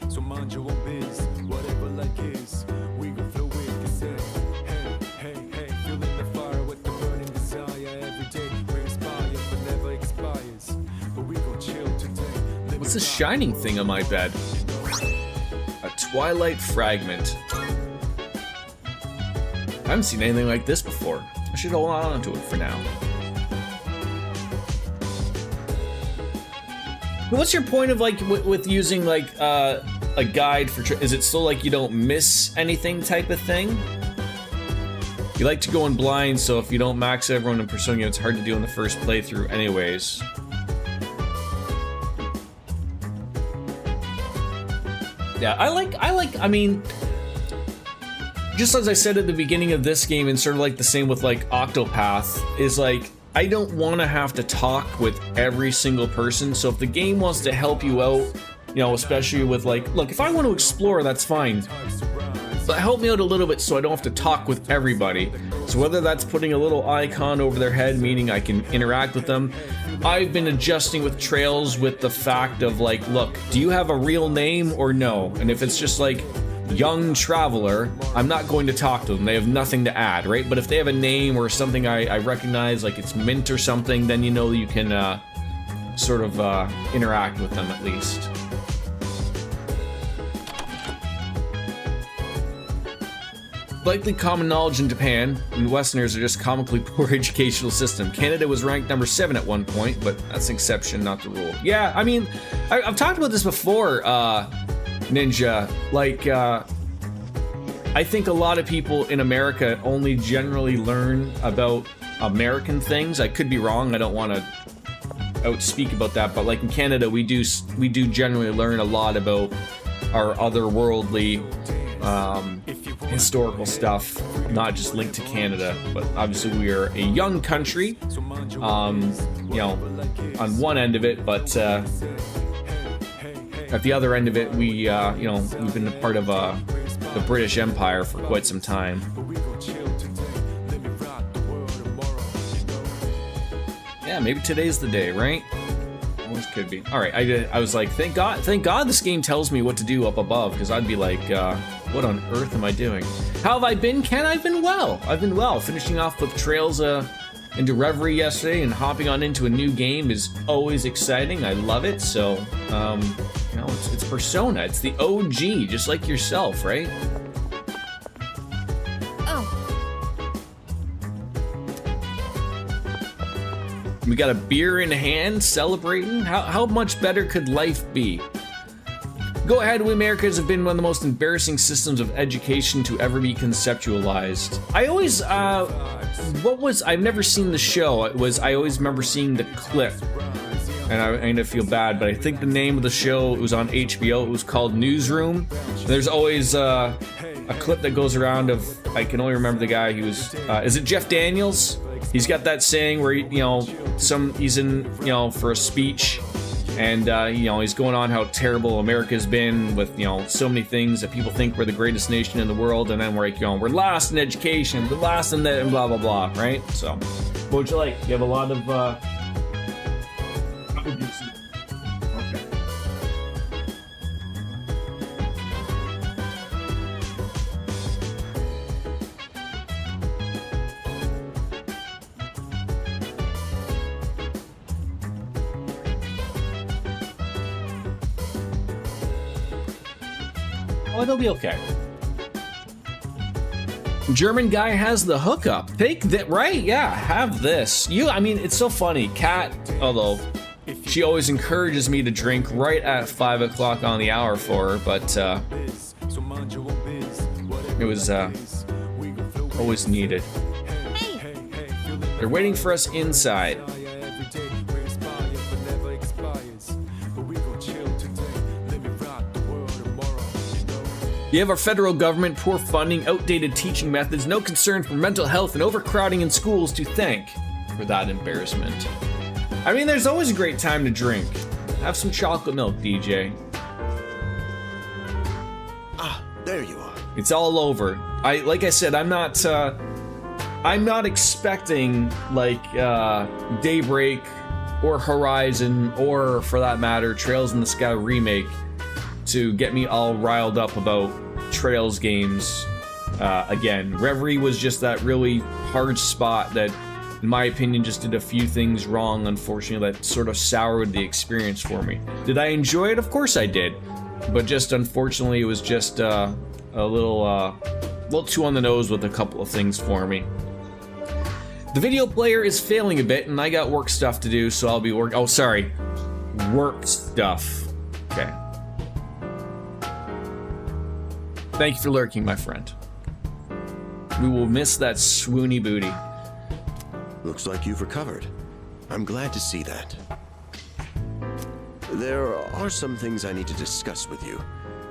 So mind your own biz, whatever like is. We gon' flow with the set. Hey, hey, hey, feeling the fire with the burning desire every day. We inspire but never expires. But we gon' chill today.
What's this shining thing on my bed? A twilight fragment. I haven't seen anything like this before. I should hold on to it for now. But what's your point of like with using like a guide for? Is it so like you don't miss anything type of thing? You like to go in blind, so if you don't max everyone in Persona, it's hard to do in the first playthrough, anyways. Yeah, I mean, just as I said at the beginning of this game, and sort of like the same with like Octopath, is like, I don't want to have to talk with every single person, so if the game wants to help you out, you know, especially with like, look, if I want to explore, that's fine, but help me out a little bit so I don't have to talk with everybody. So whether that's putting a little icon over their head, meaning I can interact with them, I've been adjusting with Trails with the fact of like, look, do you have a real name or no? And if it's just like, young traveler, I'm not going to talk to them. They have nothing to add, right? But if they have a name or something I recognize, like it's Mint or something, then you know you can sort of interact with them at least. Likely common knowledge in Japan, and Westerners are just comically poor educational system. Canada was ranked number 7 at one point, but that's an exception, not the rule. Yeah, I mean, I've talked about this before, Ninja, like, I think a lot of people in America only generally learn about American things. I could be wrong, I don't want to outspeak about that, but like in Canada, we do generally learn a lot about our otherworldly, historical stuff, not just linked to Canada, but obviously we are a young country, you know, on one end of it, but, at the other end of it, we, you know, we've been a part of the British Empire for quite some time. Yeah, maybe today's the day, right? Always could be. All right, I was like, thank God this game tells me what to do up above, because I'd be like, what on earth am I doing? How have I been, Ken? I've been well. Finishing off with Trails into Reverie yesterday and hopping on into a new game is always exciting. I love it. So, you know, it's Persona. It's the OG, just like yourself, right? We got a beer in hand, celebrating. How much better could life be? Go ahead, we Americans have been one of the most embarrassing systems of education to ever be conceptualized. I always, I've never seen the show. I always remember seeing the clip. And I'm gonna feel bad, but I think the name of the show, it was on HBO, it was called Newsroom. There's always a clip that goes around of, I can only remember the guy who was, is it Jeff Daniels? He's got that saying where, you know, he's in, you know, for a speech, and, you know, he's going on how terrible America's been with, you know, so many things that people think we're the greatest nation in the world, and then we're like, you know, we're last in education, we're last in that, and blah, blah, blah, right? So, what would you like? You have a lot of, okay. Oh, it'll be okay. German guy has the hookup. Take that, right? Yeah, have this. I mean, it's so funny. Kat, although she always encourages me to drink right at 5 o'clock on the hour for her, but it was always needed.
Hey.
They're waiting for us inside. You have our federal government, poor funding, outdated teaching methods, no concern for mental health, and overcrowding in schools to thank for that embarrassment. I mean, there's always a great time to drink. Have some chocolate milk, DJ.
Ah, there you are.
It's all over. Like I said, I'm not expecting like Daybreak or Horizon or, for that matter, Trails in the Sky remake to get me all riled up about Trails games again. Reverie was just that really hard spot that, in my opinion, just did a few things wrong, unfortunately, that sort of soured the experience for me. Did I enjoy it? Of course I did. But just unfortunately, it was just a little too on the nose with a couple of things for me. The video player is failing a bit, and I got work stuff to do, so I'll be work stuff. Okay. Thank you for lurking, my friend. We will miss that swoony booty.
Looks like you've recovered. I'm glad to see that. There are some things I need to discuss with you.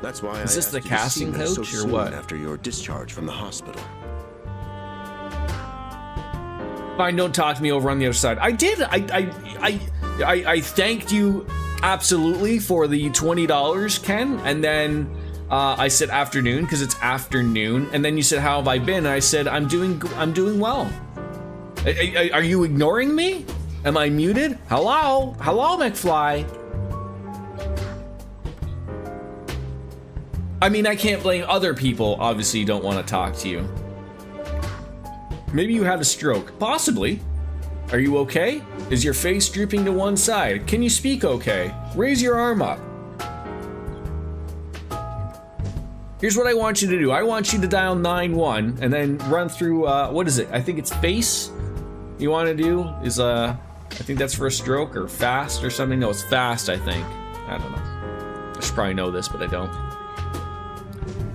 That's why
Is this the casting coach or what?
After your discharge from the hospital.
Fine, don't talk to me over on the other side. I did. I thanked you absolutely for the $20, Ken, and then I said afternoon because it's afternoon, and then you said how have I been? And I said I'm doing well. Are you ignoring me? Am I muted? Hello, McFly. I mean, I can't blame other people. Obviously, don't want to talk to you. Maybe you had a stroke. Possibly. Are you okay? Is your face drooping to one side? Can you speak okay? Raise your arm up. Here's what I want you to do. I want you to dial 911 and then run through, what is it? I think it's face you want to do is, I think that's for a stroke or fast or something. No, it's fast, I think. I don't know. I should probably know this, but I don't.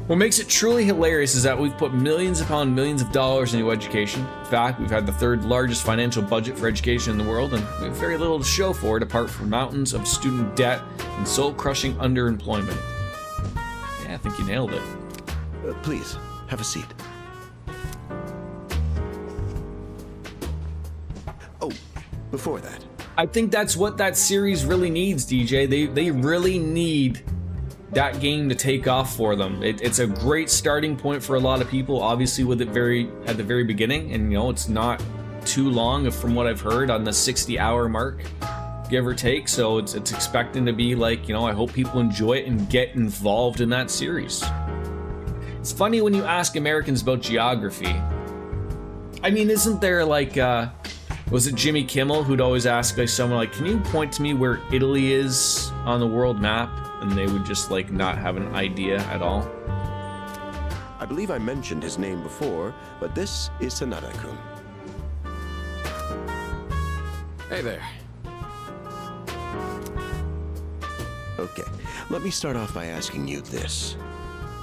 What makes it truly hilarious is that we've put millions upon millions of dollars into education. In fact, we've had the third largest financial budget for education in the world, and we have very little to show for it apart from mountains of student debt and soul-crushing underemployment. Yeah, I think you nailed it.
Please, have a seat. Oh, before that.
I think that's what that series really needs, DJ. They really need that game to take off for them. It's a great starting point for a lot of people, obviously with it at the very beginning, and you know it's not too long from what I've heard on the 60-hour mark, give or take, so it's expecting to be like, you know, I hope people enjoy it and get involved in that series. It's funny when you ask Americans about geography. I mean, isn't there like was it Jimmy Kimmel who'd always ask like someone like, can you point to me where Italy is on the world map? And they would just like not have an idea at all.
I believe I mentioned his name before, but this is Sanada-kun.
Hey there.
Okay, let me start off by asking you this.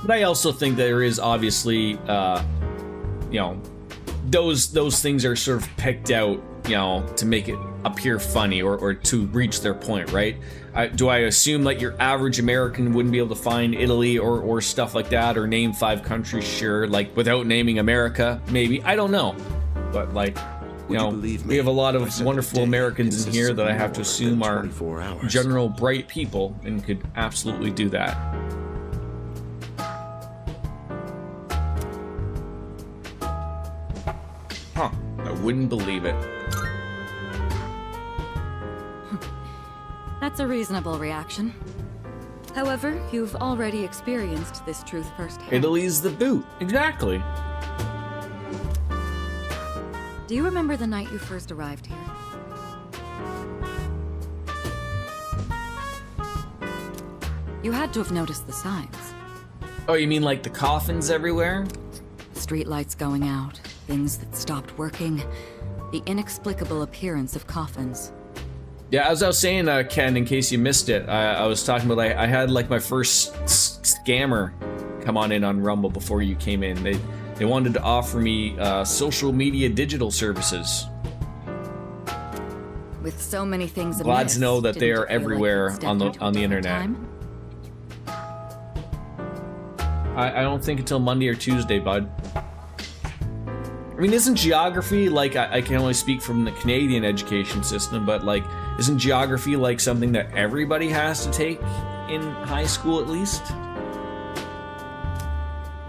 But I also think there is obviously, you know, those things are sort of picked out, you know, to make it appear funny or to reach their point, right? Do I assume that your average American wouldn't be able to find Italy or stuff like that, or name 5 countries? Sure, like without naming America, maybe. I don't know, but like, you know, we have a lot of wonderful Americans in here that I have to assume are general bright people and could absolutely do that. Huh, I wouldn't believe it.
That's a reasonable reaction. However, you've already experienced this truth firsthand.
Italy's the boot. Exactly.
Do you remember the night you first arrived here? You had to have noticed the signs.
Oh, you mean like the coffins everywhere?
Streetlights going out, things that stopped working, the inexplicable appearance of coffins.
Yeah, as I was saying, Ken, in case you missed it, I was talking about I had like my first scammer come on in on Rumble before you came in. They wanted to offer me social media digital services.
With so many things
glad
amiss,
to know that they are everywhere
like
on the internet.
Time?
I don't think until Monday or Tuesday, bud. I mean, isn't geography, like, I can only speak from the Canadian education system, but like Isn't geography like something that everybody has to take in high school at least?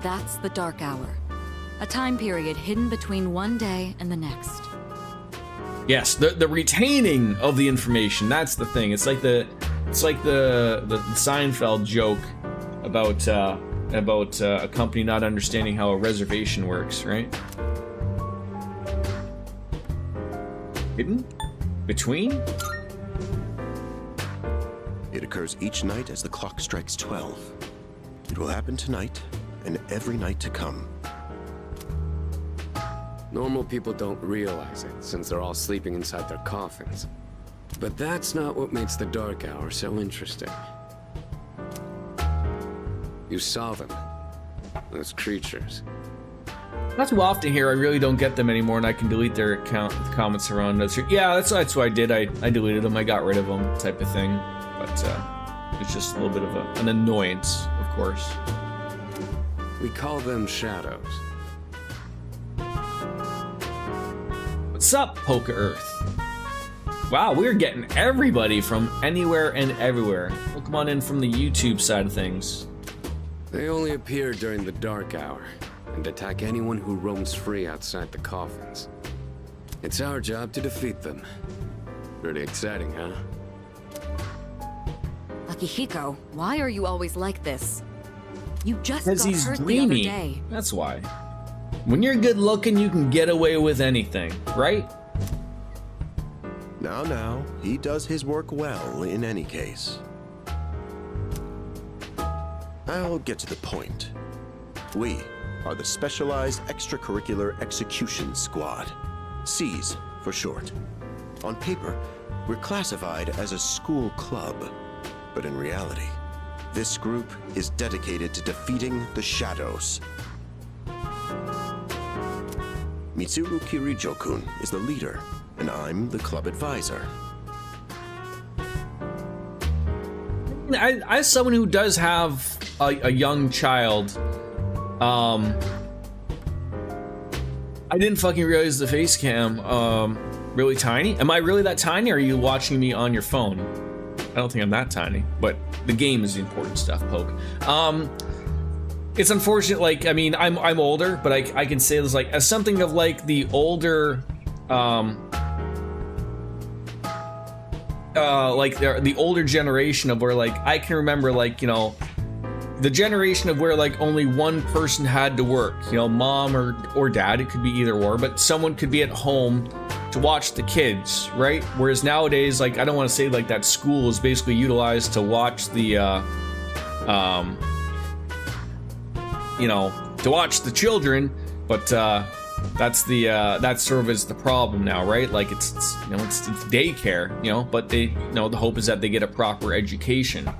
That's the Dark Hour, a time period hidden between one day and the next.
Yes, the retaining of the information, that's the thing. It's like the Seinfeld joke about a company not understanding how a reservation works, right? Hidden? Between?
It occurs each night as the clock strikes 12. It will happen tonight and every night to come.
Normal people don't realize it, since they're all sleeping inside their coffins. But that's not what makes the Dark Hour so interesting. You saw them. Those creatures.
Not too often here, I really don't get them anymore, and I can delete their account with comments around those. Yeah, that's what I did. I deleted them, I got rid of them, type of thing. But it's just a little bit of an annoyance, of course.
We call them shadows.
What's up, Poke Earth? Wow, we're getting everybody from anywhere and everywhere. Welcome on in from the YouTube side of things.
They only appear during the Dark Hour and attack anyone who roams free outside the coffins. It's our job to defeat them. Pretty exciting, huh?
Akihiko, why are you always like this? You just
Because
got
he's
hurt
dreamy.
the other day.
That's why. When you're good looking, you can get away with anything, right?
Now, he does his work well in any case. I'll get to the point. We are the Specialized Extracurricular Execution Squad, SEAS for short. On paper, we're classified as a school club, but in reality, this group is dedicated to defeating the shadows. Mitsuru Kirijo-kun is the leader, and I'm the club advisor.
As someone who does have a young child, I didn't fucking realize the face cam really tiny. Am I really that tiny, or are you watching me on your phone? I don't think I'm that tiny, but the game is the important stuff, Poke. It's unfortunate, like, I mean, I'm older, but I can say this, like, as something of, like, the older, like, the older generation of where, like, I can remember, like, you know, the generation of where, like, only one person had to work, you know, mom or dad, it could be either or, but someone could be at home to watch the kids, right? Whereas nowadays, like, I don't want to say, like, that school is basically utilized to watch the, you know, to watch the children, but that's sort of is the problem now, right? Like it's you know, it's daycare, you know, but they, you know, the hope is that they get a proper education.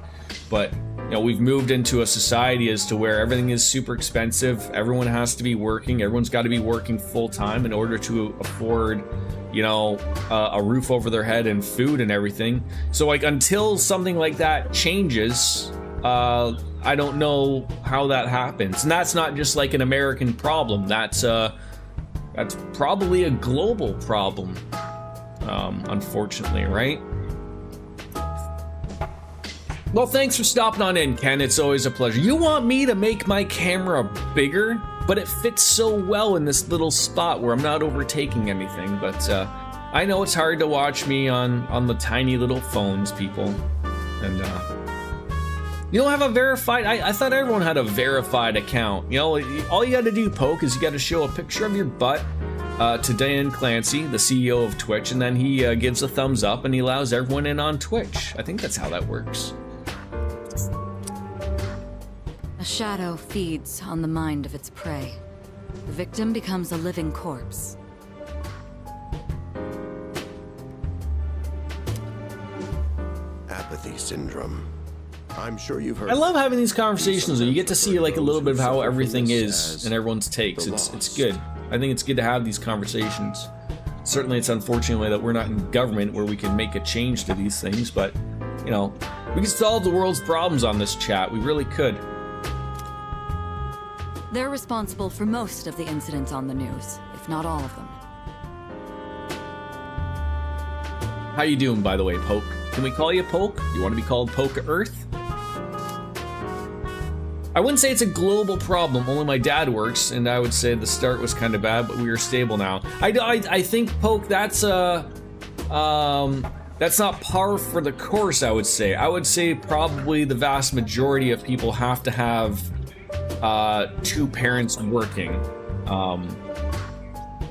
But you know, we've moved into a society as to where everything is super expensive. Everyone has to be working. Everyone's got to be working full time in order to afford, you know, a roof over their head and food and everything. So like until something like that changes, I don't know how that happens. And that's not just like an American problem. That's probably a global problem, unfortunately, right? Well, thanks for stopping on in, Ken. It's always a pleasure. You want me to make my camera bigger, but it fits so well in this little spot where I'm not overtaking anything. But I know it's hard to watch me on the tiny little phones, people. And you don't have a verified... I thought everyone had a verified account. You know, all you got to do, Poke, is you got to show a picture of your butt to Dan Clancy, the CEO of Twitch, and then he gives a thumbs up and he allows everyone in on Twitch. I think that's how that works.
A shadow feeds on the mind of its prey. The victim becomes a living corpse.
Apathy syndrome. I'm sure you've heard.
I love having these conversations though. You get to see like a little bit of how everything is and everyone's takes. It's good. I think it's good to have these conversations. Certainly it's unfortunately that we're not in government where we can make a change to these things, but you know, we can solve the world's problems on this chat. We really could.
They're responsible for most of the incidents on the news, if not all of them.
How you doing, by the way, Poke? Can we call you Poke? You want to be called Poke Earth? I wouldn't say it's a global problem. Only my dad works, and I would say the start was kind of bad, but we are stable now. I think, Poke, that's not par for the course, I would say. I would say probably the vast majority of people have to have two parents working.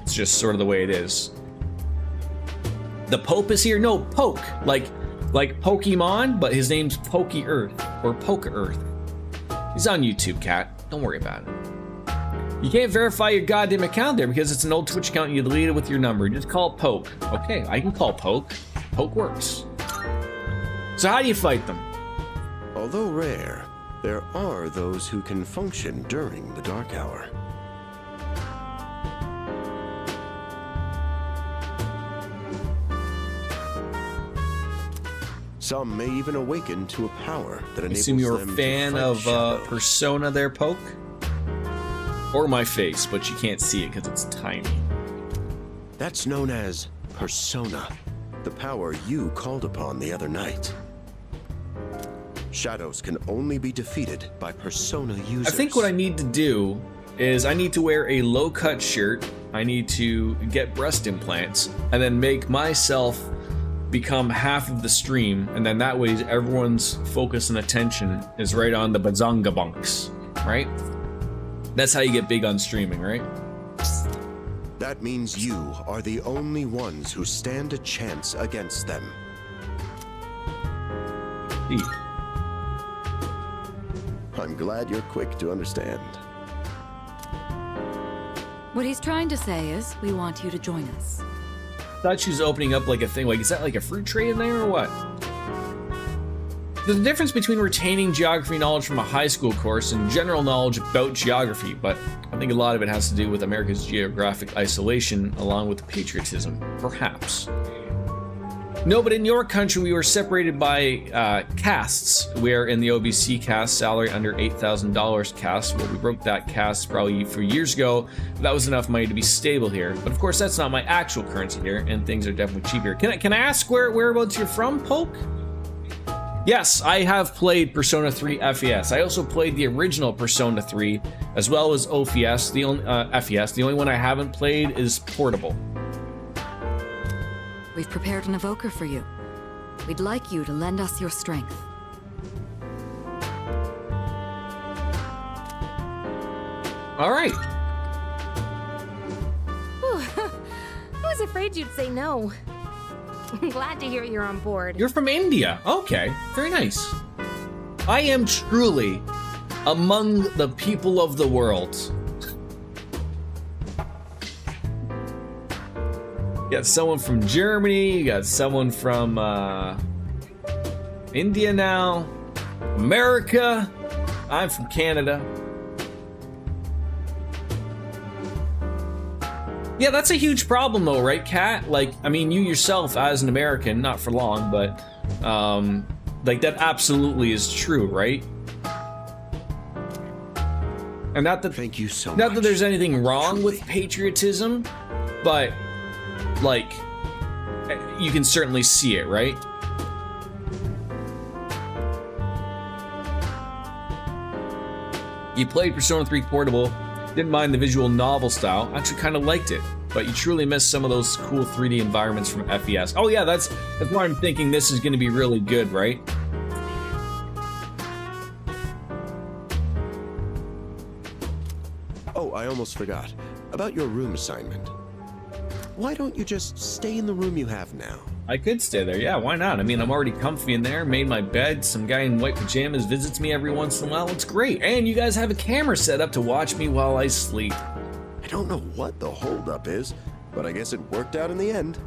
It's just sort of the way it is. The Pope is here? No, Poke. Like Pokemon, but his name's Pokey Earth, or Poke Earth. He's on YouTube, Cat. Don't worry about it. You can't verify your goddamn account there because it's an old Twitch account and you delete it with your number. Just call it Poke. Okay, I can call Poke. Poke works. So how do you fight them?
Although rare, there are those who can function during the dark hour. Some may even awaken to a power that enables them to fight shadows.
I assume you're a fan of Persona there, Poke? Or my face, but you can't see it because it's tiny.
That's known as Persona, the power you called upon the other night. Shadows can only be defeated by Persona users.
I think what I need to do is I need to wear a low-cut shirt, I need to get breast implants, and then make myself become half of the stream, and then that way everyone's focus and attention is right on the bazonga bunks, right? That's how you get big on streaming, right?
That means you are the only ones who stand a chance against them. I'm glad you're quick to understand.
What he's trying to say is, we want you to join us.
Thought she was opening up like a thing. Like, is that like a fruit tray in there or what? There's a difference between retaining geography knowledge from a high school course and general knowledge about geography, but I think a lot of it has to do with America's geographic isolation along with patriotism, perhaps. No, but in your country, we were separated by castes, where in the OBC caste, salary under $8,000 caste, well, we broke that caste probably a few years ago, but that was enough money to be stable here. But of course, that's not my actual currency here, and things are definitely cheaper. Can I ask whereabouts you're from, Poke? Yes, I have played Persona 3 FES. I also played the original Persona 3, as well as OFES, the only FES. The only one I haven't played is Portable.
We've prepared an evoker for you. We'd like you to lend us your strength.
All right.
I was afraid you'd say no. I'm glad to hear you're on board.
You're from India. Okay, very nice. I am truly among the people of the world. You got someone from Germany, you got someone from India now, America, I'm from Canada. Yeah, that's a huge problem though, right, Kat? Like, I mean, you yourself as an American, not for long, but like that absolutely is true, right? And not that
thank you so much.
Not that there's anything wrong with patriotism, but like, you can certainly see it, right? You played Persona 3 Portable, didn't mind the visual novel style, actually kind of liked it, but you truly missed some of those cool 3D environments from FES. Oh yeah, that's why I'm thinking this is going to be really good, right?
Oh, I almost forgot. About your room assignment. Why don't you just stay in the room you have now?
I could stay there, yeah, why not? I mean, I'm already comfy in there, made my bed, some guy in white pajamas visits me every once in a while, it's great. And you guys have a camera set up to watch me while I sleep.
I don't know what the holdup is, but I guess it worked out in the end.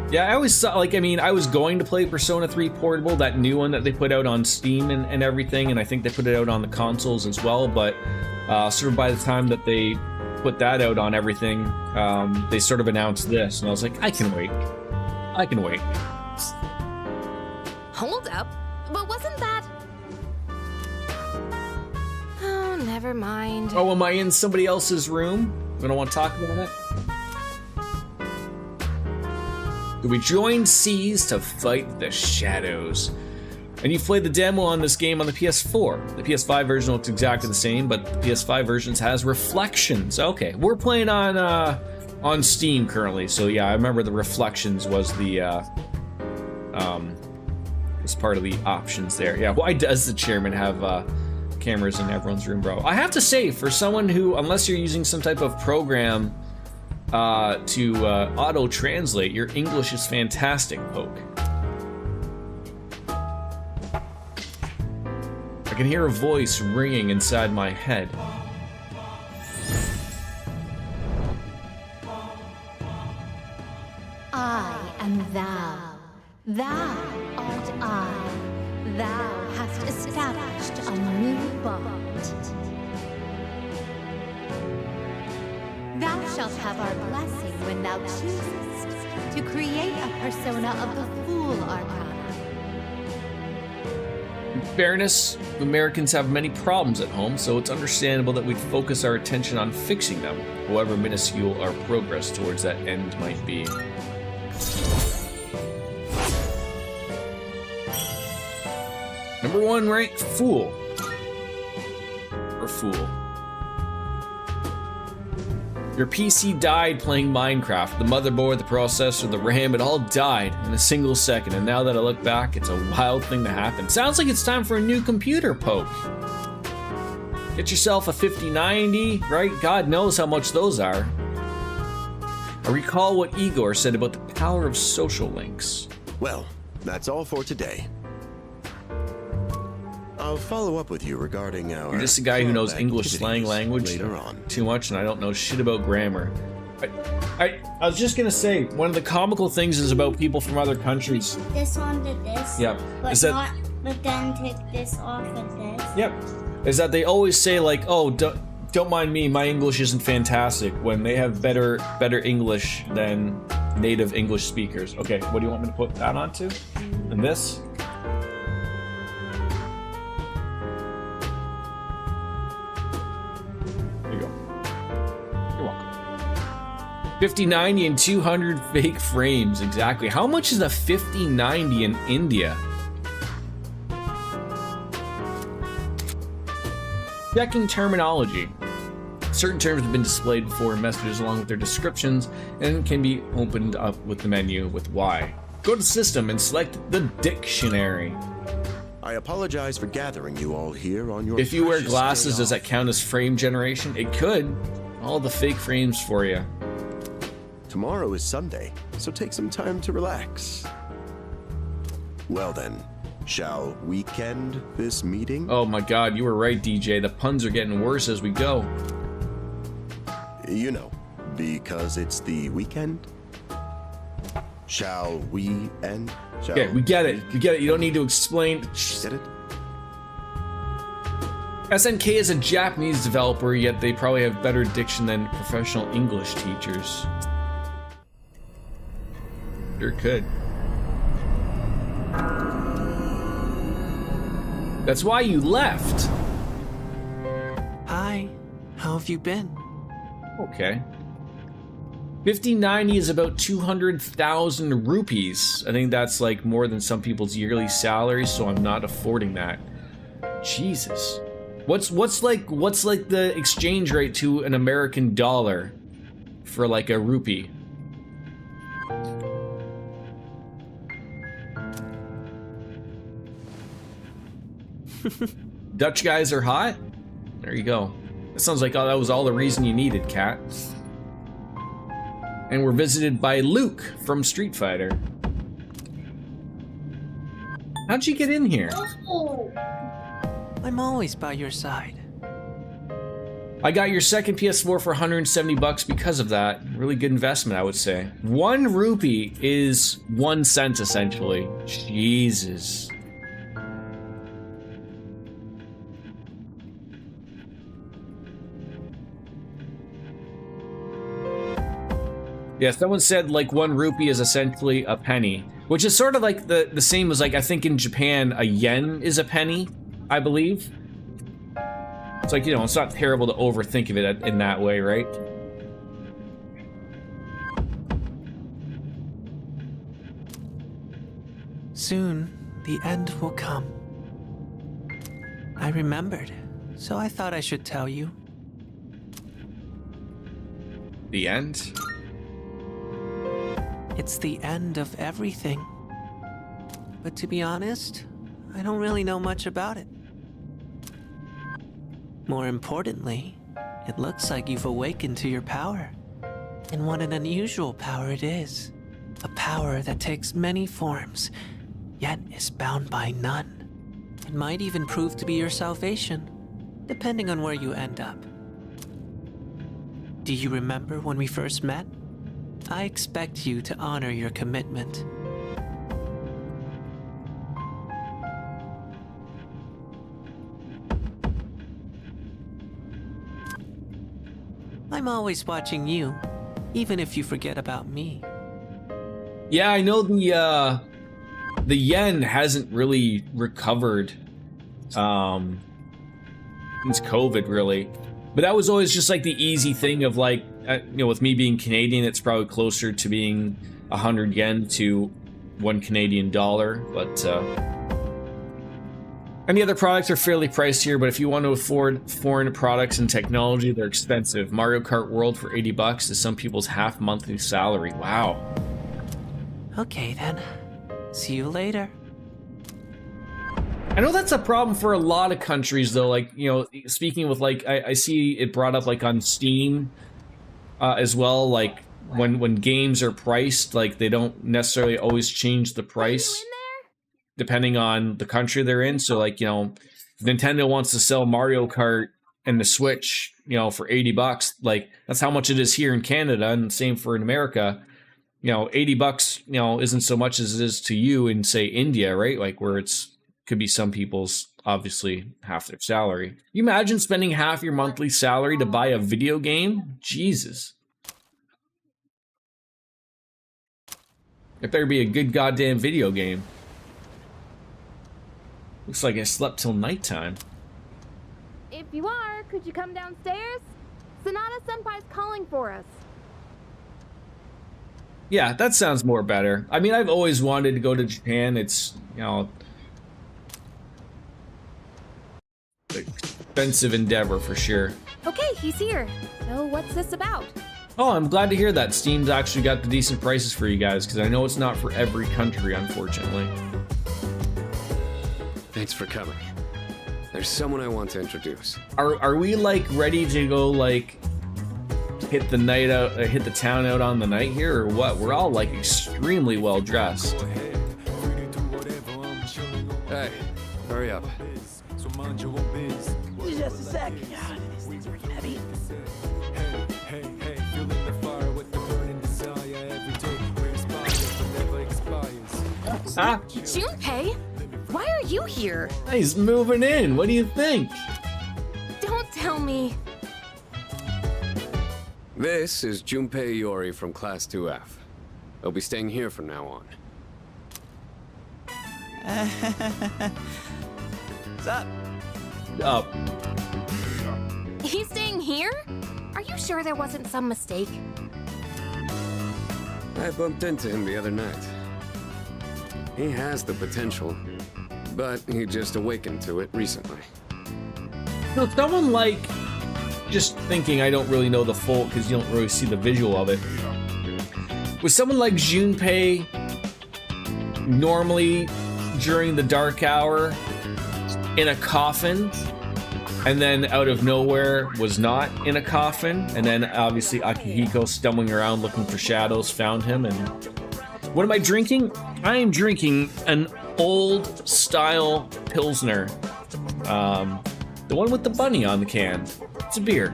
Yeah, I always saw, like, I mean, I was going to play Persona 3 Portable, that new one that they put out on Steam and everything, and I think they put it out on the consoles as well, but sort of by the time that they put that out on everything, they sort of announced this, and I was like, I can wait. I can wait.
Hold up, but wasn't that... Oh, never mind.
Oh, am I in somebody else's room? We don't want to talk about it? We join seas to fight the shadows. And you've played the demo on this game on the PS4. The PS5 version looks exactly the same, but the PS5 version has reflections. Okay, we're playing on Steam currently, so yeah, I remember the reflections was the was part of the options there. Yeah, why does the chairman have cameras in everyone's room, bro? I have to say, for someone who, unless you're using some type of program to auto-translate, your English is fantastic, Poke. I can hear a voice ringing inside my head.
I am thou. Thou art I. Thou hast established a new bond. Thou shalt have our blessing when thou choosest to create a persona of the Fool Arcana.
In fairness, Americans have many problems at home, so it's understandable that we'd focus our attention on fixing them, however minuscule our progress towards that end might be. Number 1 ranked Fool. Or Fool. Your PC died playing Minecraft. The motherboard, the processor, the RAM, it all died in a single second. And now that I look back, it's a wild thing to happen. Sounds like it's time for a new computer, Poke. Get yourself a 5090, right? God knows how much those are. I recall what Igor said about the power of social links.
Well, that's all for today. I'll follow up with you regarding our...
You're just a guy who knows English slang language
later on.
Too much, and I don't know shit about grammar. I was just gonna say, one of the comical things is about people from other countries.
This onto this.
Yeah.
But but then take this off of this.
Yep. Is that they always say like, oh, don't mind me, my English isn't fantastic, when they have better English than native English speakers. Okay, what do you want me to put that onto? And this? There you go. You're welcome. 5090 and 200 fake frames, exactly. How much is a 5090 in India? Checking terminology. Certain terms have been displayed before in messages along with their descriptions and can be opened up with the menu with Y. Go to System and select the dictionary.
I apologize for gathering you all here on your...
If you wear glasses, does that count as frame generation? It could. All the fake frames for you.
Tomorrow is Sunday, so take some time to relax. Well then, shall we end this meeting?
Oh my god, you were right, DJ. The puns are getting worse as we go.
You know, because it's the weekend. Shall we end?
Okay, we get it. We get it. You don't need to explain.
Get it?
SNK is a Japanese developer, yet they probably have better diction than professional English teachers. Sure could. That's why you left.
Hi, how have you been?
Okay. 5090 is about 200,000 rupees. I think that's like more than some people's yearly salaries, so I'm not affording that. Jesus. What's like the exchange rate to an American dollar for like a rupee? Dutch guys are hot? There you go. That sounds like that was all the reason you needed, Cat. And we're visited by Luke from Street Fighter. How'd you get in here?
I'm always by your side.
I got your second PS4 for 170 bucks because of that. Really good investment, I would say. 1 rupee is 1 cent, essentially. Jesus. Yeah, someone said like 1 rupee is essentially a penny, which is sort of like the same as like, I think in Japan, a yen is a penny, I believe. It's like, you know, it's not terrible to overthink of it in that way, right?
Soon, the end will come. I remembered, so I thought I should tell you.
The end?
It's the end of everything. But to be honest, I don't really know much about it. More importantly, it looks like you've awakened to your power. And what an unusual power it is. A power that takes many forms, yet is bound by none. It might even prove to be your salvation, depending on where you end up. Do you remember when we first met? I expect you to honor your commitment. I'm always watching you, even if you forget about me.
Yeah, I know the yen hasn't really recovered since COVID, really. But that was always just like the easy thing of like, with me being Canadian, it's probably closer to being 100 yen to $1 Canadian. But any other products are fairly priced here, but if you want to afford foreign products and technology, they're expensive. Mario Kart World for $80 is some people's half monthly salary. Wow.
Okay then. See you later.
I know that's a problem for a lot of countries, though. Like, speaking with, like, I see it brought up, like, on Steam as well. Like, when games are priced, like, they don't necessarily always change the price depending on the country they're in. So, like, if Nintendo wants to sell Mario Kart and the Switch, for $80, like, that's how much it is here in Canada, and same for in America. $80, isn't so much as it is to you in, say, India, right? Like, where could be some people's, obviously, half their salary. You imagine spending half your monthly salary to buy a video game? Jesus. It better be a good goddamn video game. Looks like I slept till nighttime.
If you are, could you come downstairs? Sonata Senpai's calling for us.
Yeah, that sounds more better. I mean, I've always wanted to go to Japan. It's, expensive endeavor for sure.
Okay, he's here. So what's this about?
Oh, I'm glad to hear that Steam's actually got the decent prices for you guys, because I know it's not for every country, unfortunately.
Thanks for coming. There's someone I want to introduce.
Are we like ready to go like hit the town out on the night here, or what? We're all like extremely well dressed.
Hey, hurry up.
Just a sec. God, these things are freaking heavy.
Ah,
Junpei? Why are you here?
He's moving in. What do you think?
Don't tell me.
This is Junpei Iori from Class 2F. He'll be staying here from now on.
What's up?
Up.
He's staying here? Are you sure there wasn't some mistake?
I bumped into him the other night. He has the potential, but he just awakened to it recently.
So someone like, just thinking, I don't really know the full, because you don't really see the visual of it. With someone like Junpei, normally during the dark hour, in a coffin, and then out of nowhere was not in a coffin, and then obviously Akihiko stumbling around looking for shadows found him. And what am I drinking? I am drinking an old style Pilsner, the one with the bunny on the can. It's a beer.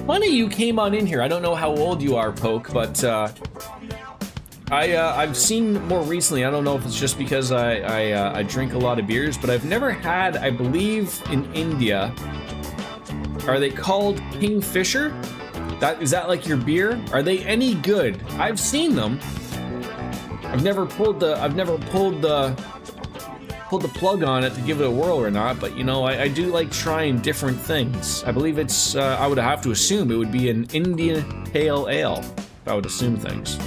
One of you came on in here. I don't know how old you are, Poke, but I've seen more recently. I don't know if it's just because I drink a lot of beers, but I've never had, I believe in India, are they called Kingfisher? Is that like your beer? Are they any good? I've seen them. I've never pulled the plug on it to give it a whirl or not, but I do like trying different things. I believe it's I would have to assume it would be an Indian pale ale if I would assume things.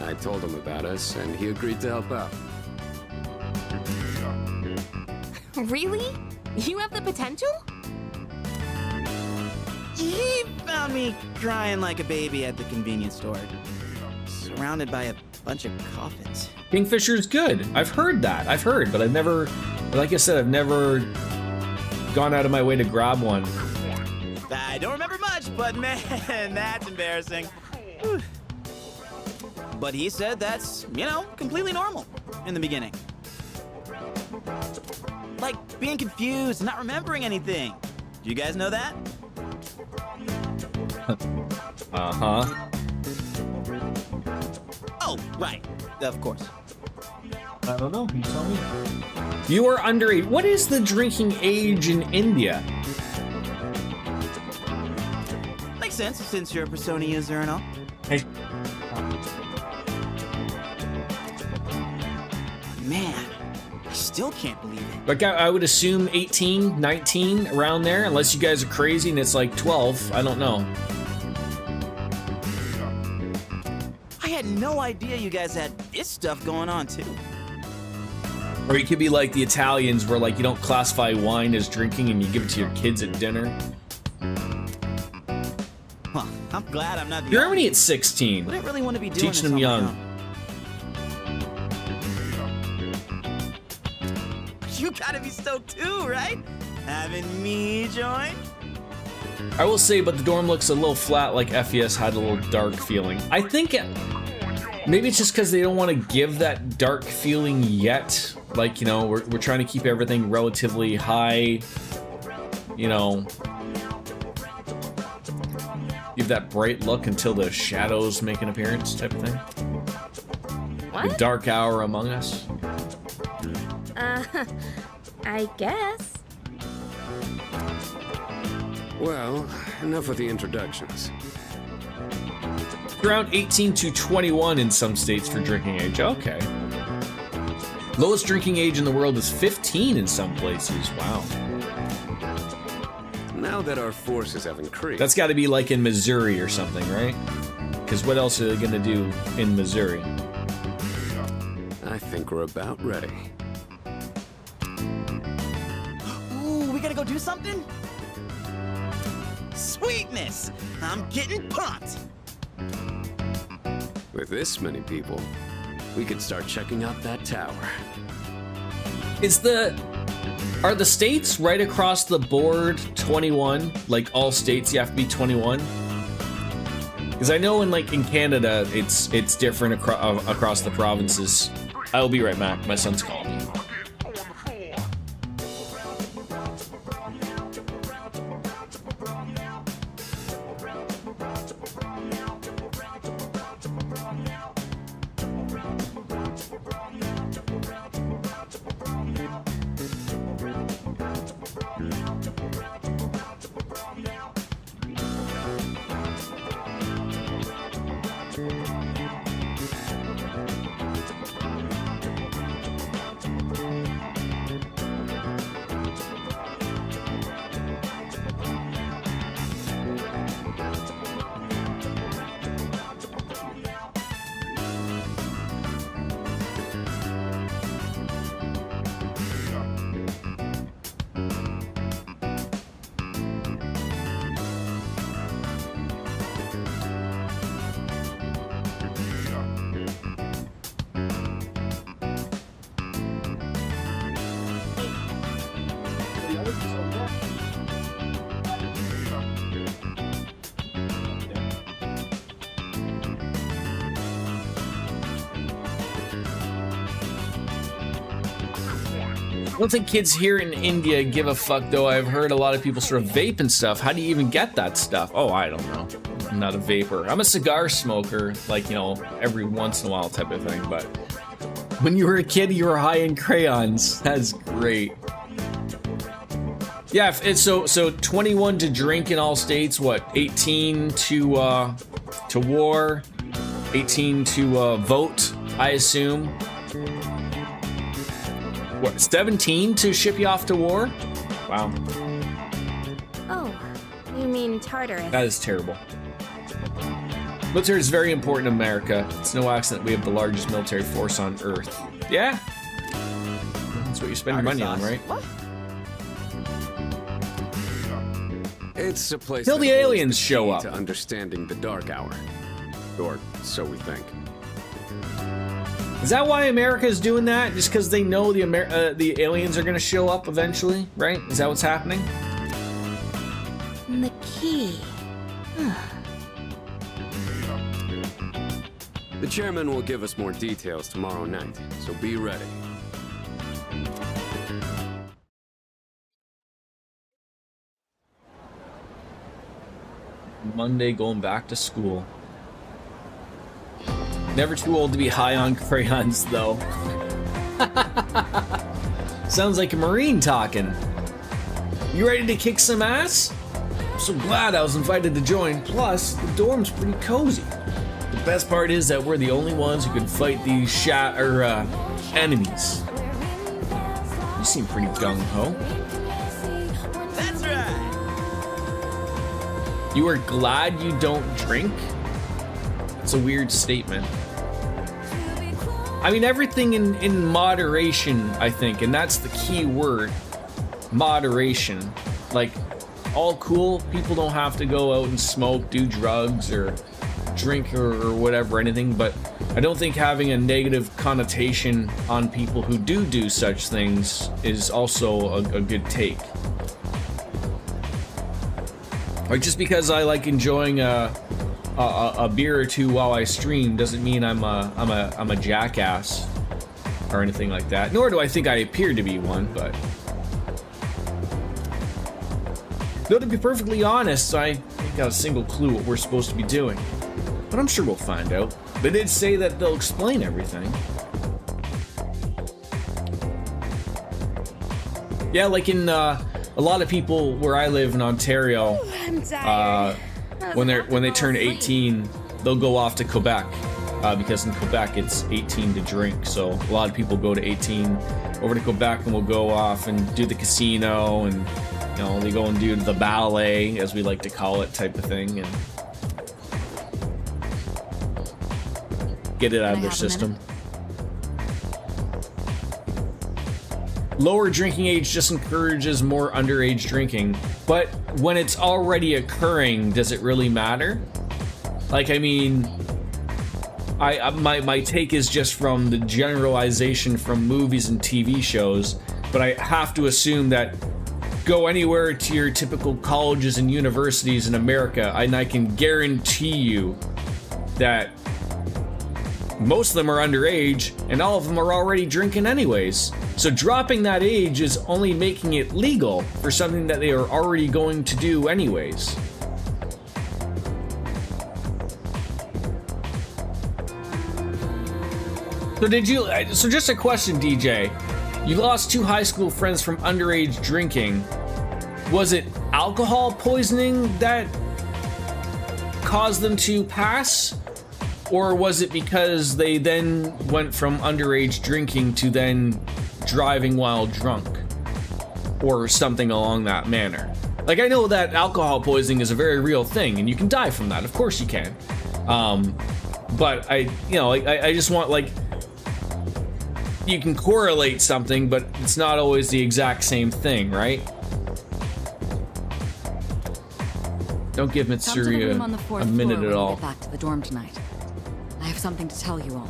I
I told him about us, and he agreed to help out.
Really? You have the potential?
He found me crying like a baby at the convenience store, surrounded by a bunch of coffins.
Kingfisher's good. I've heard that. But I've never, like I said, I've never gone out of my way to grab one.
I don't remember much, but man, that's embarrassing. Whew. But he said that's, completely normal in the beginning. Like being confused and not remembering anything. Do you guys know that?
Uh-huh.
Oh, right. Of course.
I don't know. You tell me. You are underage. What is the drinking age in India?
Makes sense since you're a Persona user and all.
Hey.
Man, I still can't believe it.
Like I would assume 18, 19, around there, unless you guys are crazy and it's like 12. I don't know.
I had no idea you guys had this stuff going on too.
Or you could be like the Italians where like you don't classify wine as drinking and you give it to your kids at dinner.
Well, I'm glad I'm not the
Germany at 16.
Wouldn't really want to be doing
Teaching them young.
You gotta be stoked too, right? Having me join?
I will say, but the dorm looks a little flat, like FES had a little dark feeling. I think maybe it's just because they don't want to give that dark feeling yet. Like, we're trying to keep everything relatively high, give that bright look until the shadows make an appearance type of thing.
What?
The dark hour among us.
I guess.
Well, enough with the introductions.
Around 18 to 21 in some states for drinking age. Okay. Lowest drinking age in the world is 15 in some places. Wow.
Now that our forces have increased...
That's got to be like in Missouri or something, right? Because what else are they going to do in Missouri?
I think we're about ready.
Ooh, we gotta go do something? Sweetness! I'm getting pumped!
With this many people, we could start checking out that tower.
Are the states right across the board 21? Like all states you have to be 21? Because I know in Canada it's different across the provinces. I'll be right back. My son's calling me. I don't think kids here in India give a fuck, though. I've heard a lot of people sort of vape and stuff. How do you even get that stuff? Oh, I don't know. I'm not a vapor. I'm a cigar smoker, like, every once in a while type of thing. But when you were a kid, you were high in crayons. That's great. Yeah, it's so 21 to drink in all states. What? 18 to war, 18 to vote, I assume. What, 17 to ship you off to war? Wow.
Oh, you mean Tartarus.
That is terrible. Military is very important in America. It's no accident we have the largest military force on Earth. Yeah? That's what you spend your money on, right?
It's a place
Till
that
the
holds
aliens
the
show
key
up.
to understanding the Dark Hour. Or so we think.
Is that why America is doing that? Just because they know the aliens are going to show up eventually, right? Is that what's happening?
The key.
The chairman will give us more details tomorrow night, so be ready.
Monday going back to school. Never too old to be high on crayons, though. Sounds like a Marine talking. You ready to kick some ass? I'm so glad I was invited to join. Plus, the dorm's pretty cozy. The best part is that we're the only ones who can fight these enemies. You seem pretty gung-ho.
That's right.
You are glad you don't drink? It's a weird statement. I mean, everything in moderation, I think, and that's the key word. Moderation. Like, all cool, people don't have to go out and smoke, do drugs, or drink, or whatever, anything, but I don't think having a negative connotation on people who do such things is also a good take. Like, just because I like enjoying a beer or two while I stream doesn't mean I'm a jackass or anything like that. Nor do I think I appear to be one, but though to be perfectly honest, I ain't got a single clue what we're supposed to be doing. But I'm sure we'll find out. They did say that they'll explain everything. Yeah, like in a lot of people where I live in Ontario, when they turn 18, they'll go off to Quebec because in Quebec it's 18 to drink. So a lot of people go to 18 over to Quebec and will go off and do the casino, and you know, they go and do the ballet, as we like to call it, type of thing, and get it out of their system. Lower drinking age just encourages more underage drinking, but when it's already occurring, does it really matter? Like, I mean, my take is just from the generalization from movies and TV shows, but I have to assume that go anywhere to your typical colleges and universities in America, and I can guarantee you that most of them are underage, and all of them are already drinking anyways. So dropping that age is only making it legal for something that they are already going to do anyways. So just a question, DJ. You lost 2 high school friends from underage drinking. Was it alcohol poisoning that caused them to pass? Or was it because they then went from underage drinking to then driving while drunk? Or something along that manner? Like, I know that alcohol poisoning is a very real thing, and you can die from that. Of course you can. But I just want, like, you can correlate something, but it's not always the exact same thing, right? Don't give Mitsuri a minute at all.
Get back to the dorm tonight. I have something to tell you all.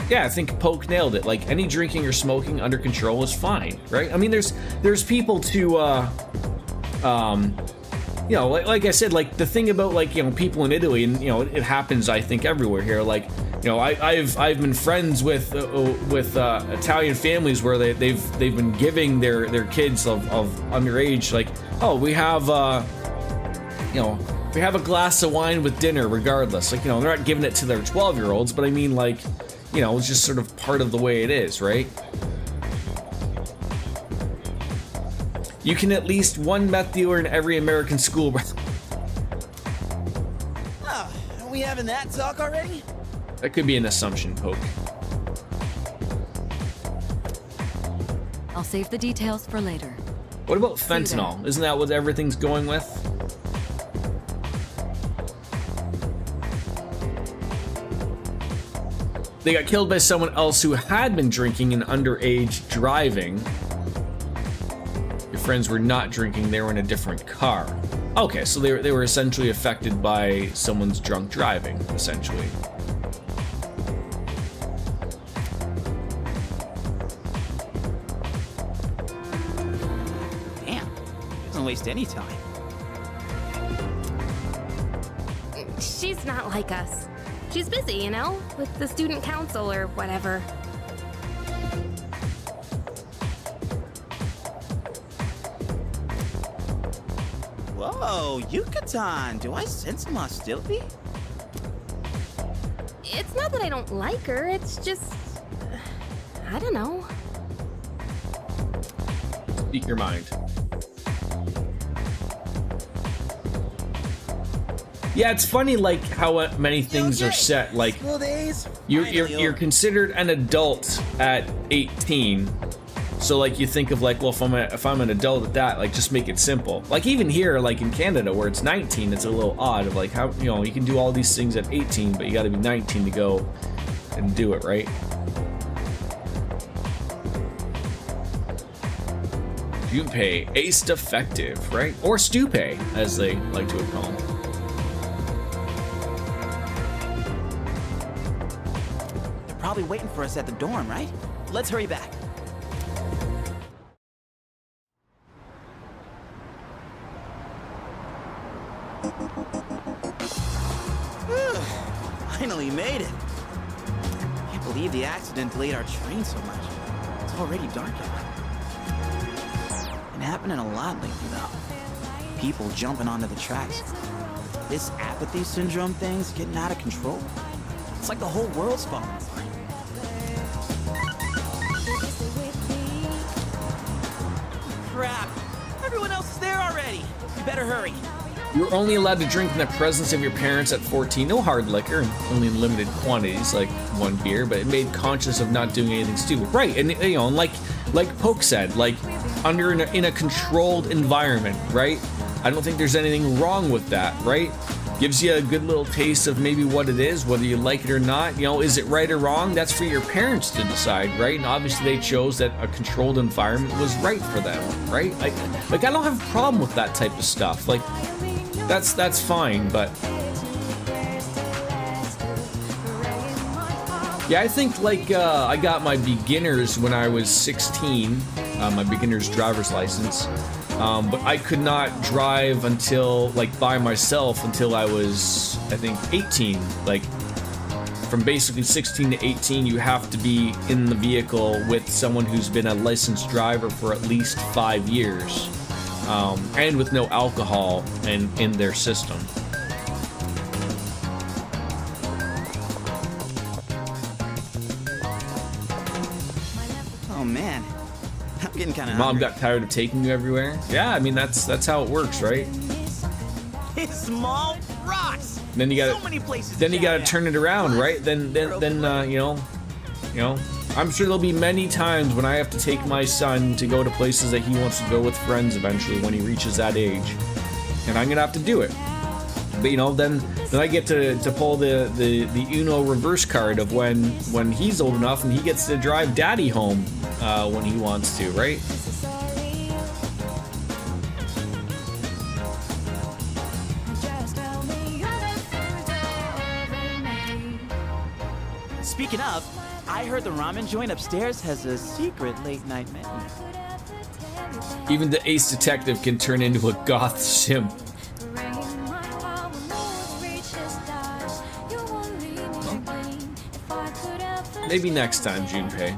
Yeah, I think Poke nailed it. Like, any drinking or smoking under control is fine, right? I mean, there's people to, you know, like I said, like the thing about, like, you know, people in Italy, and you know, it happens, I think, everywhere here. Like, you know, I've been friends with Italian families where they've been giving their kids of underage, like, oh, we have you know, we have a glass of wine with dinner regardless. Like, you know, they're not giving it to their 12-year-olds, but I mean, like, you know, it's just sort of part of the way it is, right? You can at least one meth dealer in every American school.
Oh, are we having that talk already?
That could be an assumption, Poke.
I'll save the details for later.
What about fentanyl? Isn't that what everything's going with? they got killed by someone else who had been drinking and underage driving. Your friends were not drinking, they were in a different car. Okay, so they were essentially affected by someone's drunk driving, essentially.
Damn, doesn't waste any time.
She's not like us. She's busy, you know, with the student council or whatever.
Whoa, Yucatan, do I sense some hostility?
It's not that I don't like her, it's just... I don't know.
Speak your mind. Yeah, it's funny, like how many things are set. Like you're considered an adult at 18, so like you think of like, well, if I'm an adult at that, like just make it simple. Like even here, like in Canada, where it's 19, it's a little odd of like how, you know, you can do all these things at 18, but you got to be 19 to go and do it, right? Junpei, ace defective, right? Or Stupei, as they like to call him.
Probably waiting for us at the dorm, right? Let's hurry back. Finally made it. Can't believe the accident delayed our train so much. It's already dark out. Been happening a lot lately, though. People jumping onto the tracks. This apathy syndrome thing's getting out of control. It's like the whole world's falling apart. Crap! Everyone else is there already! You better hurry.
You're only allowed to drink in the presence of your parents at 14. No hard liquor, only in limited quantities, like one beer, but it made conscious of not doing anything stupid. Right, and you know, and like Poke said, like in a controlled environment, right? I don't think there's anything wrong with that, right? Gives you a good little taste of maybe what it is, whether you like it or not. You know, is it right or wrong? That's for your parents to decide, right? And obviously they chose that a controlled environment was right for them, right? Like I don't have a problem with that type of stuff. Like, that's fine, but yeah, I think like I got my beginners when I was 16, my beginner's driver's license. But I could not drive until, like, by myself until I was, I think, 18. Like, from basically 16 to 18, you have to be in the vehicle with someone who's been a licensed driver for at least 5 years, and with no alcohol in their system.
Oh man, I'm getting kind of
Mom got tired of taking you everywhere. Yeah, I mean that's how it works, right?
It's small rocks.
Then you got
so many places.
Then you got to turn it around, right? Then you know, I'm sure there'll be many times when I have to take my son to go to places that he wants to go with friends eventually when he reaches that age, and I'm gonna have to do it. But you know, then I get to pull the Uno reverse card of when he's old enough and he gets to drive Daddy home when he wants to, right?
Speaking of, I heard the ramen joint upstairs has a secret late night menu.
Even the ace detective can turn into a goth simp. Maybe next time, Junpei.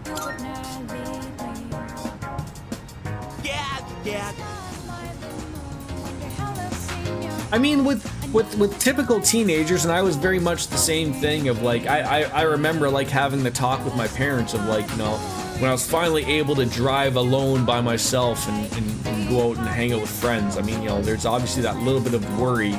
Yeah.
I mean, with typical teenagers, and I was very much the same thing of like, I remember like having the talk with my parents of like, you know, when I was finally able to drive alone by myself and go out and hang out with friends. I mean, you know, there's obviously that little bit of worry,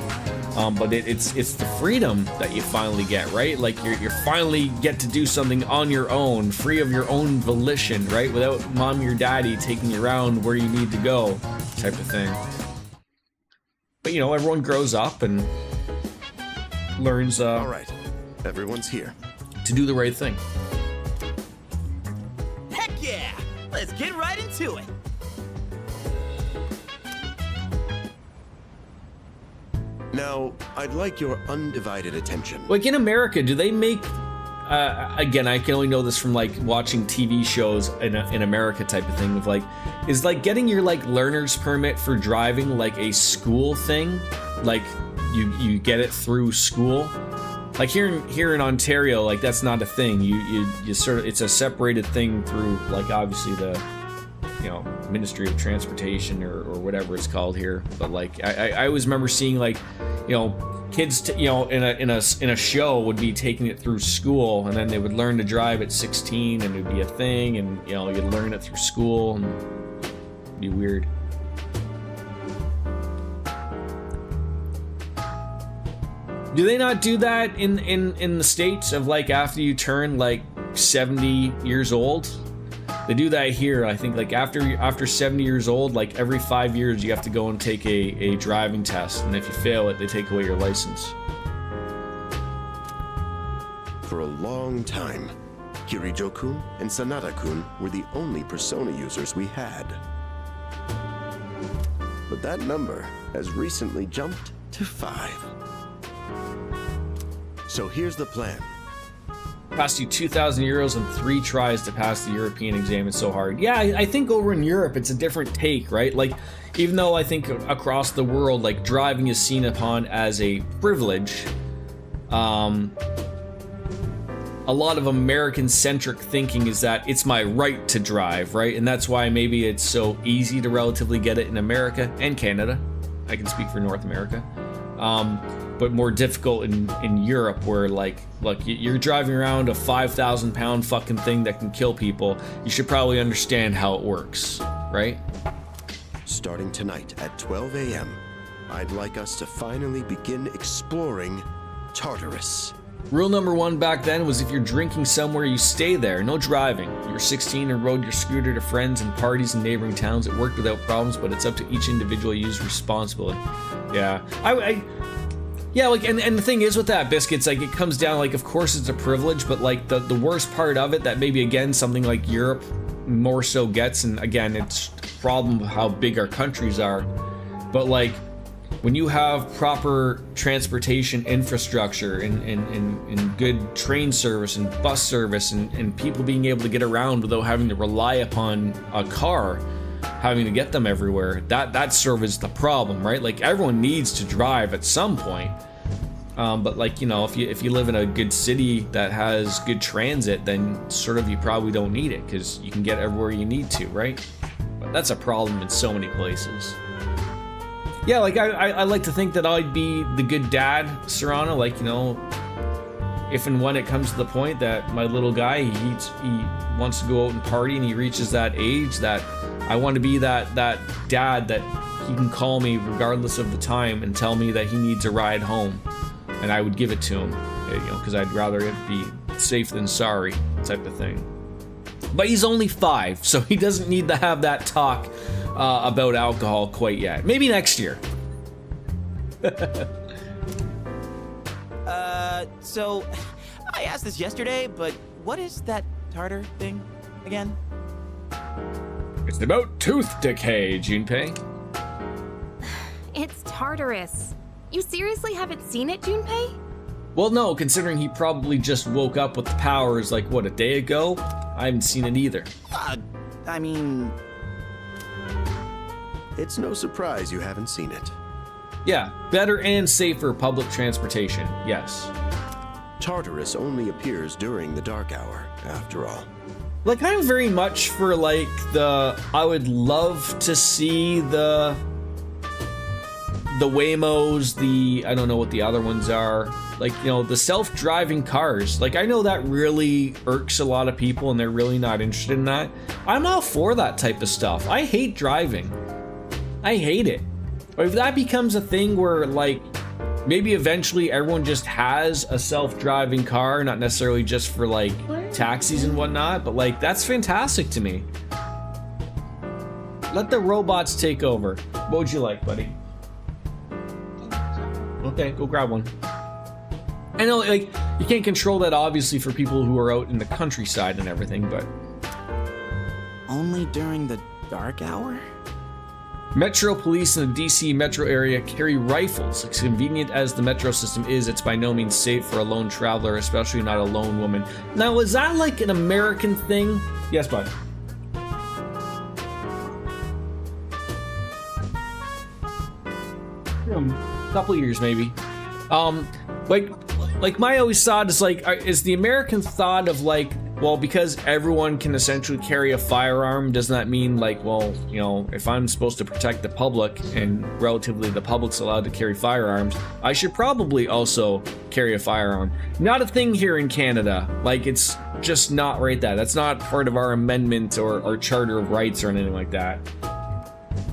but it's the freedom that you finally get, right? Like you're finally get to do something on your own, free of your own volition, right? Without mom or daddy taking you around where you need to go, type of thing. But you know, everyone grows up and learns.
All right, everyone's here.
to do the right thing.
Heck yeah! Let's get right into it.
Now, I'd like your undivided attention.
Like in America, do they make? Again, I can only know this from like watching TV shows in America type of thing. Of like, is like getting your like learner's permit for driving like a school thing? Like you get it through school. Like here in Ontario, like that's not a thing. You sort of, it's a separated thing through like obviously the, you know, Ministry of Transportation or whatever it's called here. But like I always remember seeing like, you know, kids you know in a show would be taking it through school, and then they would learn to drive at 16, and it'd be a thing, and you know you'd learn it through school, and it'd be weird. Do they not do that in the States of like after you turn like 70 years old? They do that here. I think like after 70 years old, like every 5 years you have to go and take a driving test, and if you fail it, they take away your license.
For a long time, Kirijo-kun and Sanada-kun were the only Persona users we had. But that number has recently jumped to 5. So here's the plan.
Cost you 2,000 euros and 3 tries to pass the European exam. It's so hard. Yeah, I think over in Europe it's a different take, right? Like, even though I think across the world, like driving is seen upon as a privilege, a lot of American-centric thinking is that it's my right to drive, right? And that's why maybe it's so easy to relatively get it in America and Canada. I can speak for North America. But more difficult in Europe, where like, look, you're driving around a 5,000 pound fucking thing that can kill people. You should probably understand how it works, right?
Starting tonight at 12 a.m., I'd like us to finally begin exploring Tartarus.
Rule number 1 back then was if you're drinking somewhere, you stay there, no driving. You were 16 and rode your scooter to friends and parties in neighboring towns. It worked without problems, but it's up to each individual to use responsibly. Yeah, yeah, like, and the thing is with that, Biscuits, like, it comes down, like, of course it's a privilege, but, like, the worst part of it that maybe, again, something like Europe more so gets, and, again, it's a problem of how big our countries are, but, like, when you have proper transportation infrastructure and good train service and bus service and people being able to get around without having to rely upon a car, having to get them everywhere, that serves the problem, right? Like, everyone needs to drive at some point, but like, you know, if you live in a good city that has good transit, then sort of you probably don't need it because you can get everywhere you need to, right? But that's a problem in so many places. Yeah, like I like to think that I'd be the good dad, Serrano, like, you know, if and when it comes to the point that my little guy, he wants to go out and party and he reaches that age, that I want to be that dad that he can call me regardless of the time and tell me that he needs a ride home, and I would give it to him, you know, because I'd rather it be safe than sorry type of thing. But he's only 5, so he doesn't need to have that talk about alcohol quite yet. Maybe next year.
So I asked this yesterday, but what is that tartar thing again?
It's about tooth decay, Junpei.
It's Tartarus. You seriously haven't seen it, Junpei?
Well, no, considering he probably just woke up with the powers like, what, a day ago? I haven't seen it either.
I mean...
It's no surprise you haven't seen it.
Yeah, better and safer public transportation, yes.
Tartarus only appears during the dark hour, after all.
Like, I'm very much for, like, I would love to see the Waymos, I don't know what the other ones are. Like, you know, the self-driving cars. Like, I know that really irks a lot of people and they're really not interested in that. I'm all for that type of stuff. I hate driving. I hate it. But if that becomes a thing where, like, maybe eventually everyone just has a self-driving car, not necessarily just for, like, taxis and whatnot, but, like, that's fantastic to me. Let the robots take over. What would you like, buddy? Okay, go grab one. I know, like, You can't control that, obviously, for people who are out in the countryside and everything, but...
Only during the dark hour?
Metro police in the DC metro area carry rifles. As convenient as the metro system is, it's by no means safe for a lone traveler, especially not a lone woman. Now, is that like an American thing? Yes, bud. Couple years, maybe. Like my always thought is like, is the American thought of like, well, because everyone can essentially carry a firearm, doesn't that mean like, well, you know, if I'm supposed to protect the public and relatively the public's allowed to carry firearms, I should probably also carry a firearm. Not a thing here in Canada. Like, it's just not right that. That's not part of our amendment or our Charter of Rights or anything like that.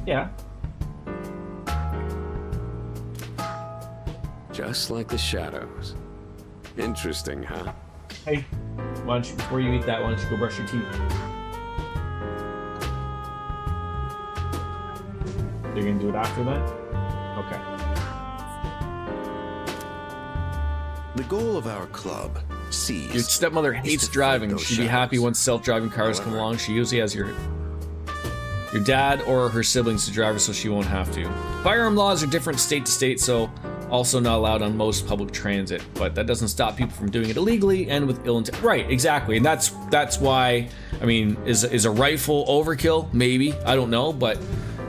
Yeah.
Just like the shadows. Interesting, huh?
Hey, why don't you, before you eat that, why don't you go brush your teeth? You're gonna do it after that? Okay.
The goal of our club, Seas.
Your stepmother hates driving. She'd be happy once self-driving cars come along. She usually has your dad or her siblings to drive her so she won't have to. Firearm laws are different state to state, so also not allowed on most public transit, but that doesn't stop people from doing it illegally and with ill intent. Right, exactly, and that's why, I mean, is a rifle overkill? Maybe, I don't know, but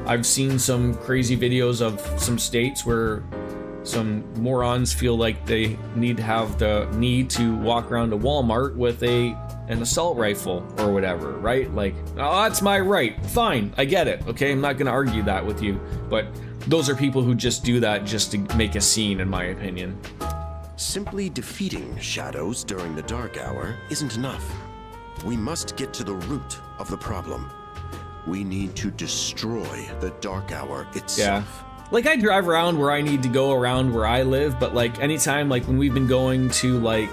I've seen some crazy videos of some states where some morons feel like they need to have the need to walk around to Walmart with an assault rifle or whatever, right? Like, oh, that's my right. Fine, I get it, okay? I'm not gonna argue that with you, but those are people who just do that just to make a scene, in my opinion.
Simply defeating shadows during the dark hour isn't enough. We must get to the root of the problem. We need to destroy the dark hour itself.
Yeah. Like, I drive around where I need to go around where I live, but like anytime, like when we've been going to like,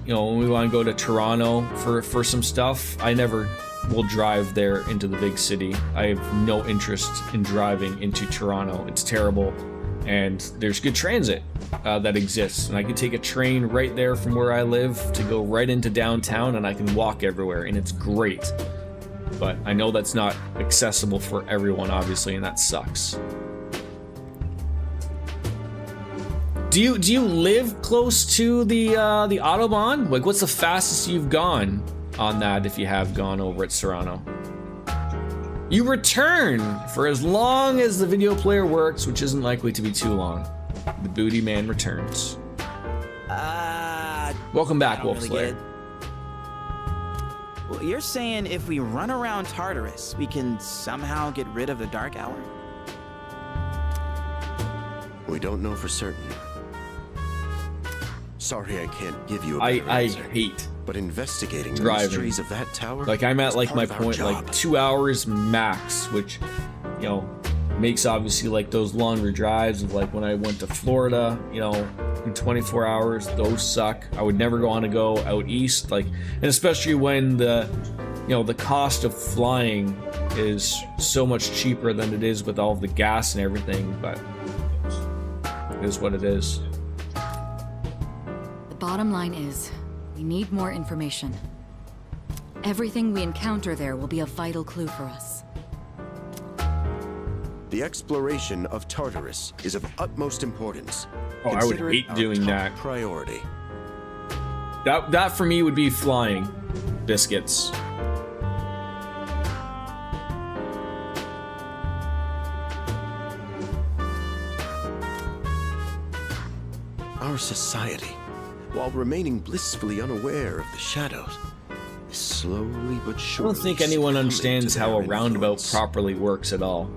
you know, when we want to go to Toronto for some stuff, I never will drive there into the big city. I have no interest in driving into Toronto. It's terrible, and there's good transit that exists, and I can take a train right there from where I live to go right into downtown, and I can walk everywhere, and it's great. But I know that's not accessible for everyone, obviously, and that sucks. Do you live close to the Autobahn? Like, what's the fastest you've gone on that, if you have gone over at Serrano? You return for as long as the video player works, which isn't likely to be too long. The booty man returns. Welcome back, Wolf Slayer.
Well, you're saying if we run around Tartarus, we can somehow get rid of the dark hour?
We don't know for certain. Sorry, I can't give you a better answer.
I hate
but investigating
driving.
The mysteries of that tower.
Like, I'm at like my point, like 2 hours max, which, you know, makes obviously like those longer drives of like when I went to Florida, you know, in 24 hours, those suck. I would never want to go out east, like, and especially when the, you know, the cost of flying is so much cheaper than it is with all of the gas and everything, but it is what it is.
The bottom line is, we need more information. Everything we encounter there will be a vital clue for us.
The exploration of Tartarus is of utmost importance.
Oh, I would hate doing that.
Priority.
That for me would be flying biscuits.
Our society, while remaining blissfully unaware of the shadows, is slowly but
I
surely.
don't think anyone understands how a roundabout properly works at all.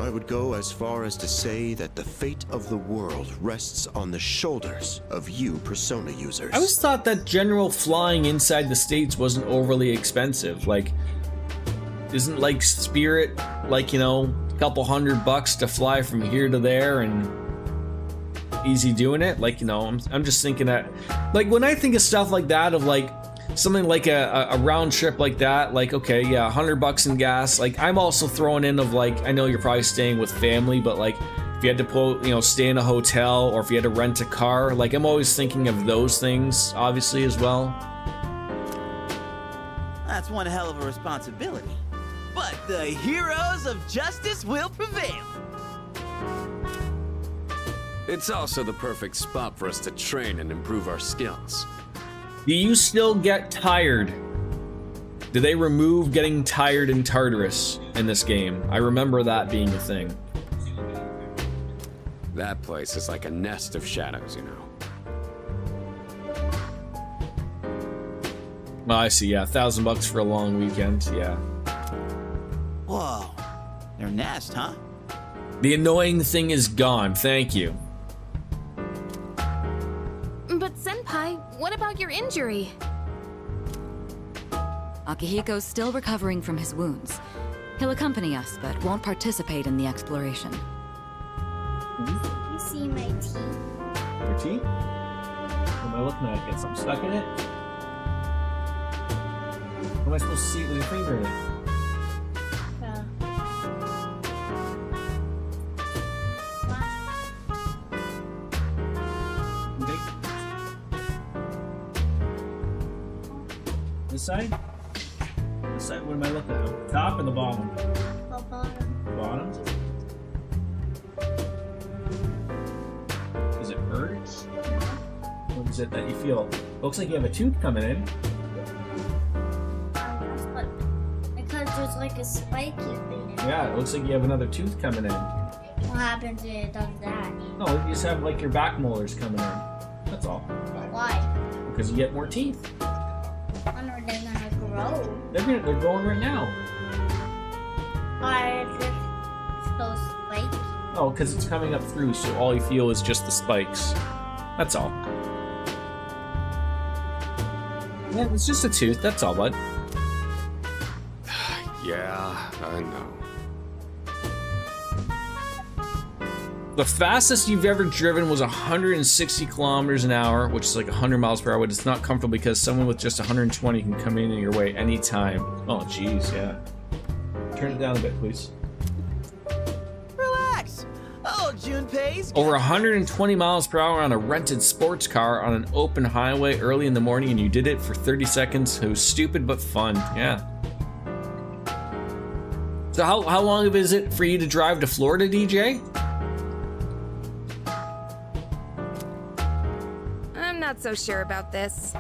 I would go as far as to say that the fate of the world rests on the shoulders of you Persona users.
I always thought that general flying inside the States wasn't overly expensive. Like, isn't like Spirit, like, you know, a couple $100 to fly from here to there and easy doing it? Like, you know, I'm just thinking that, like, when I think of stuff like that, of like something like a round trip like that, like, okay, yeah, $100 in gas. Like, I'm also throwing in of like, I know you're probably staying with family, but like if you had to pull, you know, stay in a hotel, or if you had to rent a car. Like, I'm always thinking of those things, obviously, as well.
That's one hell of a responsibility. But the heroes of justice will prevail.
It's also the perfect spot for us to train and improve our skills.
Do you still get tired? Do they remove getting tired in Tartarus in this game? I remember that being a thing.
That place is like a nest of shadows, you know.
Well, I see, yeah. $1,000 for a long weekend, yeah.
Whoa. Their nest, huh?
The annoying thing is gone, thank you.
But Senpai, what about your injury?
Akihiko's still recovering from his wounds. He'll accompany us, but won't participate in the exploration.
You see my teeth?
Your teeth? What am I looking at? Get something stuck in it? What am I supposed to see with your finger in it? This side? This side? What am I looking at? The top and the bottom?
The bottom.
Bottom? Does it hurt? What is it that you feel? Looks like you have a tooth coming in.
Because there's like a spiky thing.
Yeah, it looks like you have another tooth coming in.
What happens if it does that?
No, you just have like your back molars coming in. That's all.
Why?
Because you get more teeth.
When are they gonna grow?
They're growing right now.
Why is it so spiky?
Oh, because it's coming up through, so all you feel is just the spikes. That's all. Yeah, it's just a tooth, that's all, bud.
Yeah, I know.
The fastest you've ever driven was 160 kilometers an hour, which is like 100 miles per hour, but it's not comfortable because someone with just 120 can come in your way anytime. Oh, jeez, yeah. Turn it down a bit, please.
Relax. Oh, Junpei's
Over 120 miles per hour on a rented sports car on an open highway early in the morning, and you did it for 30 seconds. It was stupid but fun, yeah. So how long is it for you to drive to Florida, DJ?
I'm not so sure about this.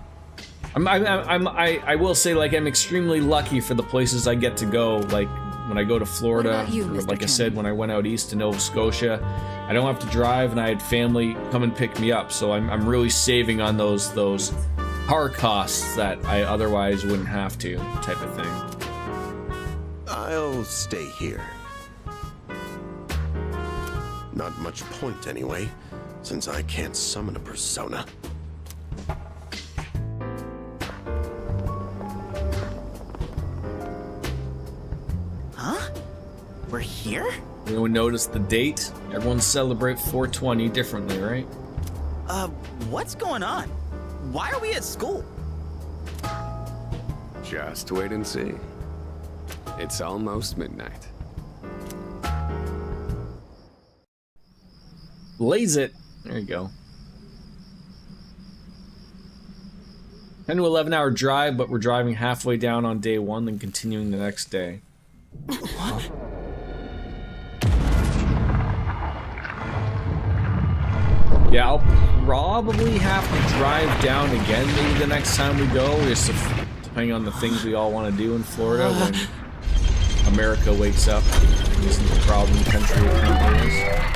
I will say, like, I'm extremely lucky for the places I get to go. Like when I go to Florida,
you,
or
Mr.
like I said, when I went out east to Nova Scotia, I don't have to drive, and I had family come and pick me up. So I'm really saving on those car costs that I otherwise wouldn't have to, type of thing.
I'll stay here. Not much point anyway, since I can't summon a persona.
Huh? We're here?
Anyone notice the date? Everyone celebrate 420 differently, right?
What's going on? Why are we at school?
Just wait and see. It's almost midnight.
Blaze it. There you go. 10 to 11 hour drive, but we're driving halfway down on day one, then continuing the next day.
What?
Yeah, I'll probably have to drive down again maybe the next time we go, just depending on the things we all want to do in Florida when America wakes up. Isn't the problem country it currently is.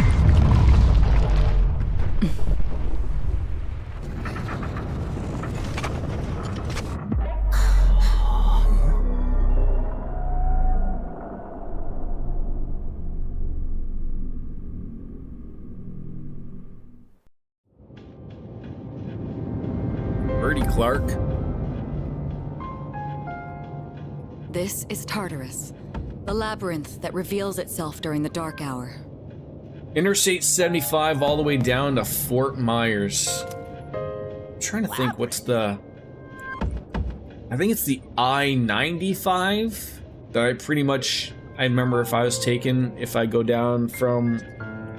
Clark.
This is Tartarus, the labyrinth that reveals itself during the dark hour.
Interstate 75 all the way down to Fort Myers. I'm trying to think what's the... I think it's the I-95 that I remember if I was taken, if I go down from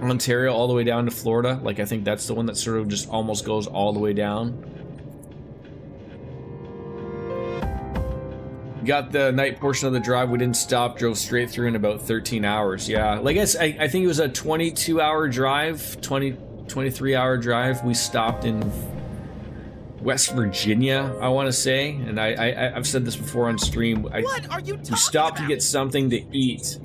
Ontario all the way down to Florida. Like, I think that's the one that sort of just almost goes all the way down. Got the night portion of the drive. We didn't stop, drove straight through in about 13 hours. Yeah, like I think it was a 22-hour drive, 23-hour drive. We stopped in West Virginia, I want to say, and I've said this before on stream.
What are you talking
We stopped
about?
to get something to eat,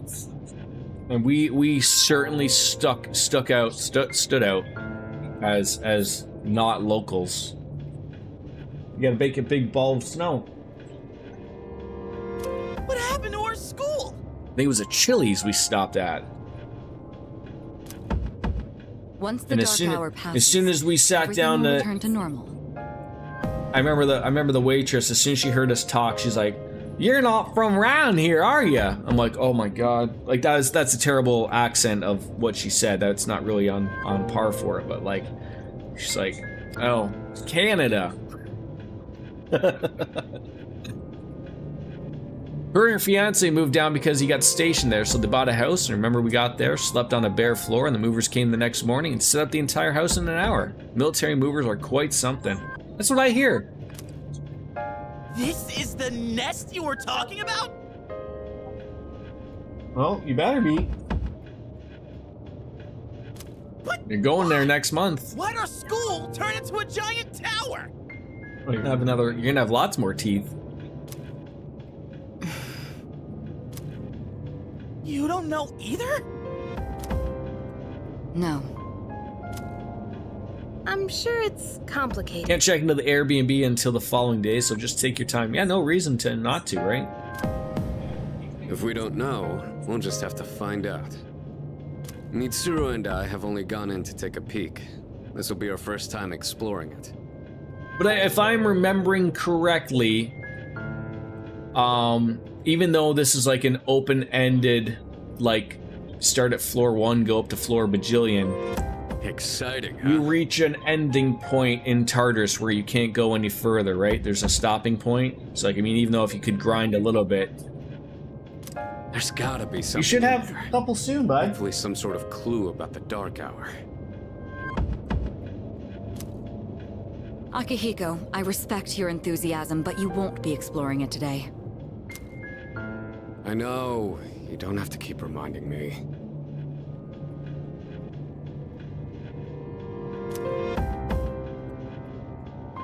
and we certainly stood out as not locals. You gotta bake a big ball of snow.
What happened to our school?
I think it was a Chili's we stopped at.
Once the
And
dark hour passes,
as soon as we sat
everything
down
will
to,
return to normal.
I remember the waitress. As soon as she heard us talk, she's like, "You're not from around here, are you?" I'm like, "Oh my god!" Like that's a terrible accent of what she said. That's not really on par for it. But like, she's like, "Oh, Canada." Her and her fiance moved down because he got stationed there, so they bought a house. And remember, we got there, slept on a bare floor, and the movers came the next morning and set up the entire house in an hour. Military movers are quite something. That's what I hear.
This is the nest you were talking about?
Well, you better be. You're going there next month.
Why'd our school turn into a giant tower?
Well, you're gonna have lots more teeth.
You don't know either?
No.
I'm sure it's complicated.
Can't check into the Airbnb until the following day, so just take your time. Yeah, no reason to not to, right?
If we don't know, we'll just have to find out. Mitsuru and I have only gone in to take a peek. This will be our first time exploring it.
But if I'm remembering correctly, even though this is like an open-ended, like, start at floor 1, go up to floor bajillion.
Exciting, huh?
You reach an ending point in Tartarus where you can't go any further, right? There's a stopping point. It's like, I mean, even though if you could grind a little bit.
There's gotta be something.
You should have a couple soon, bud.
Hopefully some sort of clue about the dark hour.
Akihiko, I respect your enthusiasm, but you won't be exploring it today.
I know. You don't have to keep reminding me.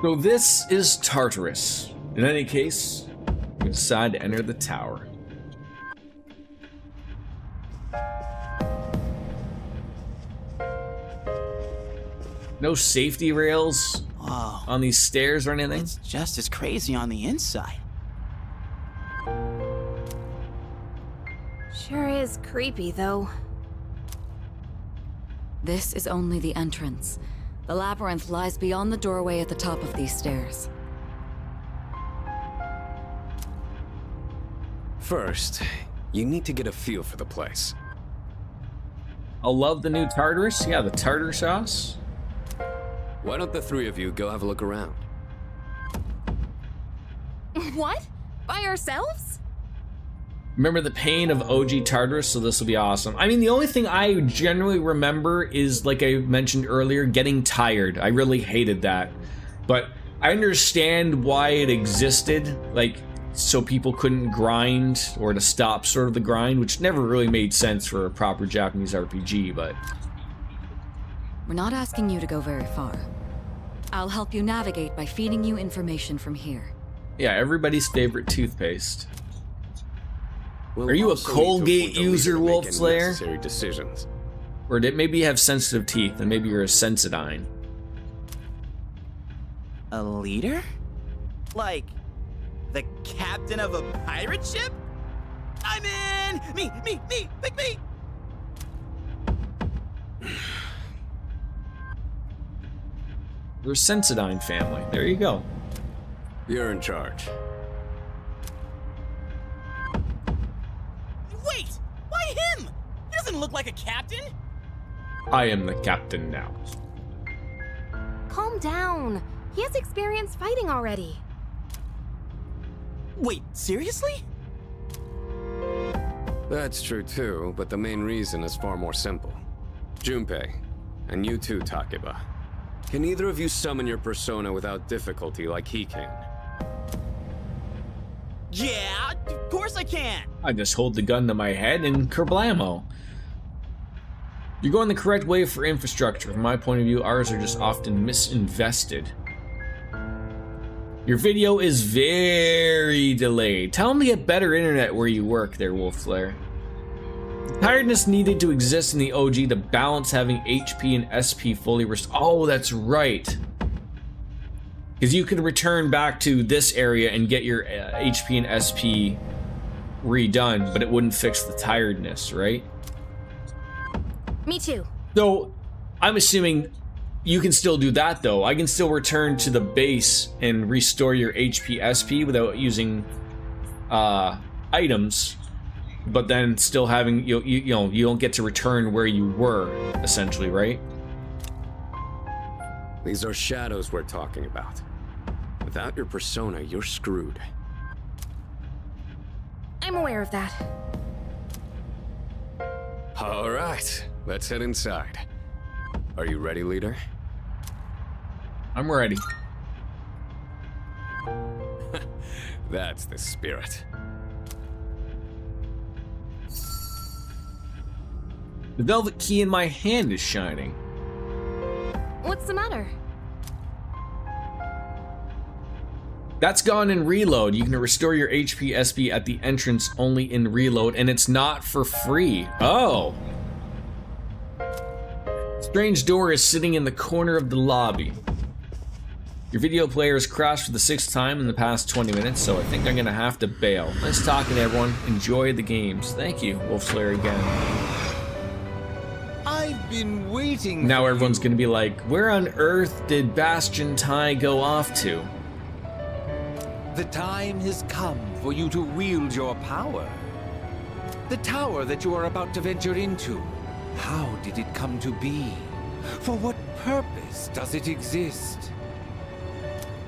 So this is Tartarus. In any case, we decide to enter the tower. No safety rails on these stairs or anything?
It's just as crazy on the inside.
Sure is creepy, though.
This is only the entrance. The labyrinth lies beyond the doorway at the top of these stairs.
First, you need to get a feel for the place.
I'll love the new Tartarus. Yeah, the tartar sauce.
Why don't the three of you go have a look around?
What? By ourselves?
Remember the pain of OG Tartarus, so this will be awesome. I mean, the only thing I generally remember is, like I mentioned earlier, getting tired. I really hated that. But I understand why it existed, like, so people couldn't grind, or to stop sort of the grind, which never really made sense for a proper Japanese RPG, but...
We're not asking you to go very far. I'll help you navigate by feeding you information from here.
Yeah, everybody's favorite toothpaste.
We'll
Are you a
also need to
Colgate
appoint a leader
user,
to make
Wolf
any
Slayer?
necessary decisions.
Or maybe you have sensitive teeth, and maybe you're a Sensodyne.
A leader? Like, the captain of a pirate ship? I'm in! Me! Pick me!
We're a Sensodyne family. There you go.
You're in charge.
Wait! Why him? He doesn't look like a captain!
I am the captain now.
Calm down. He has experience fighting already.
Wait, seriously?
That's true too, but the main reason is far more simple. Junpei, and you too, Takeba. Can either of you summon your persona without difficulty like he can?
Yeah, of course I can.
I just hold the gun to my head and kerblamo. You're going the correct way for infrastructure. From my point of view, ours are just often misinvested. Your video is very delayed. Tell them to get better internet where you work there, Wolfflare. Tiredness needed to exist in the OG to balance having HP and SP fully restored. Oh, that's right. Because you could return back to this area and get your HP and SP redone, but it wouldn't fix the tiredness, right?
Me too.
So, I'm assuming you can still do that though. I can still return to the base and restore your HP SP without using items, but then still having you know, you don't get to return where you were, essentially, right?
These are shadows we're talking about. Without your persona, you're screwed.
I'm aware of that.
All right, let's head inside. Are you ready, leader?
I'm ready.
That's the spirit.
The velvet key in my hand is shining.
What's the matter?
That's gone in reload. You can restore your HP SP at the entrance only in reload, and it's not for free. Oh. Strange door is sitting in the corner of the lobby. Your video player has crashed for the 6th time in the past 20 minutes, so I think I'm gonna have to bail. Nice talking to everyone. Enjoy the games. Thank you, Wolfflare again.
I've been waiting.
Now everyone's gonna be like, where on earth did Bastion Tai go off to?
The time has come for you to wield your power. The tower that you are about to venture into. How did it come to be? For what purpose does it exist?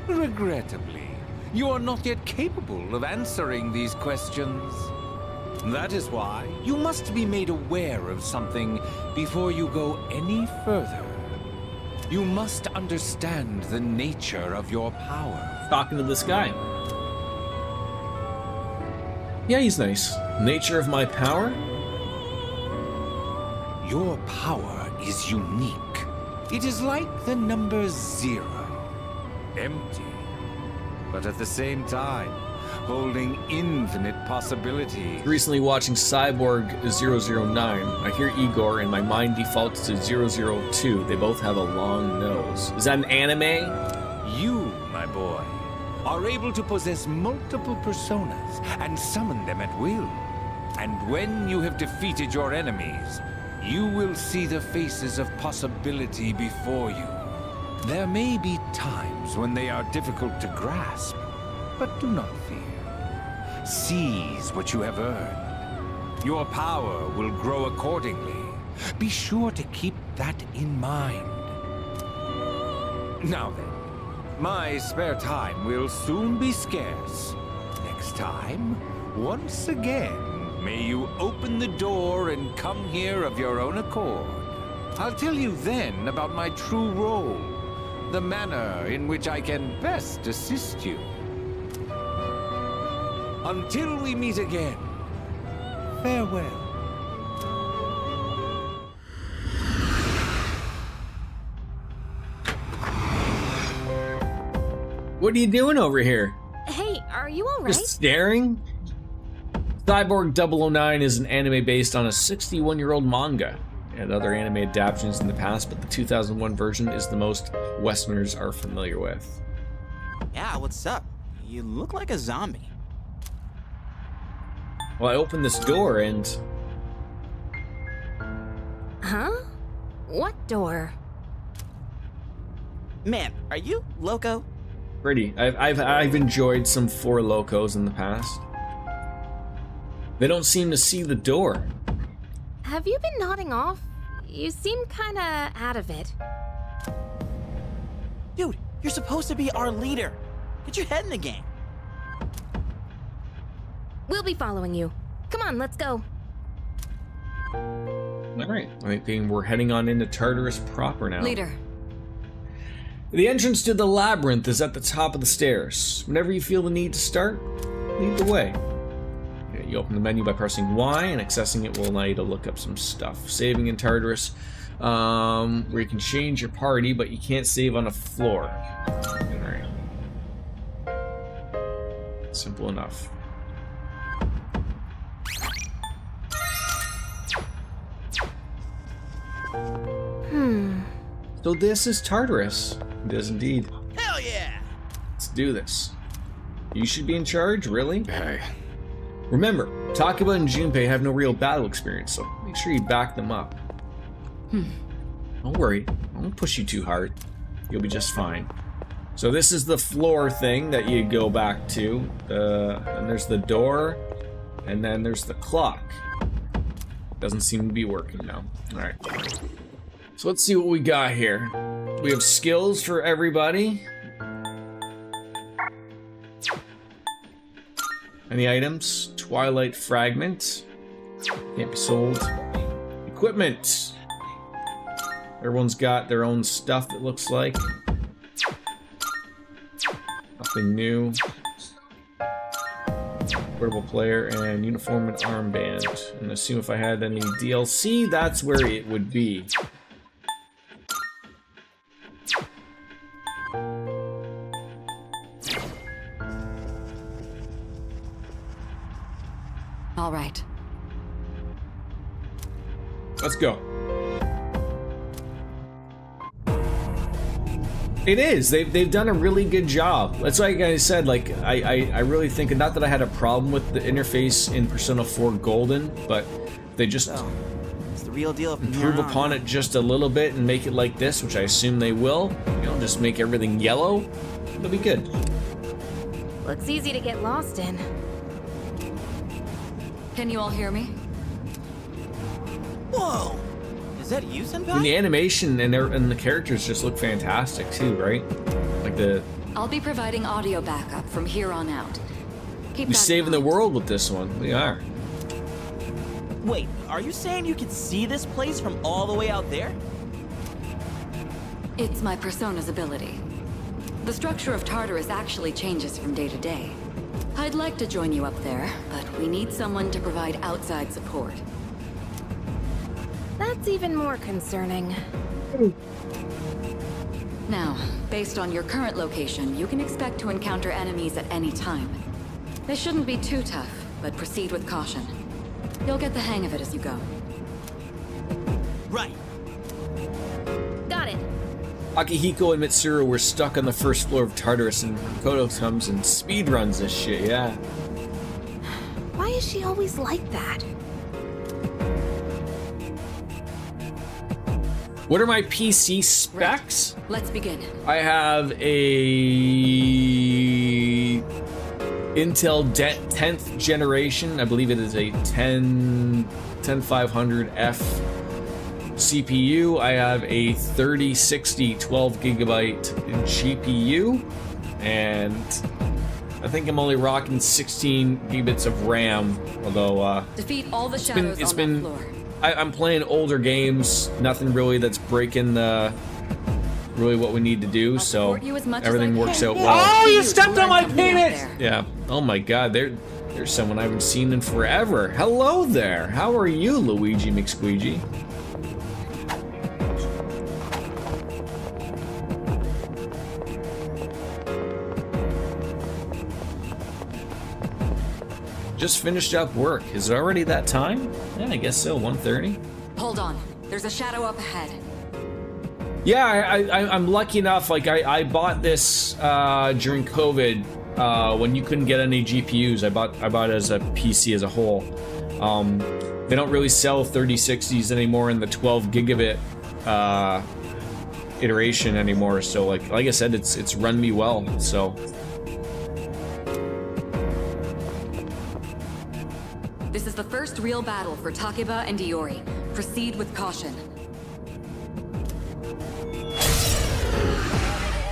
Regrettably, you are not yet capable of answering these questions. That is why you must be made aware of something before you go any further. You must understand the nature of your power.
Talking to this guy. Yeah, he's nice. Nature of my power?
Your power is unique. It is like the number 0. Empty, but at the same time, holding infinite possibility.
Recently watching Cyborg 009. I hear Igor and my mind defaults to 002. They both have a long nose. Is that an anime?
You, my boy, are able to possess multiple personas and summon them at will. And when you have defeated your enemies, you will see the faces of possibility before you. There may be times when they are difficult to grasp, but do not fear. Seize what you have earned. Your power will grow accordingly. Be sure to keep that in mind. Now then, my spare time will soon be scarce. Next time, once again, may you open the door and come here of your own accord. I'll tell you then about my true role, the manner in which I can best assist you. Until we meet again, farewell.
What are you doing over here?
Hey, are you alright?
Just staring? Cyborg 009 is an anime based on a 61-year-old manga and other anime adaptations in the past, but the 2001 version is the most Westerners are familiar with.
Yeah, what's up? You look like a zombie.
Well, I opened this door and...
Huh? What door?
Man, are you loco?
Pretty. I've enjoyed some Four Locos in the past. They don't seem to see the door.
Have you been nodding off? You seem kinda out of it.
Dude, you're supposed to be our leader. Get your head in the game.
We'll be following you. Come on, let's go.
Alright, I think we're heading on into Tartarus proper now.
Leader.
The entrance to the labyrinth is at the top of the stairs. Whenever you feel the need to start, lead the way. Okay, you open the menu by pressing Y, and accessing it will allow you to look up some stuff. Saving in Tartarus, where you can change your party, but you can't save on a floor. Alright. Simple enough. So this is Tartarus. It is indeed.
Hell yeah!
Let's do this. You should be in charge, really?
Hey.
Remember, Takiba and Junpei have no real battle experience, so make sure you back them up. Don't worry, I won't push you too hard. You'll be just fine. So this is the floor thing that you go back to. And there's the door, and then there's the clock. Doesn't seem to be working now. Alright. So let's see what we got here. We have skills for everybody. Any items? Twilight Fragment. Can't be sold. Equipment. Everyone's got their own stuff, it looks like. Nothing new. Portable player and uniform and armband. And assume if I had any DLC, that's where it would be.
All right.
Let's go. It is. They've done a really good job. That's like I said, like I really think, not that I had a problem with the interface in Persona 4 Golden, but they just
it's the real deal.
Improve upon it just a little bit and make it like this, which I assume they will. You know, just make everything yellow. It'll be good.
Looks easy to get lost in.
Can you all hear me?
Whoa! Is that you, Senpai?
And the animation and the characters just look fantastic too, right? Like the.
I'll be providing audio backup from here on out. Keep
We're
that
saving the world with this one. We are.
Wait, are you saying you can see this place from all the way out there?
It's my Persona's ability. The structure of Tartarus actually changes from day to day. I'd like to join you up there, but we need someone to provide outside support.
That's even more concerning.
Now, based on your current location, you can expect to encounter enemies at any time. They shouldn't be too tough, but proceed with caution. You'll get the hang of it as you go.
Right.
Got it.
Akihiko and Mitsuru were stuck on the first floor of Tartarus, and Koto comes and speedruns this shit, yeah.
Why is she always like that?
What are my PC specs?
Right. Let's begin.
I have a Intel 10th generation. I believe it is a 10500F CPU. I have a 3060 12 gigabyte GPU, and I think I'm only rocking 16 gigabits of RAM. Although
defeat all the shadows on that floor.
I'm playing older games. Nothing really that's breaking really what we need to do. So everything works out well.
Oh, you stepped on my penis!
Yeah. Oh my God. There's someone I haven't seen in forever. Hello there. How are you, Luigi McSqueegee? Just finished up work. Is it already that time? Yeah, I guess so. 1:30.
Hold on. There's a shadow up ahead.
Yeah, I'm lucky enough. Like I bought this during COVID when you couldn't get any GPUs. I bought it as a PC as a whole. They don't really sell 3060s anymore in the 12 gigabit iteration anymore. So like I said, it's run me well. So.
This is the first real battle for Takiba and Iori. Proceed with caution.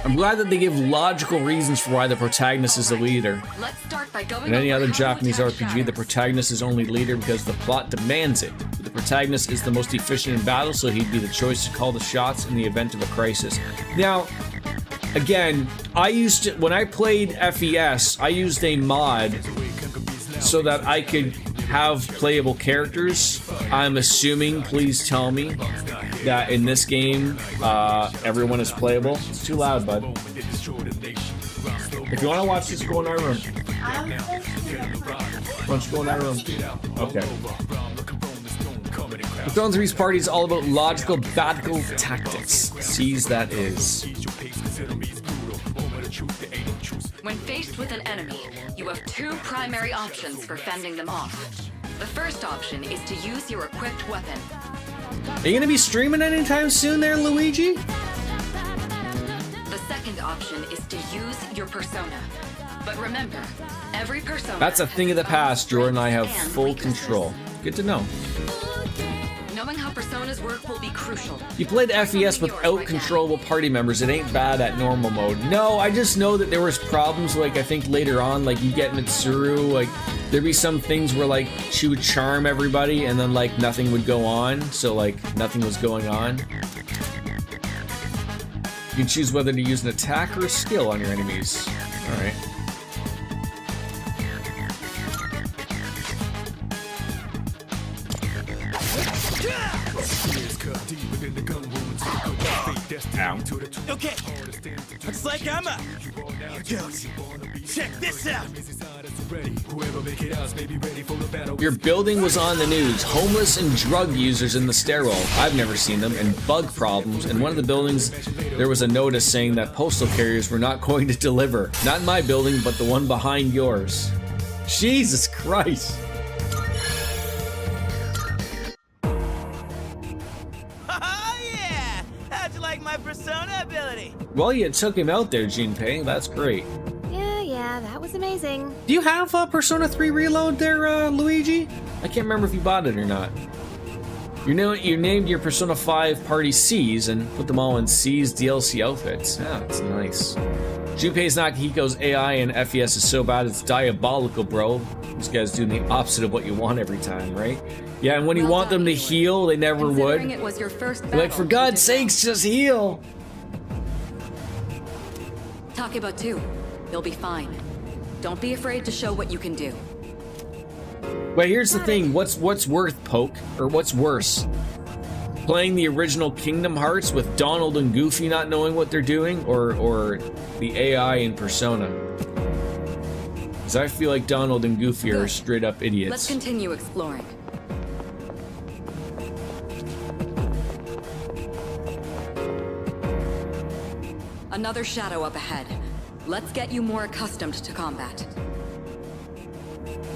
I'm glad that they give logical reasons for why the protagonist is the leader.
Let's start by going
In any
over
other
how to
Japanese
attack
RPG,
shadows.
the protagonist is only leader because the plot demands it. The protagonist is the most efficient in battle, so he'd be the choice to call the shots in the event of a crisis. Now, again, when I played FES, I used a mod so that I could have playable characters. I'm assuming, please tell me, that in this game, everyone is playable. It's too loud, bud. If you want to watch this, go in our room. Why don't you go in that room? Okay. The Throne 3's party is all about logical battle tactics. Seize that is.
When faced with an enemy, you have two primary options for fending them off. The first option is to use your equipped weapon.
Are you gonna be streaming anytime soon there, Luigi?
The second option is to use your persona. But remember, every persona...
That's a thing of the past. Jordan and I have full control. Good to know.
Knowing how personas work will be crucial.
You played FES without controllable party members. It ain't bad at normal mode. No, I just know that there was problems, like, I think later on, like, you get Mitsuru, like, there'd be some things where, like, she would charm everybody and then, like, nothing would go on. So, like, nothing was going on. You can choose whether to use an attack or a skill on your enemies. Alright. Ow.
Okay, looks like I'm up. Here goes. Check this out.
Your building was on the news. Homeless and drug users in the stairwell. I've never seen them. And bug problems. In one of the buildings, there was a notice saying that postal carriers were not going to deliver. Not in my building, but the one behind yours. Jesus Christ.
Oh yeah! How'd you like my persona ability?
Well, you took him out there, Jinpei. That's great.
Yeah, that was amazing.
Do you have Persona 3 Reload there, Luigi? I can't remember if you bought it or not. You named your Persona 5 party C's and put them all in C's DLC outfits. Yeah, that's nice. Junpei's Nakahiko's AI in FES is so bad it's diabolical, bro. These guys doing the opposite of what you want every time, right? Yeah, and when you want them to heal, they never would.
It was your first
They're like, for God's sakes, just heal.
Takeba too. You'll be fine. Don't be afraid to show what you can do.
Wait, here's the thing. What's worth, Poke? Or what's worse? Playing the original Kingdom Hearts with Donald and Goofy not knowing what they're doing? Or the AI in Persona? Because I feel like Donald and Goofy are straight up idiots.
Let's continue exploring. Another shadow up ahead. Let's get you more accustomed to combat.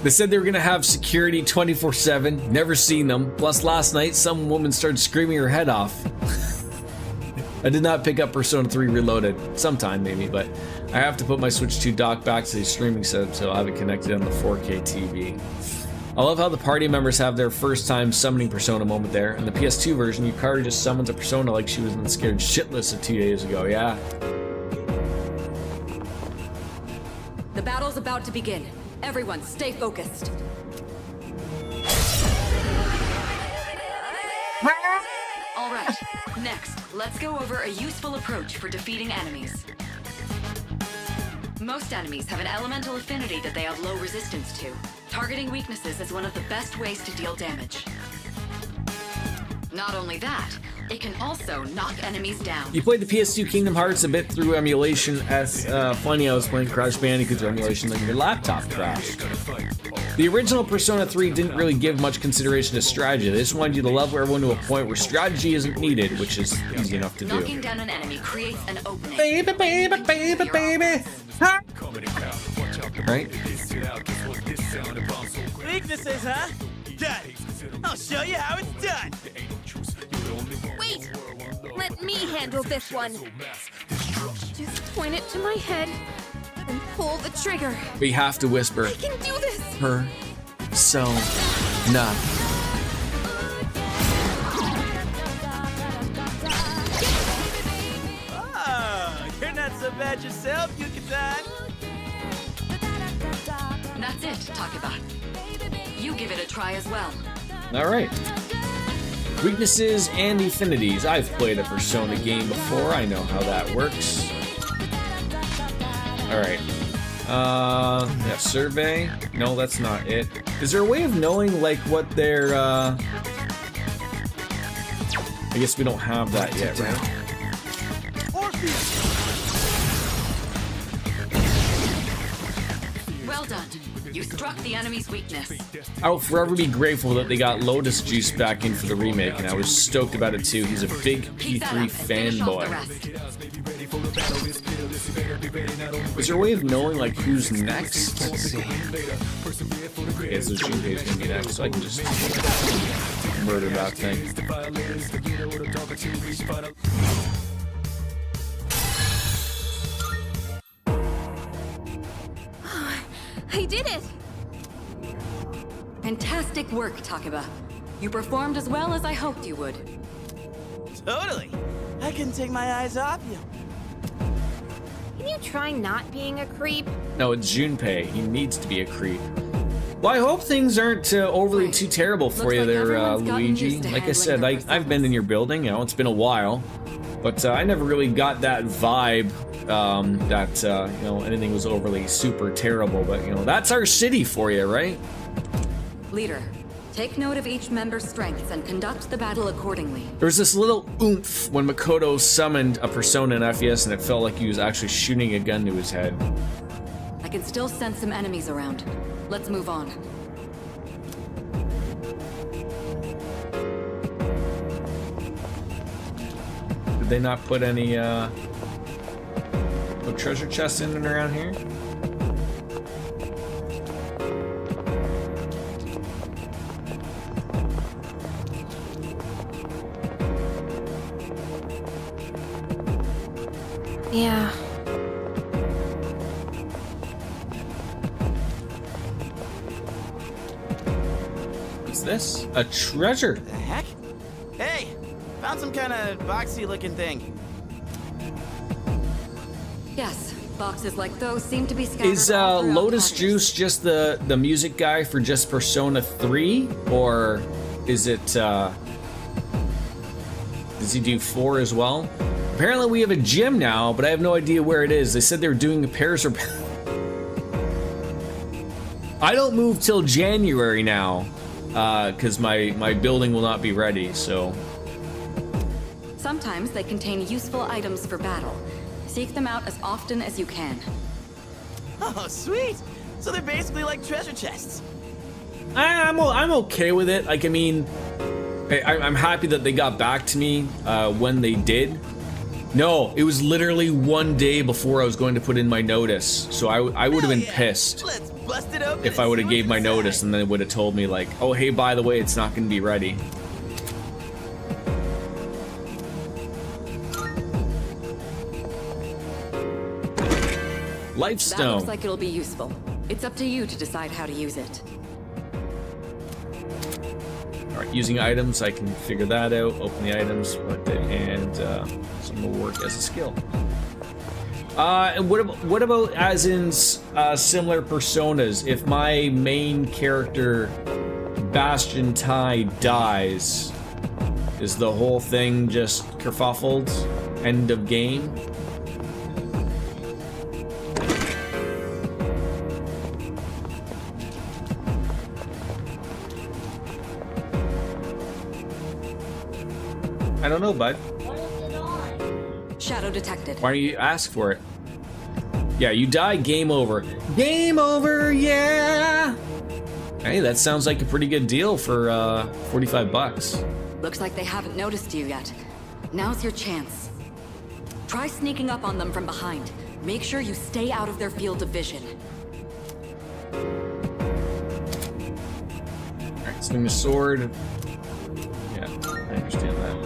They said they were gonna have security 24/7. Never seen them. Plus, last night, some woman started screaming her head off. I did not pick up Persona 3 Reloaded. Sometime, maybe, but I have to put my Switch 2 dock back to the streaming setup, so I'll have it connected on the 4K TV. I love how the party members have their first time summoning Persona moment there. In the PS2 version, Yukari just summons a Persona like she was in the scared shitless of 2 days ago, yeah.
The battle's about to begin. Everyone, stay focused. All right, next, let's go over a useful approach for defeating enemies. Most enemies have an elemental affinity that they have low resistance to. Targeting weaknesses is one of the best ways to deal damage. Not only that, it can also knock enemies down.
You played the PS2 Kingdom Hearts a bit through emulation. As funny, I was playing Crash Bandicoot through emulation, and your laptop crashed. The original Persona 3 didn't really give much consideration to strategy. They just wanted you to level everyone to a point where strategy isn't needed, which is easy enough to do.
Knocking down an enemy creates an opening.
Baby, baby, baby, baby. Huh? Right?
Weaknesses, huh? Got it. I'll show you how it's done.
Wait! Let me handle this one. Just point it to my head and pull the trigger.
We have to whisper.
I can do this!
Her. So. Nah.
Oh, you're not so bad yourself, Yucatan.
That's it, Takeba. You give it a try as well.
Alright. Weaknesses and affinities. I've played a Persona game before. I know how that works. Alright. Yeah, survey. No, that's not it. Is there a way of knowing, like, what their, I guess we don't have that yet, right?
Well done. You struck the enemy's weakness.
I'll forever be grateful that they got Lotus Juice back in for the remake, and I was stoked about it too. He's a big P3 fanboy. Is there a way of knowing, like, who's next? Let's see. Okay, so Junpei's gonna be next, so I can just murder that thing.
I did it!
Fantastic work, Takeba. You performed as well as I hoped you would.
Totally. I couldn't take my eyes off you.
Can you try not being a creep?
No, it's Junpei. He needs to be a creep. Well, I hope things aren't overly too terrible for you there, Luigi. Like I said, I've been in your building, you know, it's been a while. But I never really got that vibe that, you know, anything was overly super terrible. But, you know, that's our city for you, right?
Leader, take note of each member's strengths and conduct the battle accordingly.
There was this little oomph when Makoto summoned a Persona in FES, and it felt like he was actually shooting a gun to his head.
I can still sense some enemies around. Let's move on.
Did they not put any no treasure chests in and around here?
Yeah.
What's this? A treasure.
The heck? Hey, found some kind of boxy looking thing.
Yes, boxes like those seem to be scattered.
Is Lotus Juice just the music guy for just Persona 3? Or is it, does he do 4 as well? Apparently we have a gym now, but I have no idea where it is. They said they were doing repairs or... I don't move till January now, because my building will not be ready, so...
Sometimes they contain useful items for battle. Seek them out as often as you can.
Oh, sweet! So they're basically like treasure chests.
I'm okay with it. Like, I mean, I'm happy that they got back to me when they did. No, it was literally one day before I was going to put in my notice, so I would have been pissed if I would have gave my notice and then it would have told me like, oh hey, by the way, it's not going to be ready. Lifestone.
That looks like it'll be useful. It's up to you to decide how to use it.
Alright, using items, I can figure that out. Open the items, put it, and some will work as a skill. And what about as in similar personas? If my main character, Bastion Tai, dies, is the whole thing just kerfuffled? End of game? I don't know, bud.
Shadow detected.
Why don't you ask for it? Yeah, you die, game over. Game over, yeah! Hey, that sounds like a pretty good deal for $45.
Looks like they haven't noticed you yet. Now's your chance. Try sneaking up on them from behind. Make sure you stay out of their field of vision.
Alright, swing the sword. Yeah, I understand that.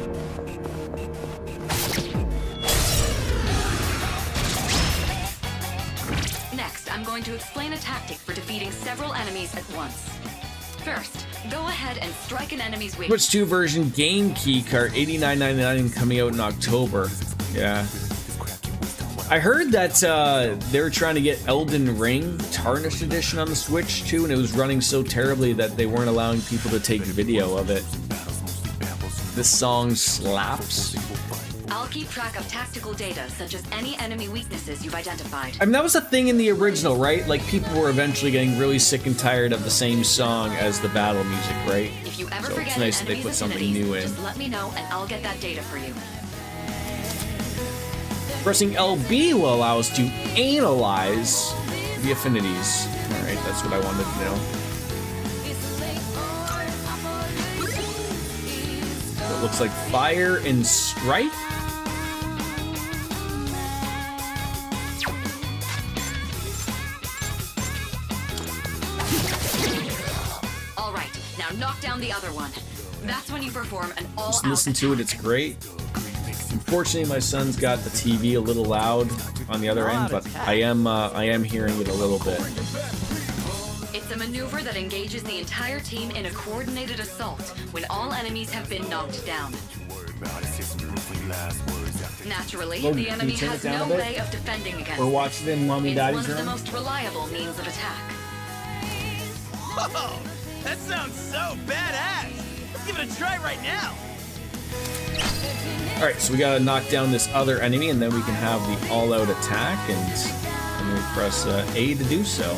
Next, I'm going to explain a tactic for defeating several enemies at once. First, go ahead and strike an enemy's weakness.
Switch 2 version game key card, $89.99 coming out in October. Yeah. I heard that they were trying to get Elden Ring Tarnished Edition on the Switch too, and it was running so terribly that they weren't allowing people to take video of it. This song slaps.
I'll keep track of tactical data, such as any enemy weaknesses you've identified.
I mean, that was a thing in the original, right? Like, people were eventually getting really sick and tired of the same song as the battle music, right?
If you ever
So
forget
it's nice that they put something new in.
just let me know and I'll get that data for you.
Pressing LB will allow us to analyze the affinities. Alright, that's what I wanted to know. So it looks like fire and strife.
Alright, now knock down the other one. That's when you perform an all-out
Just listen to it, it's great. Unfortunately, my son's got the TV a little loud on the other end, but I am hearing it a little bit.
It's a maneuver that engages the entire team in a coordinated assault when all enemies have been knocked down. Naturally,
Logan,
the
can
enemy
you turn
has
it down
no
a bit?
way of defending against
Or
it.
watch it in Mommy
It's
Daddy's
one of the
room?
most reliable means of attack.
Whoa, that sounds so badass. Let's give it a try right now.
Alright, so we gotta knock down this other enemy, and then we can have the all-out attack, and we press A to do so.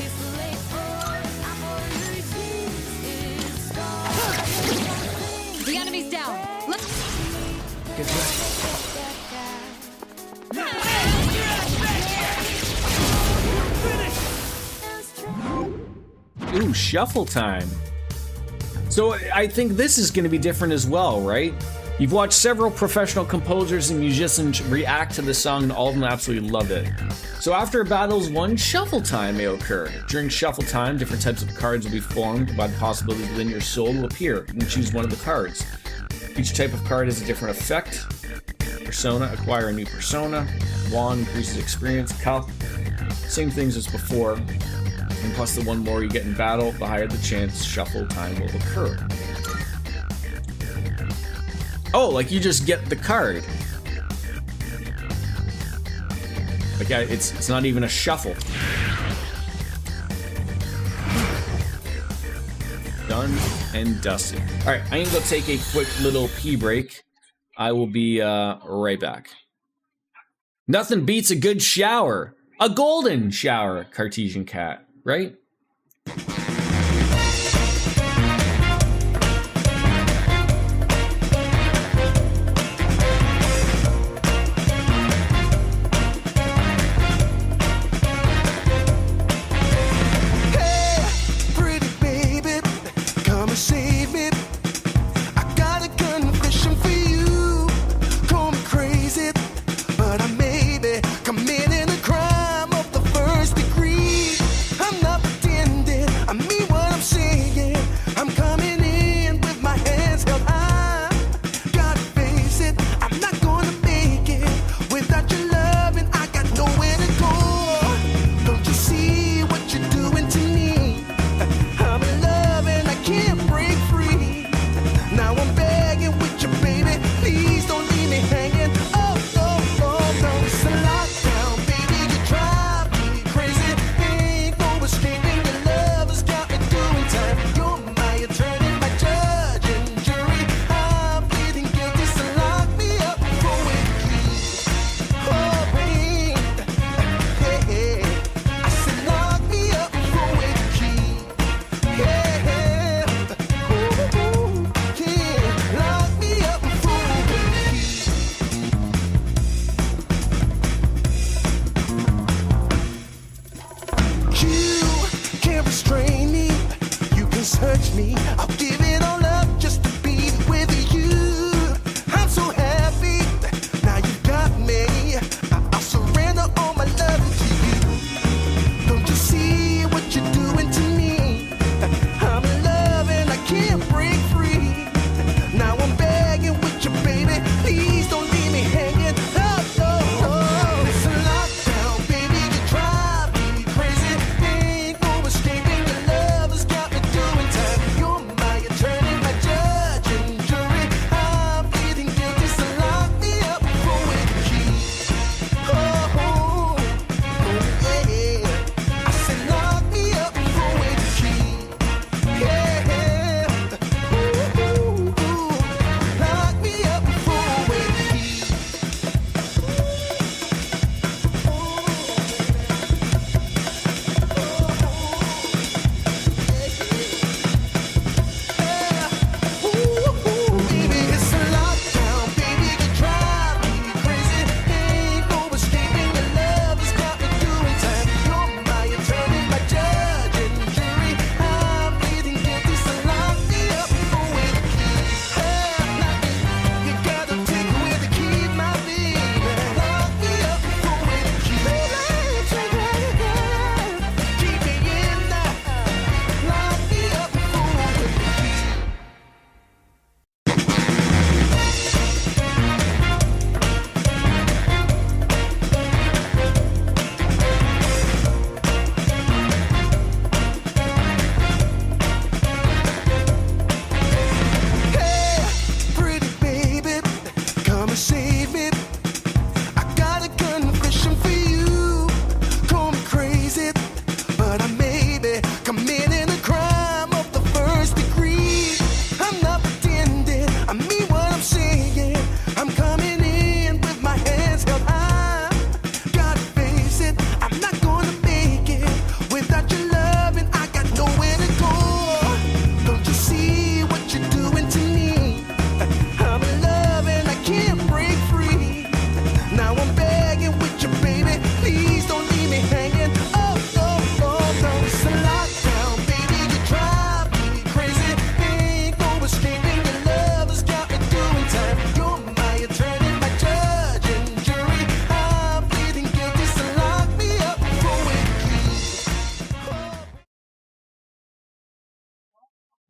The enemy's down. Let's.
Good job. Ooh, shuffle time. So I think this is going to be different as well, right? You've watched several professional composers and musicians react to the song, and all of them absolutely loved it. So after a battle is won, shuffle time may occur. During shuffle time, different types of cards will be formed by the possibilities within your soul will appear. You can choose one of the cards. Each type of card has a different effect. Persona, acquire a new persona. Wand increases experience. Cup, same things as before. And plus the one more you get in battle, the higher the chance shuffle time will occur. Oh, like you just get the card. Like it's not even a shuffle. Done and dusted. All right, I'm gonna go take a quick little pee break. I will be right back. Nothing beats a good shower. A golden shower, Cartesian cat, right?
Committing a crime of the first degree. I'm not pretending.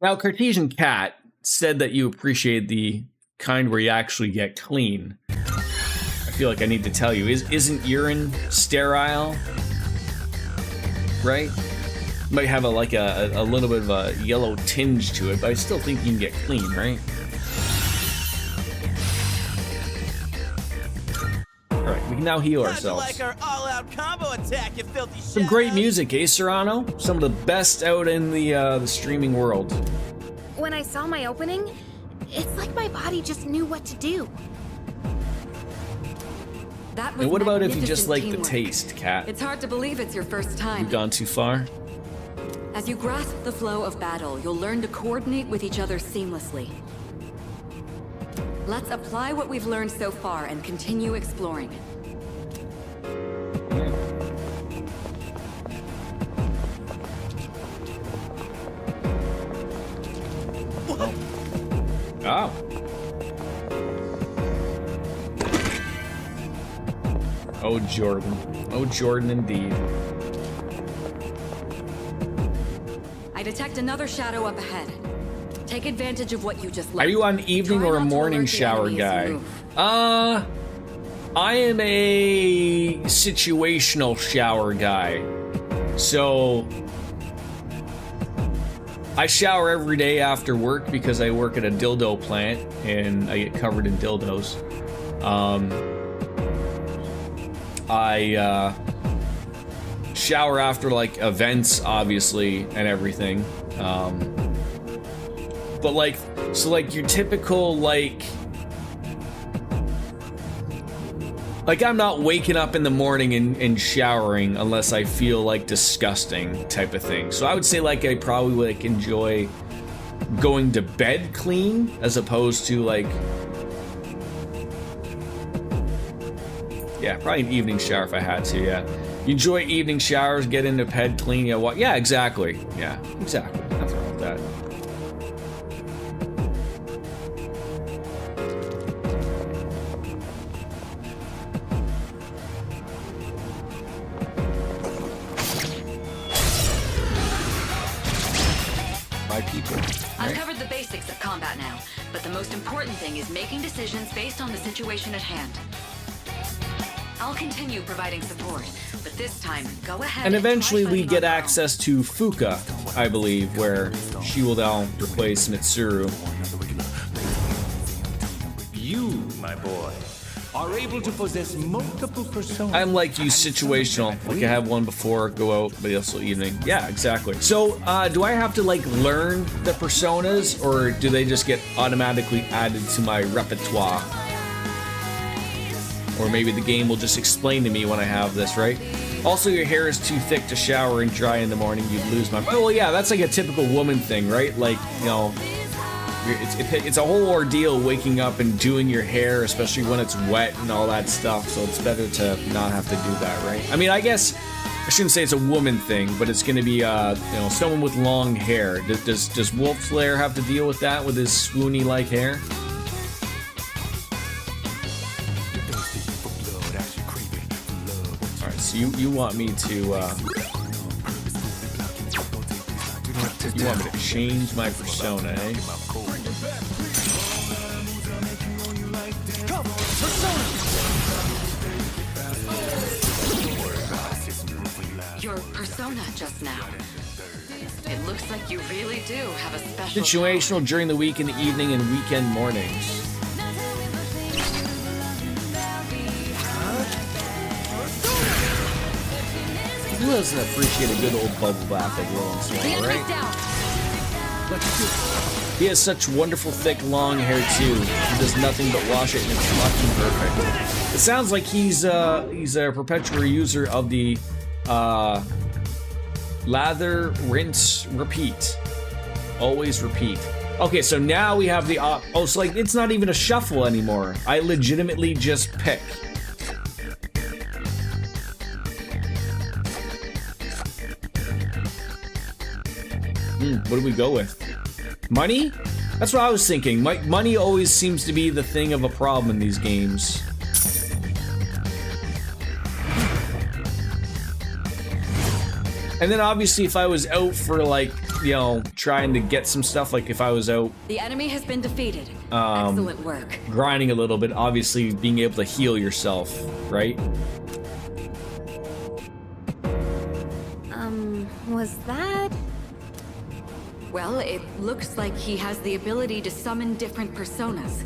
Now, Cartesian Cat said that you appreciate the kind where you actually get clean. I feel like I need to tell you, isn't urine sterile? Right? Might have a little bit of a yellow tinge to it, but I still think you can get clean, right? Alright, we can now heal ourselves.
Like our all-out combo attack, you filthy
Some
shit.
great music, eh, Serrano? Some of the best out in the streaming world.
When I saw my opening, it's like my body just knew what to do.
That was
And what about if you just
magnificent
like the
teamwork.
taste, Cat?
It's hard to believe it's your first time.
You've gone too far?
As you grasp the flow of battle, you'll learn to coordinate with each other seamlessly. Let's apply what we've learned so far and continue exploring.
Oh. Oh, Jordan. Oh, Jordan, indeed.
I detect another shadow up ahead. Take advantage of what you just learned.
Are you an evening or a morning shower guy? I am a situational shower guy. So I shower every day after work because I work at a dildo plant and I get covered in dildos. I shower after like events, obviously, and everything. But like, so like your typical like I'm not waking up in the morning and showering unless I feel like disgusting type of thing. So I would say like I probably like enjoy going to bed clean as opposed to like, yeah, probably an evening shower if I had to. Yeah, you enjoy evening showers, get into bed clean. Yeah, what? Yeah, exactly. Yeah, exactly. Nothing wrong with that. People.
I've covered the basics of combat now, but the most important thing is making decisions based on the situation at hand. I'll continue providing support, but this time, go ahead
And eventually
try
we
fighting
get
on your
access to Fuka, I believe, where she will now replace Mitsuru.
You, my boy, are able to possess multiple personas.
I'm like you, situational. Like I have one before, go out, but also evening. Yeah, exactly. So, do I have to like learn the personas, or do they just get automatically added to my repertoire? Or maybe the game will just explain to me when I have this, right? Also, your hair is too thick to shower and dry in the morning, you'd lose my... Oh, well, yeah, that's like a typical woman thing, right? Like, you know, it's a whole ordeal waking up and doing your hair, especially when it's wet and all that stuff, so it's better to not have to do that, right? I mean, I guess I shouldn't say it's a woman thing, but it's gonna be, you know, someone with long hair. Does Wolf Flare have to deal with that with his swoony-like hair? Alright, so you want me to, you want me to change my persona, eh?
Your persona just now. It looks like you really do have a special...
Situational during the week, in the evening, and weekend mornings. Who doesn't appreciate a good old bubble bath every once in a while, right? He has such wonderful, thick, long hair too. He does nothing but wash it, and it's fucking perfect. It sounds like he's a perpetual user of the lather, rinse, repeat. Always repeat. Okay, so now we have the oh, so like it's not even a shuffle anymore. I legitimately just pick. What do we go with? Money? That's what I was thinking. Money always seems to be the thing of a problem in these games. And then obviously if I was out for like, you know, trying to get some stuff, like if I was out
The enemy has been defeated. Excellent work.
grinding a little bit, obviously being able to heal yourself, right?
Was that?
Well, it looks like he has the ability to summon different personas.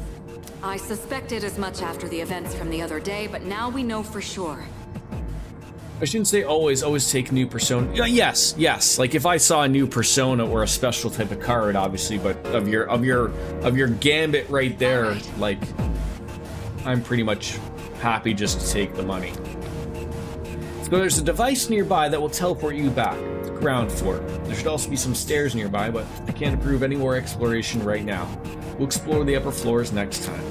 I suspected as much after the events from the other day, but now we know for sure.
I shouldn't say always take new persona. Yes. Like if I saw a new persona or a special type of card, obviously, but of your gambit right there, like I'm pretty much happy just to take the money. So there's a device nearby that will teleport you back. Ground floor. There should also be some stairs nearby, but I can't approve any more exploration right now. We'll explore the upper floors next time.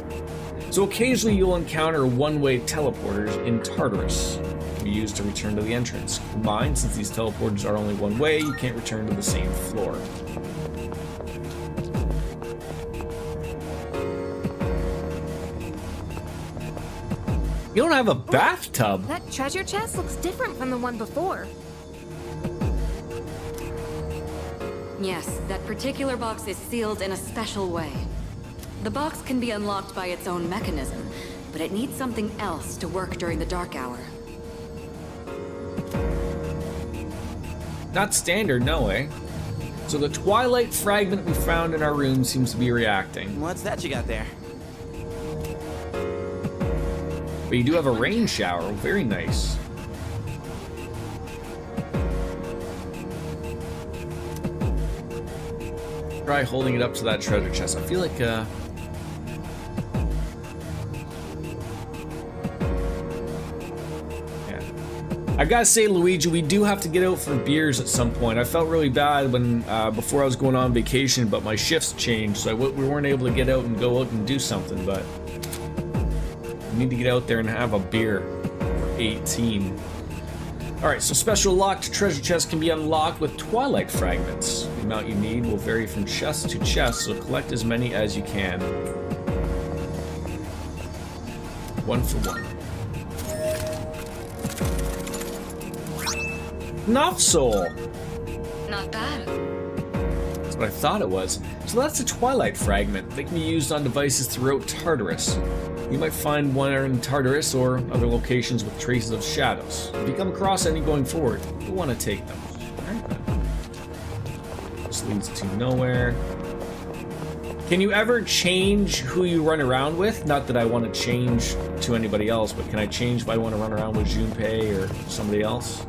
So occasionally you'll encounter one-way teleporters in Tartarus. They can be used to return to the entrance. Keep in mind, since these teleporters are only one way, you can't return to the same floor. You don't have a bathtub?
That treasure chest looks different from the one before.
Yes, that particular box is sealed in a special way. The box can be unlocked by its own mechanism, but it needs something else to work during the dark hour.
Not standard, no way. So the twilight fragment we found in our room seems to be reacting.
What's that you got there?
But you do have a rain shower, very nice. Try holding it up to that treasure chest. I feel like, yeah. I gotta say, Luigi, we do have to get out for beers at some point. I felt really bad when, before I was going on vacation, but my shifts changed, so we weren't able to get out and go out and do something, but we need to get out there and have a beer. We're 18. Alright, so special locked treasure chest can be unlocked with twilight fragments. The amount you need will vary from chest to chest, so collect as many as you can. 1 for 1. Not soul.
Not bad.
That's what I thought it was. So that's a twilight fragment. They can be used on devices throughout Tartarus. You might find one in Tartarus or other locations with traces of shadows. If you come across any going forward, you'll want to take them. Alright then. This leads to nowhere. Can you ever change who you run around with? Not that I want to change to anybody else, but can I change if I want to run around with Junpei or somebody else?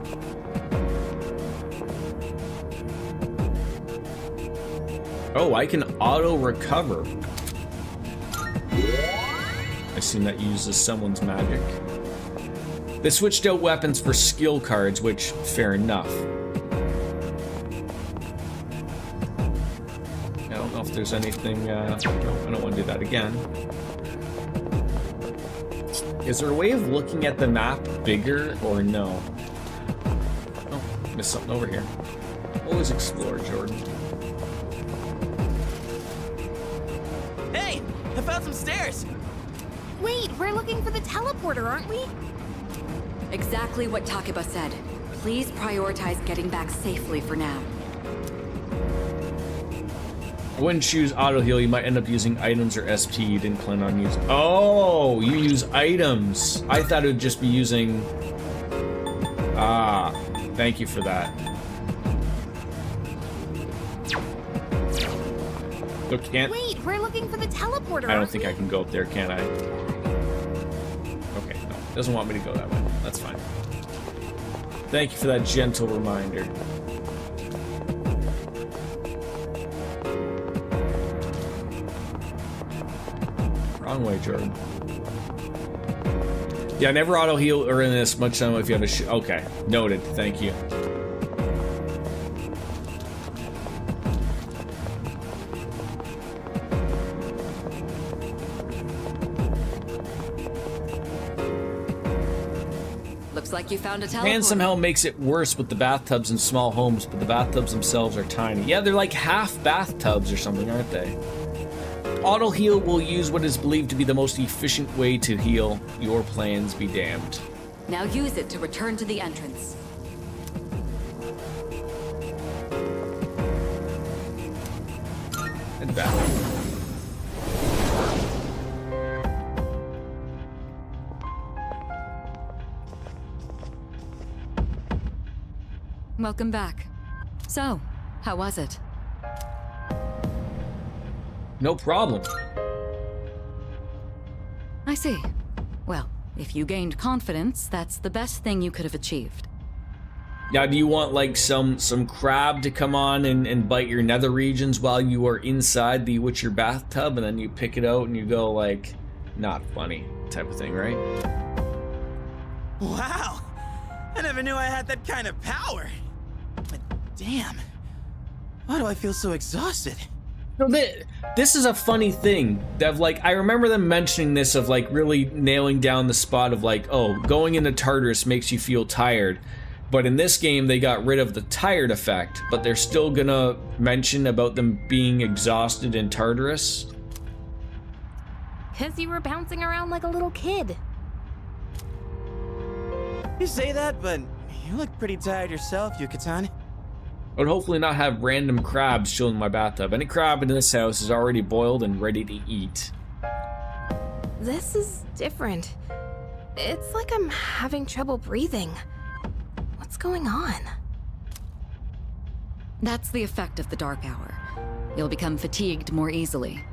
Oh, I can auto-recover. I assume that uses someone's magic. They switched out weapons for skill cards, which, fair enough. I don't know if there's anything, no, I don't want to do that again. Is there a way of looking at the map bigger, or no? Oh, missed something over here. Always explore, Jordan.
Hey, I found some stairs!
Wait, we're looking for the teleporter, aren't we?
Exactly what Takeba said. Please prioritize getting back safely for now.
I wouldn't choose auto heal. You might end up using items or SP you didn't plan on using. Oh, you use items. I thought it would just be using. Ah, thank you for that. So can't.
Wait, we're looking for the teleporter.
I don't think I can go up there, can I? Okay, no, doesn't want me to go that way. That's fine. Thank you for that gentle reminder. Wrong way, Jordan. Yeah, never auto heal or in this much time if you have a okay, noted. Thank you.
Looks like you found a teleporter.
And somehow makes it worse with the bathtubs in small homes, but the bathtubs themselves are tiny. Yeah, they're like half bathtubs or something, aren't they? Auto heal will use what is believed to be the most efficient way to heal. Your plans be damned.
Now use it to return to the entrance.
Good battle.
Welcome back. So, how was it?
No problem.
I see. Well, if you gained confidence, that's the best thing you could have achieved.
Now, do you want like some crab to come on and bite your nether regions while you are inside the Witcher bathtub, and then you pick it out and you go like, not funny type of thing, right?
Wow! I never knew I had that kind of power. But damn, why do I feel so exhausted?
No, this is a funny thing. That like, I remember them mentioning this of like really nailing down the spot of like, oh, going into Tartarus makes you feel tired. But in this game, they got rid of the tired effect, but they're still gonna mention about them being exhausted in Tartarus.
'Cause you were bouncing around like a little kid.
You say that, but you look pretty tired yourself, Yucatan.
I would hopefully not have random crabs chilling in my bathtub. Any crab in this house is already boiled and ready to eat.
This is different. It's like I'm having trouble breathing. What's going on?
That's the effect of the dark hour. You'll become fatigued more easily.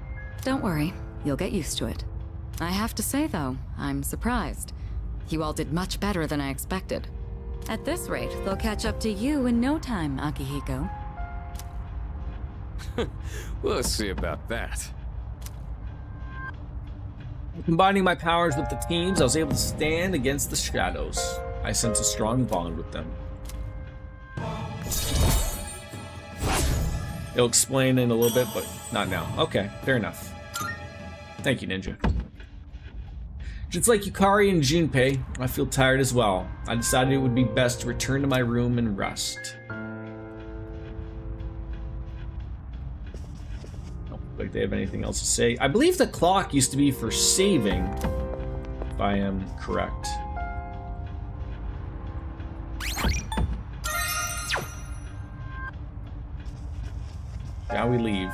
Don't worry, you'll get used to it. I have to say though, I'm surprised. You all did much better than I expected. At this rate, they'll catch up to you in no time, Akihiko.
We'll see about that.
Combining my powers with the teams, I was able to stand against the shadows. I sense a strong bond with them. It'll explain in a little bit, but not now. Okay, fair enough. Thank you, Ninja. Just like Yukari and Junpei, I feel tired as well. I decided it would be best to return to my room and rest. Don't look like they have anything else to say. I believe the clock used to be for saving, if I am correct. Shall we leave?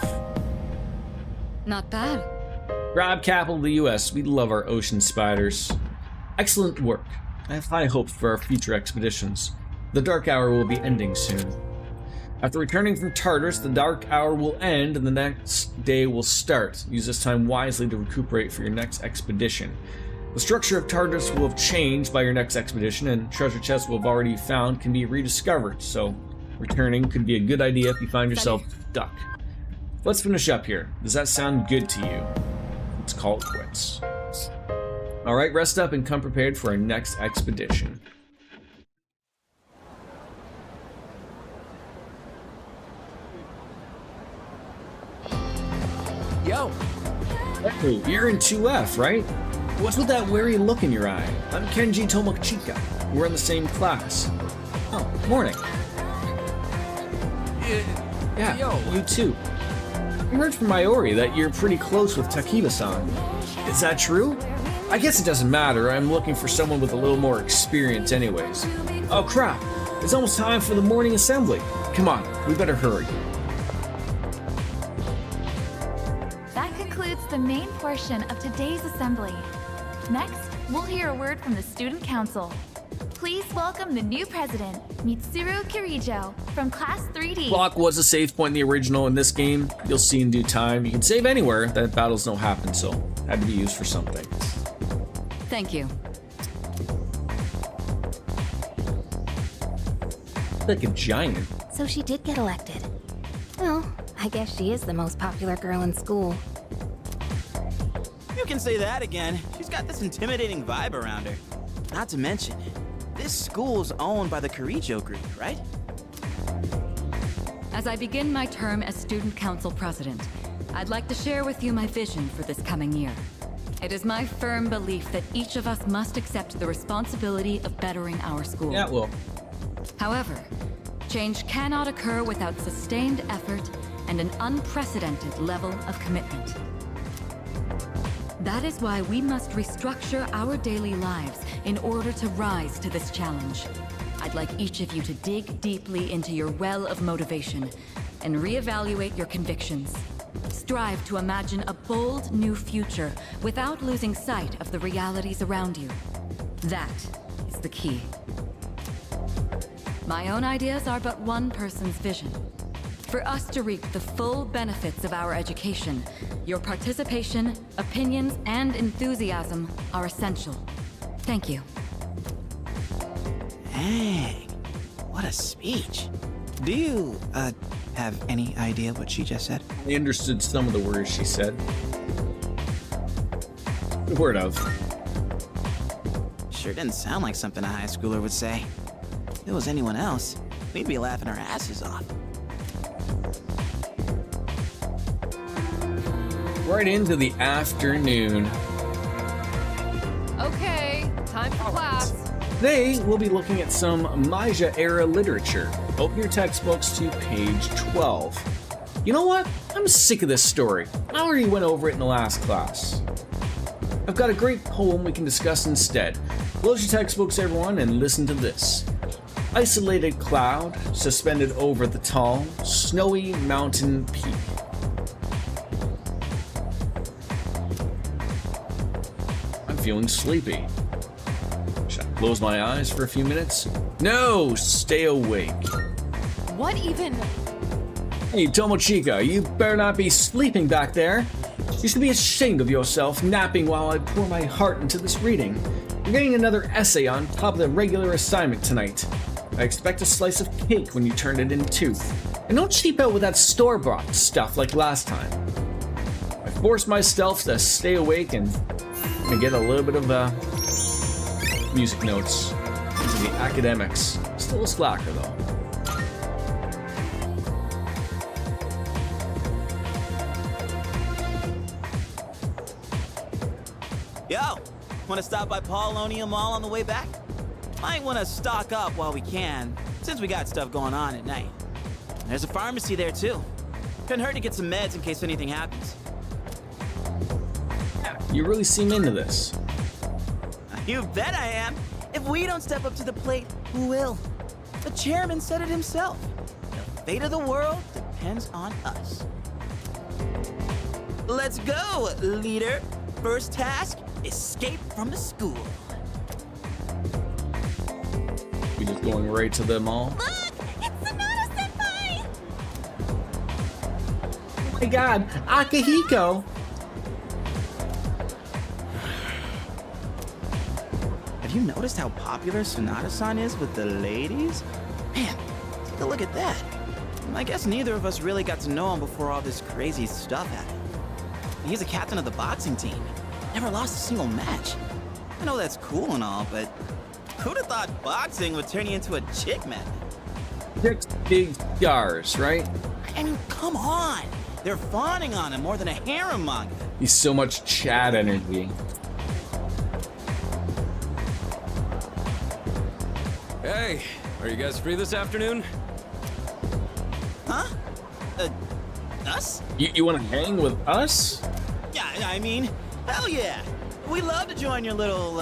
Not bad.
Crab capital of the US, we love our ocean spiders. Excellent work. I have high hopes for our future expeditions. The dark hour will be ending soon. After returning from Tartarus, the dark hour will end and the next day will start. Use this time wisely to recuperate for your next expedition. The structure of Tartarus will have changed by your next expedition, and treasure chests we'll have already found can be rediscovered, so returning could be a good idea if you find yourself stuck. Let's finish up here. Does that sound good to you? Let's call it quits. Alright, rest up and come prepared for our next expedition.
Yo!
Hey, you're in 2F, right? What's with that wary look in your eye? I'm Kenji Tomochika. We're in the same class. Oh, morning. Yeah,
yo.
You too. I heard from Mayori that you're pretty close with Takiba-san. Is that true? I guess it doesn't matter. I'm looking for someone with a little more experience anyways. Oh crap, it's almost time for the morning assembly. Come on, we better hurry.
That concludes the main portion of today's assembly. Next, we'll hear a word from the Student Council. Please welcome the new president, Mitsuru Kirijo, from Class 3D.
Clock was a save point in the original. In this game, you'll see in due time. You can save anywhere that battles don't happen, so had to be used for something.
Thank you.
Like a giant.
So she did get elected. Well, I guess she is the most popular girl in school.
You can say that again. She's got this intimidating vibe around her. Not to mention, this school's owned by the Kirijo group, right?
As I begin my term as Student Council President, I'd like to share with you my vision for this coming year. It is my firm belief that each of us must accept the responsibility of bettering our school.
Yeah, it will.
However, change cannot occur without sustained effort and an unprecedented level of commitment. That is why we must restructure our daily lives in order to rise to this challenge. I'd like each of you to dig deeply into your well of motivation and reevaluate your convictions. Strive to imagine a bold new future without losing sight of the realities around you. That is the key. My own ideas are but one person's vision. For us to reap the full benefits of our education, your participation, opinions, and enthusiasm are essential. Thank you.
Dang, what a speech. Do you, have any idea what she just said?
I understood some of the words she said. Word of.
Sure didn't sound like something a high schooler would say. If it was anyone else, we'd be laughing our asses off.
Right into the afternoon.
Okay, time for class.
Today, we'll be looking at some Meiji-era literature. Open your textbooks to page 12. You know what? I'm sick of this story. I already went over it in the last class. I've got a great poem we can discuss instead. Close your textbooks, everyone, and listen to this. Isolated cloud, suspended over the tall, snowy mountain peak. I'm feeling sleepy. Should I close my eyes for a few minutes? No, stay awake.
What even?
Hey, Tomochika, you better not be sleeping back there. You should be ashamed of yourself napping while I pour my heart into this reading. You're getting another essay on top of the regular assignment tonight. I expect a slice of cake when you turn it in two. And don't cheap out with that store-bought stuff like last time. I forced myself to stay awake and get a little bit of music notes into the academics. Still a slacker though.
Yo, wanna stop by Paulonia Mall on the way back? Might wanna stock up while we can, since we got stuff going on at night. There's a pharmacy there too. Couldn't hurt to get some meds in case anything happens.
You really seem into this.
You bet I am. If we don't step up to the plate, who will? The chairman said it himself. The fate of the world depends on us. Let's go, leader. First task, escape from the school.
We just going right to the mall?
Look! It's Sonata Senpai!
Oh my god, Akihiko!
Have you noticed how popular Sonata-san is with the ladies? Man, take a look at that. I guess neither of us really got to know him before all this crazy stuff happened. He's a captain of the boxing team. Never lost a single match. I know that's cool and all, but who'd have thought boxing would turn you into a chick magnet?
Six big stars, right?
I mean, come on! They're fawning on him more than a harem manga.
He's so much Chad energy.
Hey, are you guys free this afternoon?
Huh? Us?
You want to hang with us?
Yeah, I mean, hell yeah! We love to join your little,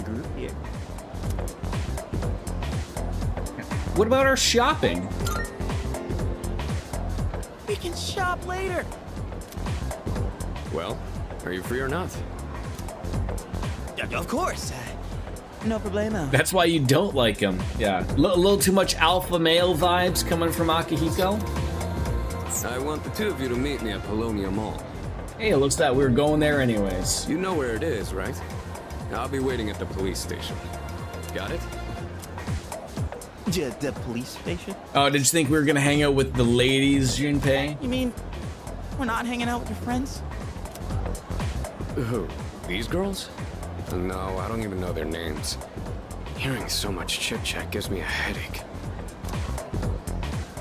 group here.
What about our shopping?
We can shop later.
Well, are you free or not?
Of course. No problemo.
That's why you don't like him. Yeah, a little too much alpha male vibes coming from Akihiko.
I want the two of you to meet me at Paulonia Mall.
Hey, it looks like we were going there anyways.
You know where it is, right? I'll be waiting at the police station. Got it?
The police station?
Oh, did you think we were gonna hang out with the ladies, Junpei?
You mean we're not hanging out with your friends?
Who? These girls? No, I don't even know their names. Hearing so much chit-chat gives me a headache.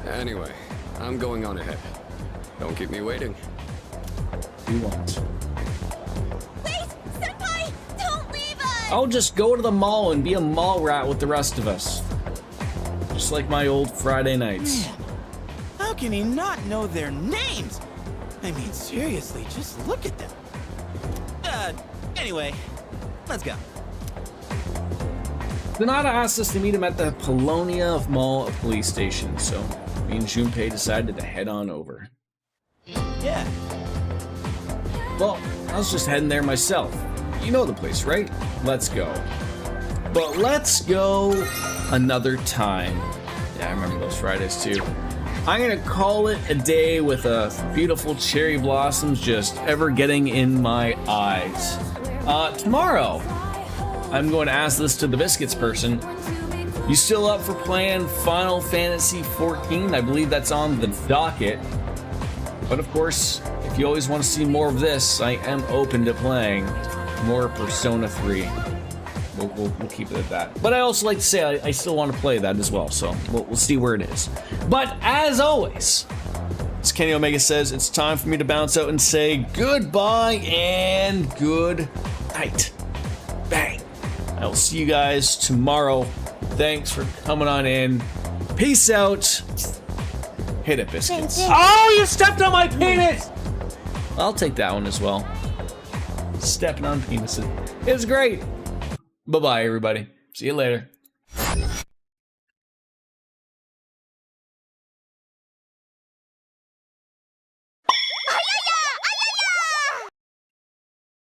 Anyway, I'm going on ahead. Don't keep me waiting.
You won't.
Wait! Senpai! Don't leave us!
I'll just go to the mall and be a mall rat with the rest of us. Just like my old Friday nights.
Man, how can he not know their names? I mean, seriously, just look at them. Anyway, let's go.
Sonata asked us to meet him at the Paulonia Mall police station, so me and Junpei decided to head on over.
Yeah.
Well, I was just heading there myself. You know the place, right? Let's go. But let's go another time. Yeah, I remember those Fridays too. I'm gonna call it a day with beautiful cherry blossoms just ever getting in my eyes. Tomorrow, I'm going to ask this to the Biscuits person. You still up for playing Final Fantasy XIV? I believe that's on the docket. But of course, if you always want to see more of this, I am open to playing more Persona 3. We'll keep it at that. But I also like to say I still want to play that as well, so we'll see where it is. But as always, as Kenny Omega says, it's time for me to bounce out and say goodbye and good night. Bang. I will see you guys tomorrow. Thanks for coming on in. Peace out. Hit it, Biscuits. Oh, you stepped on my penis! I'll take that one as well. Stepping on penises. It was great. Bye-bye, everybody. See you later.